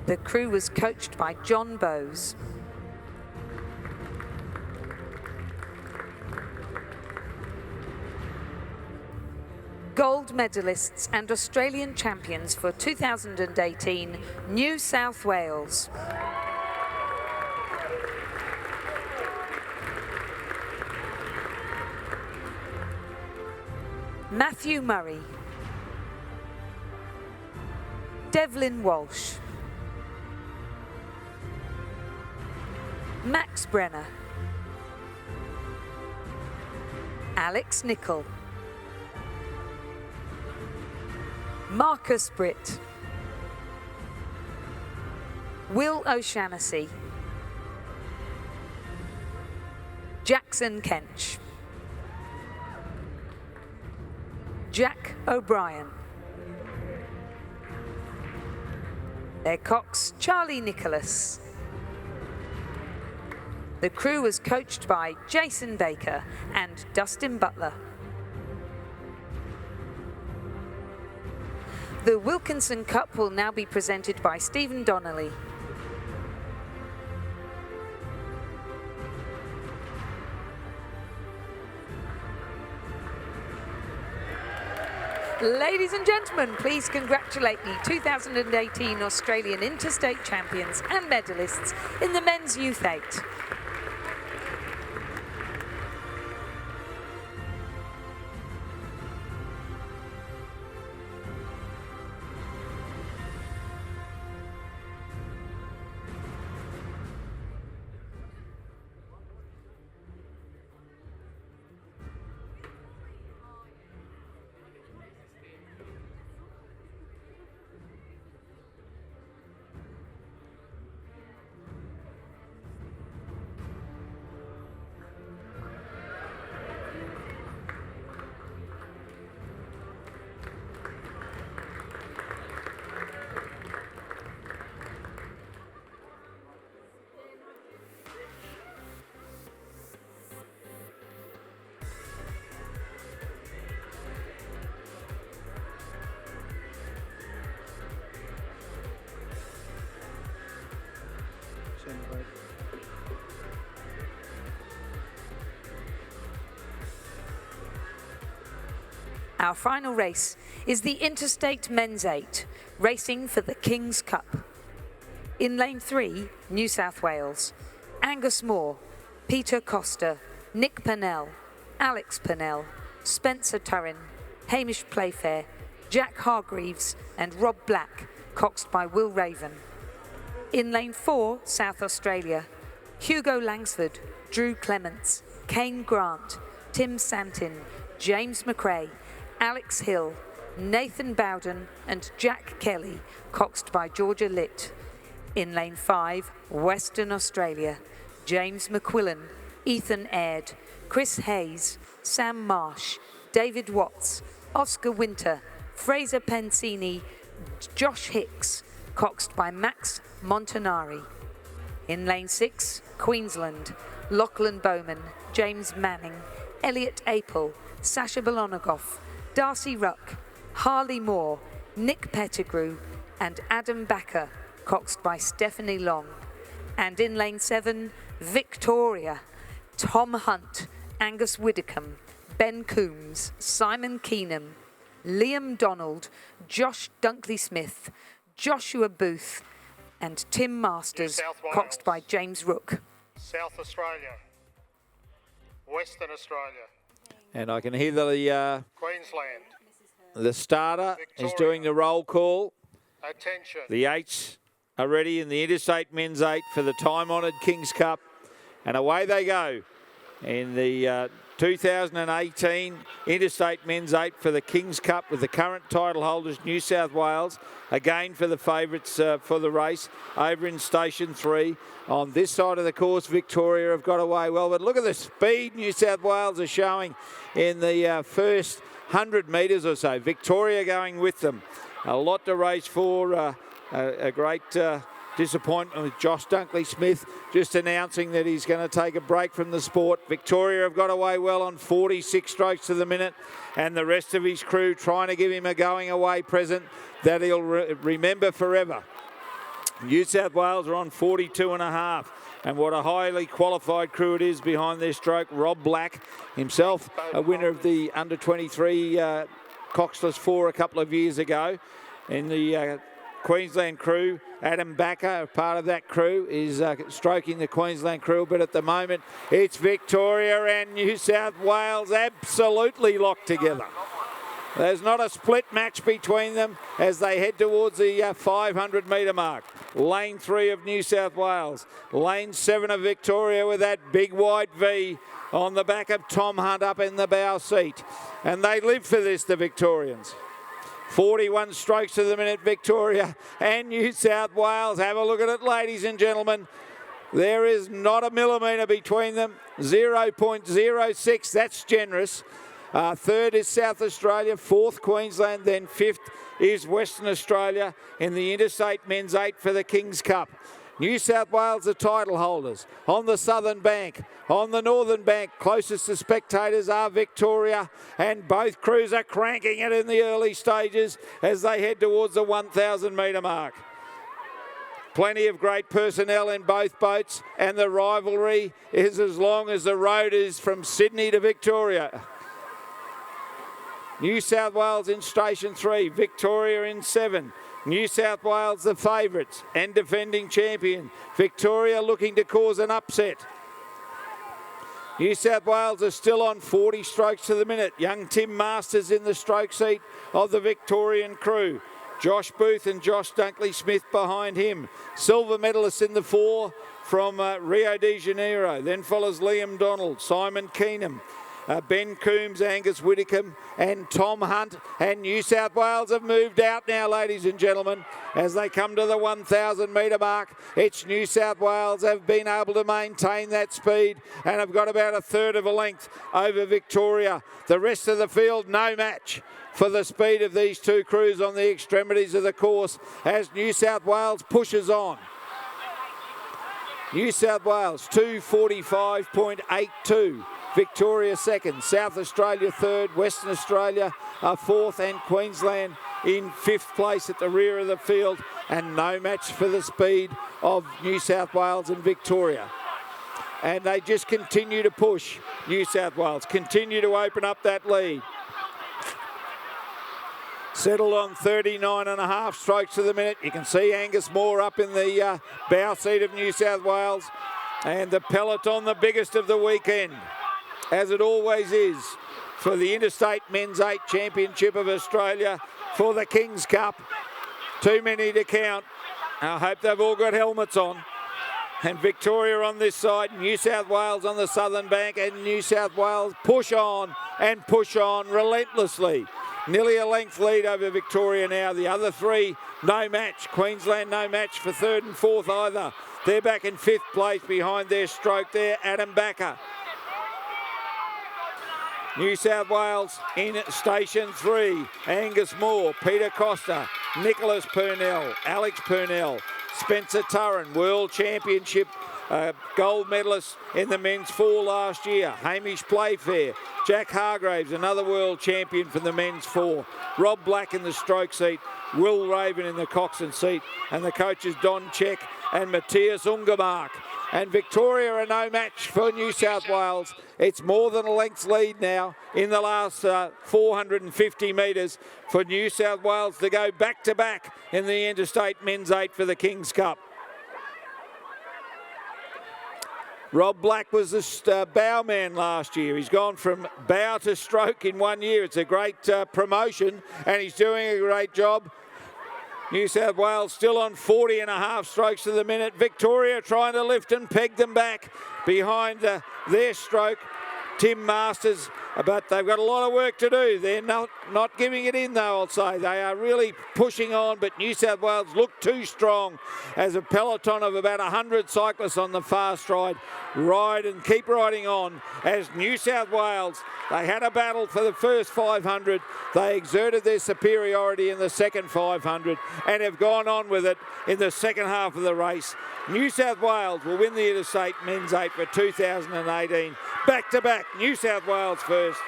The crew was coached by John Bowes. Gold medalists and Australian champions for 2018, New South Wales. Matthew Murray. Devlin Walsh. Max Brenner. Alex Nichol. Marcus Britt. Will O'Shanassy. Jackson Kench. Jack O'Brien. Their cox, Charlie Nicholas. The crew was coached by Jason Baker and Dustin Butler. The Wilkinson Cup will now be presented by Stephen Donnelly. Ladies and gentlemen, please congratulate the 2018 Australian Interstate champions and medalists in the men's Youth 8. Our final race is the Interstate Men's 8, racing for the King's Cup. In lane 3, New South Wales, Angus Moore, Peter Costa, Nick Pennell, Alex Pennell, Spencer Turrin, Hamish Playfair, Jack Hargreaves and Rob Black, coxed by Will Raven. In lane 4, South Australia, Hugo Langsford, Drew Clements, Kane Grant, Tim Santin, James McRae, Alex Hill, Nathan Bowden and Jack Kelly, coxed by Georgia Litt. In lane 5, Western Australia, James McQuillan, Ethan Aird, Chris Hayes, Sam Marsh, David Watts, Oscar Winter, Fraser Pensini, Josh Hicks, coxed by Max Montanari. In lane 6, Queensland, Lachlan Bowman, James Manning, Elliot Apel, Sasha Bolonogoff, Darcy Ruck, Harley Moore, Nick Pettigrew and Adam Backer, coxed by Stephanie Long. And in lane 7, Victoria, Tom Hunt, Angus Widdicombe, Ben Coombs, Simon Keenan, Liam Donald, Josh Dunkley-Smith, Joshua Booth, and Tim Masters, coxed by James Rook. South Australia, Western Australia, And I can hear the Queensland. starter is doing the roll call. Attention. The eights are ready in the Interstate Men's 8 for the time-honoured King's Cup. And away they go in the 2018 Interstate Men's 8 for the King's Cup with the current title holders, New South Wales. Again for the favourites for the race over in Station 3. On this side of the course, Victoria have got away well. But look at the speed New South Wales are showing in the first 100 metres or so. Victoria going with them. A lot to race for. A great disappointment with Josh Dunkley-Smith just announcing that he's going to take a break from the sport. Victoria have got away well on 46 strokes to the minute, and the rest of his crew trying to give him a going away present that he'll remember forever. New South Wales are on 42.5, and what a highly qualified crew it is behind their stroke. Rob Black, himself a winner of the under-23 Coxless 4 a couple of years ago. In the Queensland crew, Adam Backer, part of that crew, is stroking the Queensland crew, but at the moment it's Victoria and New South Wales absolutely locked together. There's not a split match between them as they head towards the 500 metre mark. Lane 3 of New South Wales, lane 7 of Victoria with that big white V on the back of Tom Hunt up in the bow seat. And they live for this, the Victorians. 41 strokes to the minute, Victoria and New South Wales. Have a look at it, ladies and gentlemen. There is not a millimetre between them. 0.06, that's generous. Third is South Australia, fourth Queensland, then fifth is Western Australia in the Interstate Men's 8 for the King's Cup. New South Wales are title holders on the southern bank. On the northern bank, closest to spectators are Victoria, and both crews are cranking it in the early stages as they head towards the 1,000 metre mark. Plenty of great personnel in both boats, and the rivalry is as long as the road is from Sydney to Victoria. New South Wales in Station 3, Victoria in 7. New South Wales the favourites and defending champion. Victoria looking to cause an upset. New South Wales are still on 40 strokes to the minute. Young Tim Masters in the stroke seat of the Victorian crew. Josh Booth and Josh Dunkley-Smith behind him. Silver medalists in the 4 from Rio de Janeiro. Then follows Liam Donald, Simon Keenan, Ben Coombs, Angus Whitcomb and Tom Hunt. And New South Wales have moved out now, ladies and gentlemen, as they come to the 1,000 metre mark. It's New South Wales have been able to maintain that speed and have got about a third of a length over Victoria. The rest of the field, no match for the speed of these two crews on the extremities of the course as New South Wales pushes on. New South Wales 2:45.82. Victoria second, South Australia third, Western Australia fourth, and Queensland in fifth place at the rear of the field, and no match for the speed of New South Wales and Victoria. And they just continue to push. New South Wales continue to open up that lead. Settled on 39.5 strokes to the minute. You can see Angus Moore up in the bow seat of New South Wales, and the peloton the biggest of the weekend, as it always is, for the Interstate Men's 8 Championship of Australia for the King's Cup. Too many to count. I hope they've all got helmets on. And Victoria on this side, New South Wales on the southern bank, and New South Wales push on and push on relentlessly. Nearly a length lead over Victoria now. The other three, no match. Queensland, no match for third and fourth either. They're back in fifth place behind their stroke there, Adam Backer. New South Wales in Station 3, Angus Moore, Peter Costa, Nicholas Purnell, Alex Purnell, Spencer Turren, World Championship gold medalist in the men's 4 last year, Hamish Playfair, Jack Hargraves, another world champion for the men's 4, Rob Black in the stroke seat, Will Raven in the coxswain seat, and the coaches Don Check and Matthias Ungermark. And Victoria are no match for New South Wales. It's more than a length's lead now in the last 450 metres for New South Wales to go back-to-back in the Interstate Men's 8 for the King's Cup. Rob Black was the bow man last year. He's gone from bow to stroke in 1 year. It's a great promotion, and he's doing a great job. New South Wales still on 40.5 strokes to the minute. Victoria trying to lift and peg them back behind their stroke. Tim Masters, but they've got a lot of work to do. They're not giving it in, though, I'll say. They are really pushing on, but New South Wales look too strong as a peloton of about 100 cyclists on the far stride ride and keep riding on as New South Wales, they had a battle for the first 500. They exerted their superiority in the second 500 and have gone on with it in the second half of the race. New South Wales will win the Interstate Men's 8 for 2018. Back-to-back, New South Wales first,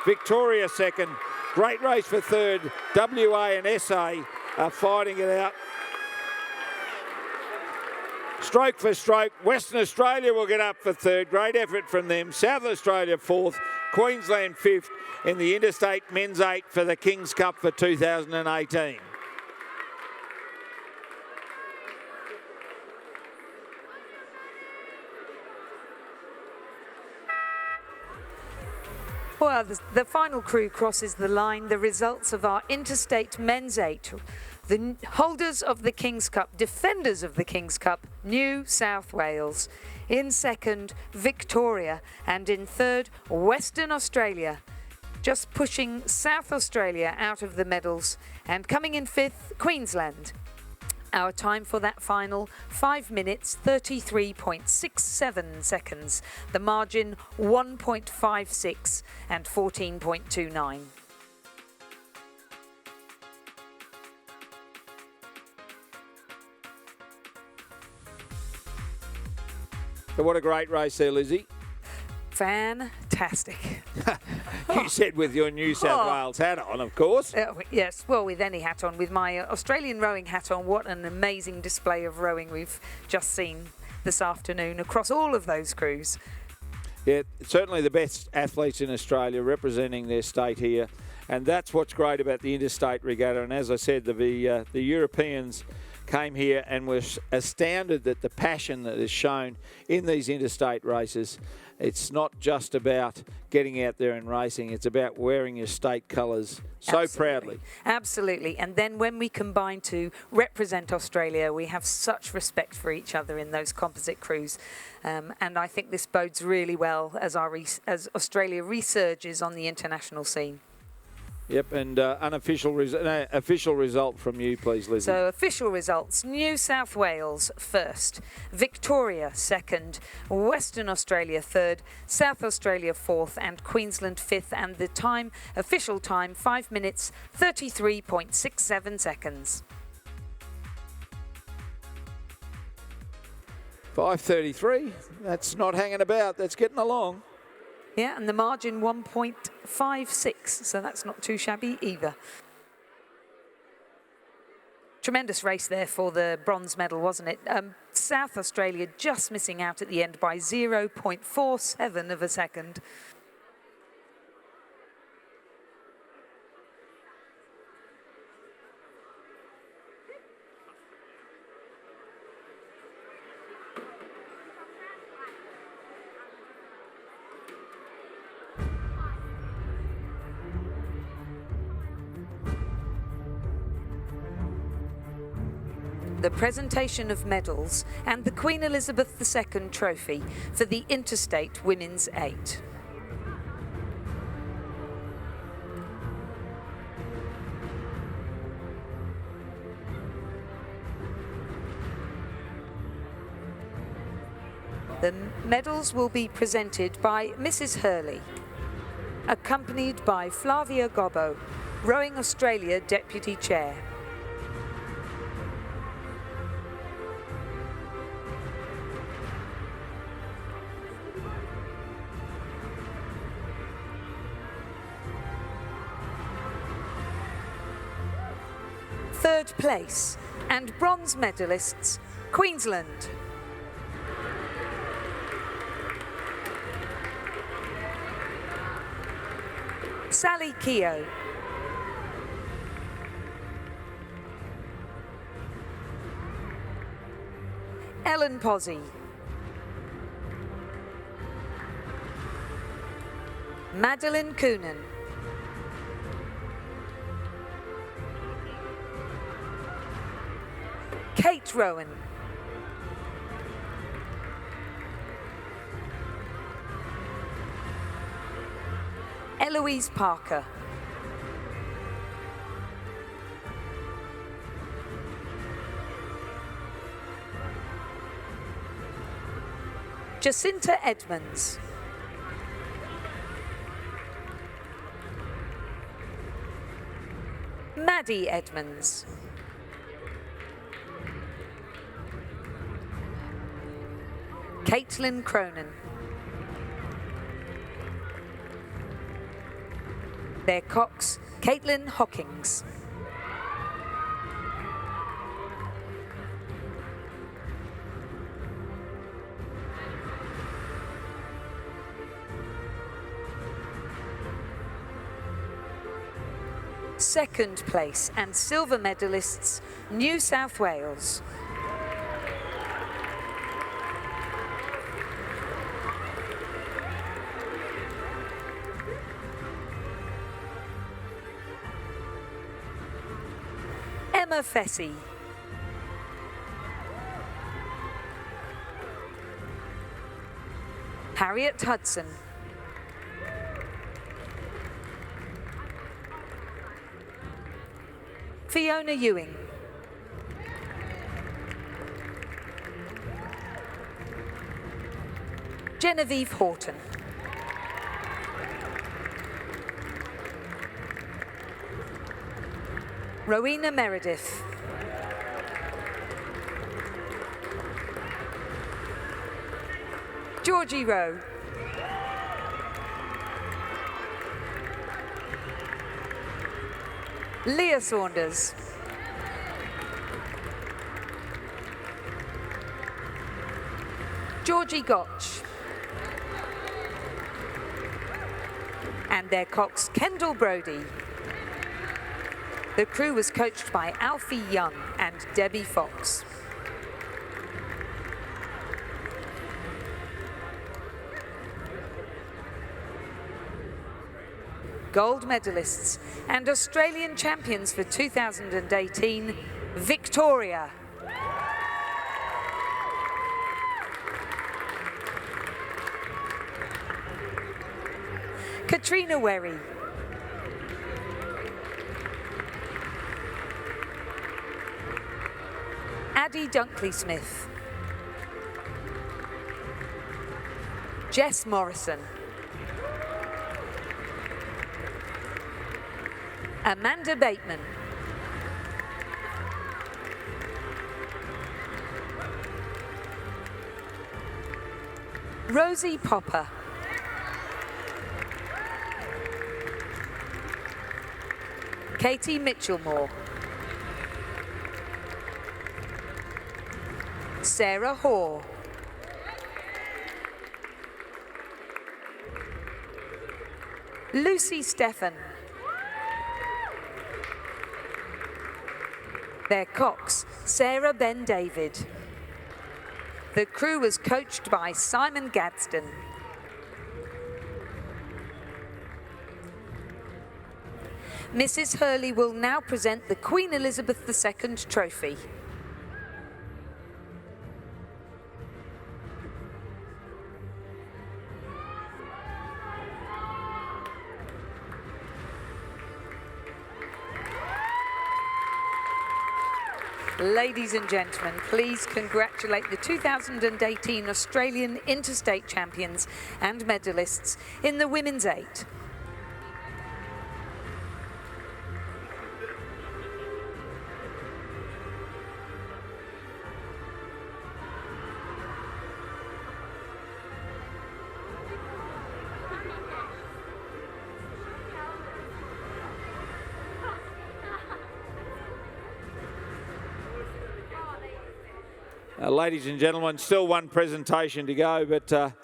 Victoria second. Great race for third. WA and SA are fighting it out. Stroke for stroke, Western Australia will get up for third. Great effort from them. South Australia fourth, Queensland fifth in the Interstate Men's 8 for the King's Cup for 2018. Well, the final crew crosses the line. The results of our Interstate Men's 8. The holders of the King's Cup, defenders of the King's Cup, New South Wales. In second, Victoria. And in third, Western Australia. Just pushing South Australia out of the medals. And coming in fifth, Queensland. Our time for that final, 5 minutes, 33.67 seconds. The margin, 1.56 and 14.29. So what a great race there, Lizzie. Fantastic. You said with your New South Wales hat on, of course. Yes, well, with any hat on. With my Australian rowing hat on, what an amazing display of rowing we've just seen this afternoon across all of those crews. Yeah, certainly the best athletes in Australia representing their state here. And that's what's great about the Interstate Regatta. And as I said, the Europeans came here and were astounded at the passion that is shown in these interstate races. It's not just about getting out there and racing, it's about wearing your state colours so proudly. Absolutely. And then when we combine to represent Australia, we have such respect for each other in those composite crews. And I think this bodes really well as Australia resurges on the international scene. Yep, and official result from you, please, Lizzie. So official results, New South Wales first, Victoria second, Western Australia third, South Australia fourth and Queensland fifth. And the time, official time, 5 minutes, 33.67 seconds. 5:33, that's not hanging about, that's getting along. Yeah, and the margin 1.56, so that's not too shabby either. Tremendous race there for the bronze medal, wasn't it? South Australia just missing out at the end by 0.47 of a second. The presentation of medals and the Queen Elizabeth II trophy for the Interstate Women's 8. The medals will be presented by Mrs. Hurley, accompanied by Flavia Gobbo, Rowing Australia Deputy Chair. Third place and bronze medalists, Queensland. Sally Keogh. Ellen Posey. Madeline Coonan. Kate Rowan. Eloise Parker. Jacinta Edmonds. Maddie Edmonds. Caitlin Cronin. Their cox, Caitlin Hawkins. Second place and silver medalists, New South Wales. Emma Fessy. Harriet Hudson. Fiona Ewing. Genevieve Horton. Rowena Meredith. Georgie Rowe. Leah Saunders. Georgie Gotch. And their cox, Kendall Brody. The crew was coached by Alfie Young and Debbie Fox. Gold medalists and Australian champions for 2018, Victoria. Katrina Werry. Addie Dunkley-Smith. Jess Morrison. Amanda Bateman. Rosie Popper. Katie Mitchellmore. Sarah Hoare. Lucy Stephan. Their cox, Sarah Ben David. The crew was coached by Simon Gadsden. Mrs. Hurley will now present the Queen Elizabeth II trophy. Ladies and gentlemen, please congratulate the 2018 Australian Interstate champions and medalists in the Women's 8. Ladies and gentlemen, still one presentation to go, but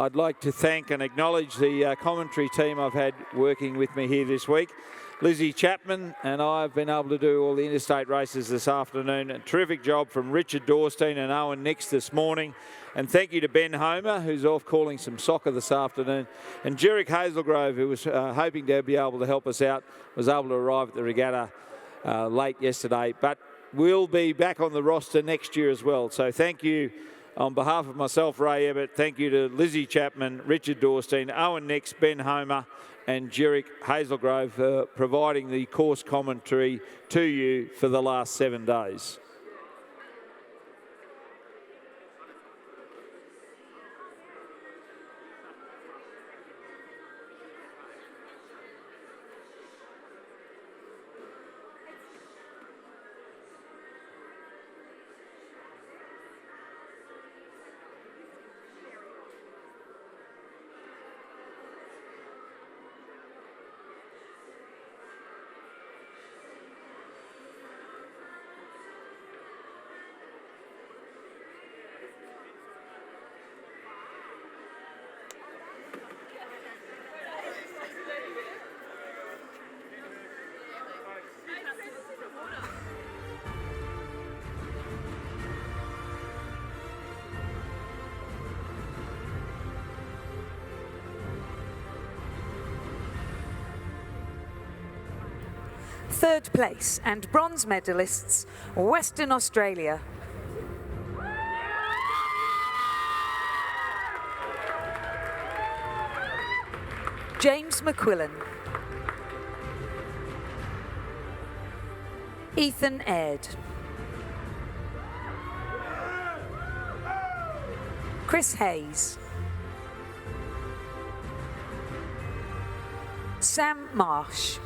I'd like to thank and acknowledge the commentary team I've had working with me here this week. Lizzie Chapman and I have been able to do all the interstate races this afternoon. A terrific job from Richard Dorstein and Owen Nix this morning. And thank you to Ben Homer, who's off calling some soccer this afternoon. And Jerick Hazelgrove, who was hoping to be able to help us out, was able to arrive at the regatta late yesterday. But we'll be back on the roster next year as well. So thank you on behalf of myself, Ray Ebbett. Thank you to Lizzie Chapman, Richard Dorstein, Owen Nix, Ben Homer and Jerick Hazelgrove for providing the course commentary to you for the last 7 days. Third place and bronze medalists, Western Australia. James McQuillan. Ethan Aird. Chris Hayes. Sam Marsh.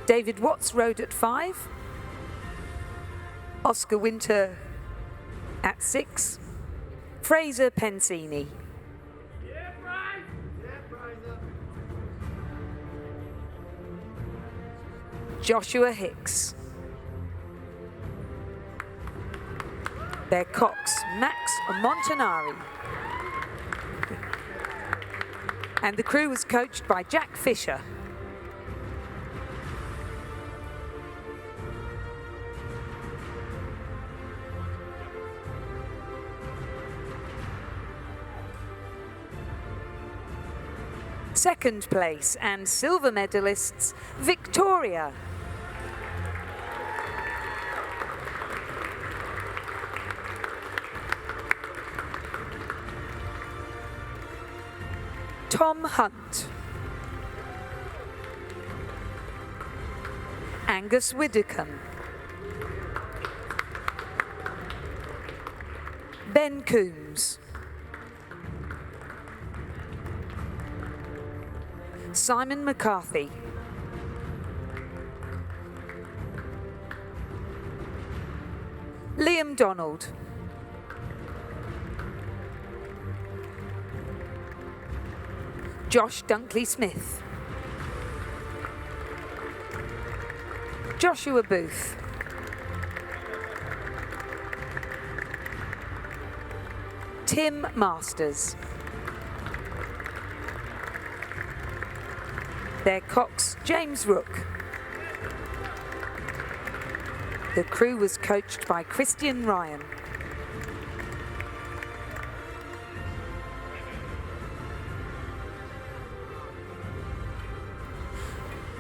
David Watts rode at 5. Oscar Winter at 6. Fraser Pensini. Joshua Hicks. Their cox, Max Montanari. And the crew was coached by Jack Fisher. Second place and silver medalists, Victoria. Tom Hunt. Angus Widdicombe. Ben Coombs. Simon McCarthy. Liam Donald. Josh Dunkley-Smith. Joshua Booth. Tim Masters. Their cox, James Rook. The crew was coached by Christian Ryan.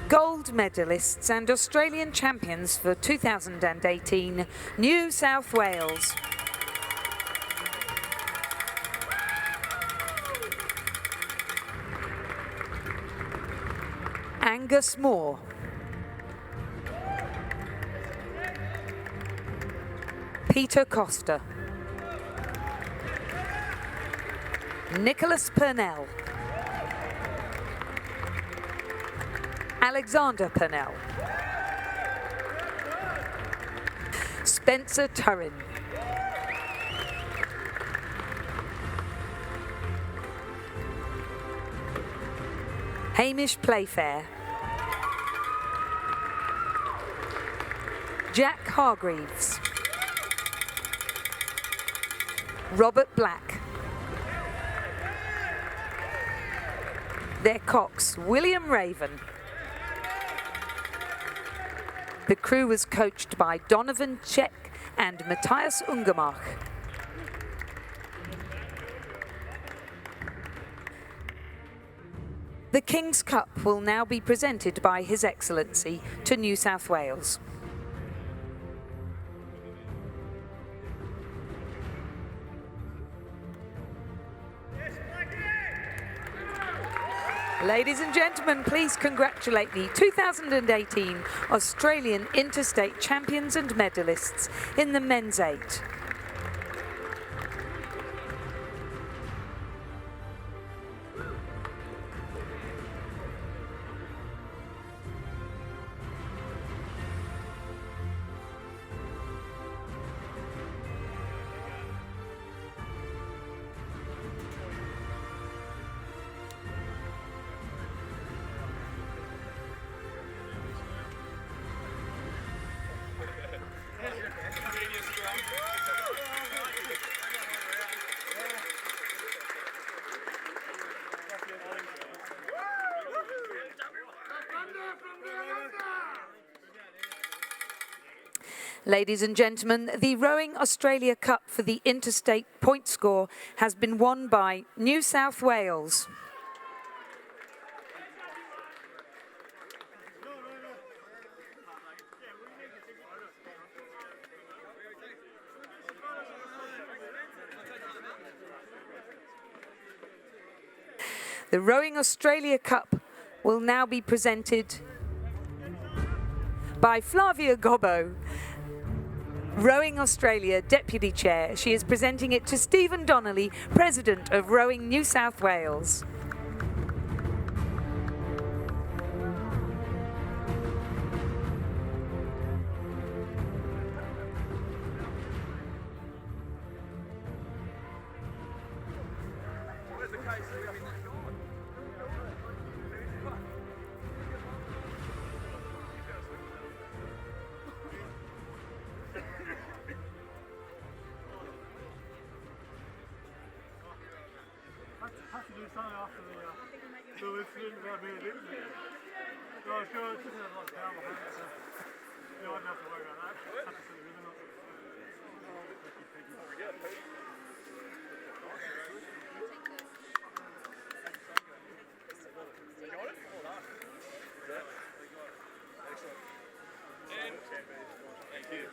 Gold medalists and Australian champions for 2018, New South Wales. Angus Moore. Peter Costa. Nicholas Purnell. Alexander Purnell. Spencer Turrin. Hamish Playfair. Jack Hargreaves. Robert Black. Their cox, William Raven. The crew was coached by Donovan Czech and Matthias Ungermach. The King's Cup will now be presented by His Excellency to New South Wales. Ladies and gentlemen, please congratulate the 2018 Australian Interstate champions and medalists in the men's 8. Ladies and gentlemen, the Rowing Australia Cup for the Interstate point score has been won by New South Wales. The Rowing Australia Cup will now be presented by Flavia Gobbo, Rowing Australia Deputy Chair. She is presenting it to Stephen Donnelly, President of Rowing New South Wales. Have to do something after the incident about me, didn't you? No, sure, it's just a lot of power behind it, so you don't have to worry about that. Have to see the rhythm of it. Thank you.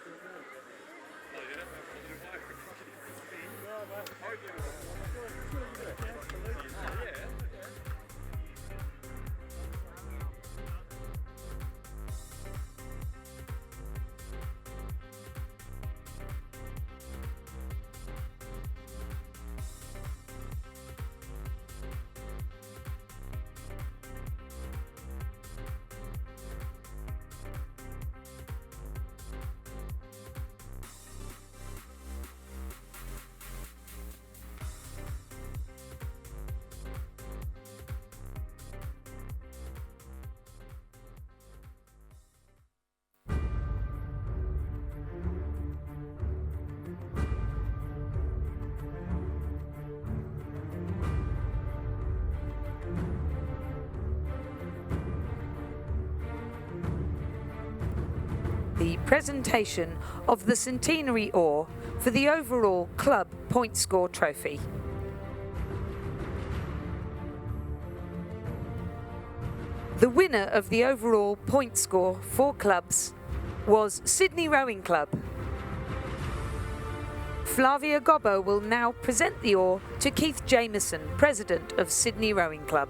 The presentation of the centenary oar for the overall club point score trophy. The winner of the overall point score for clubs was Sydney Rowing Club. Flavia Gobbo will now present the oar to Keith Jamieson, President of Sydney Rowing Club.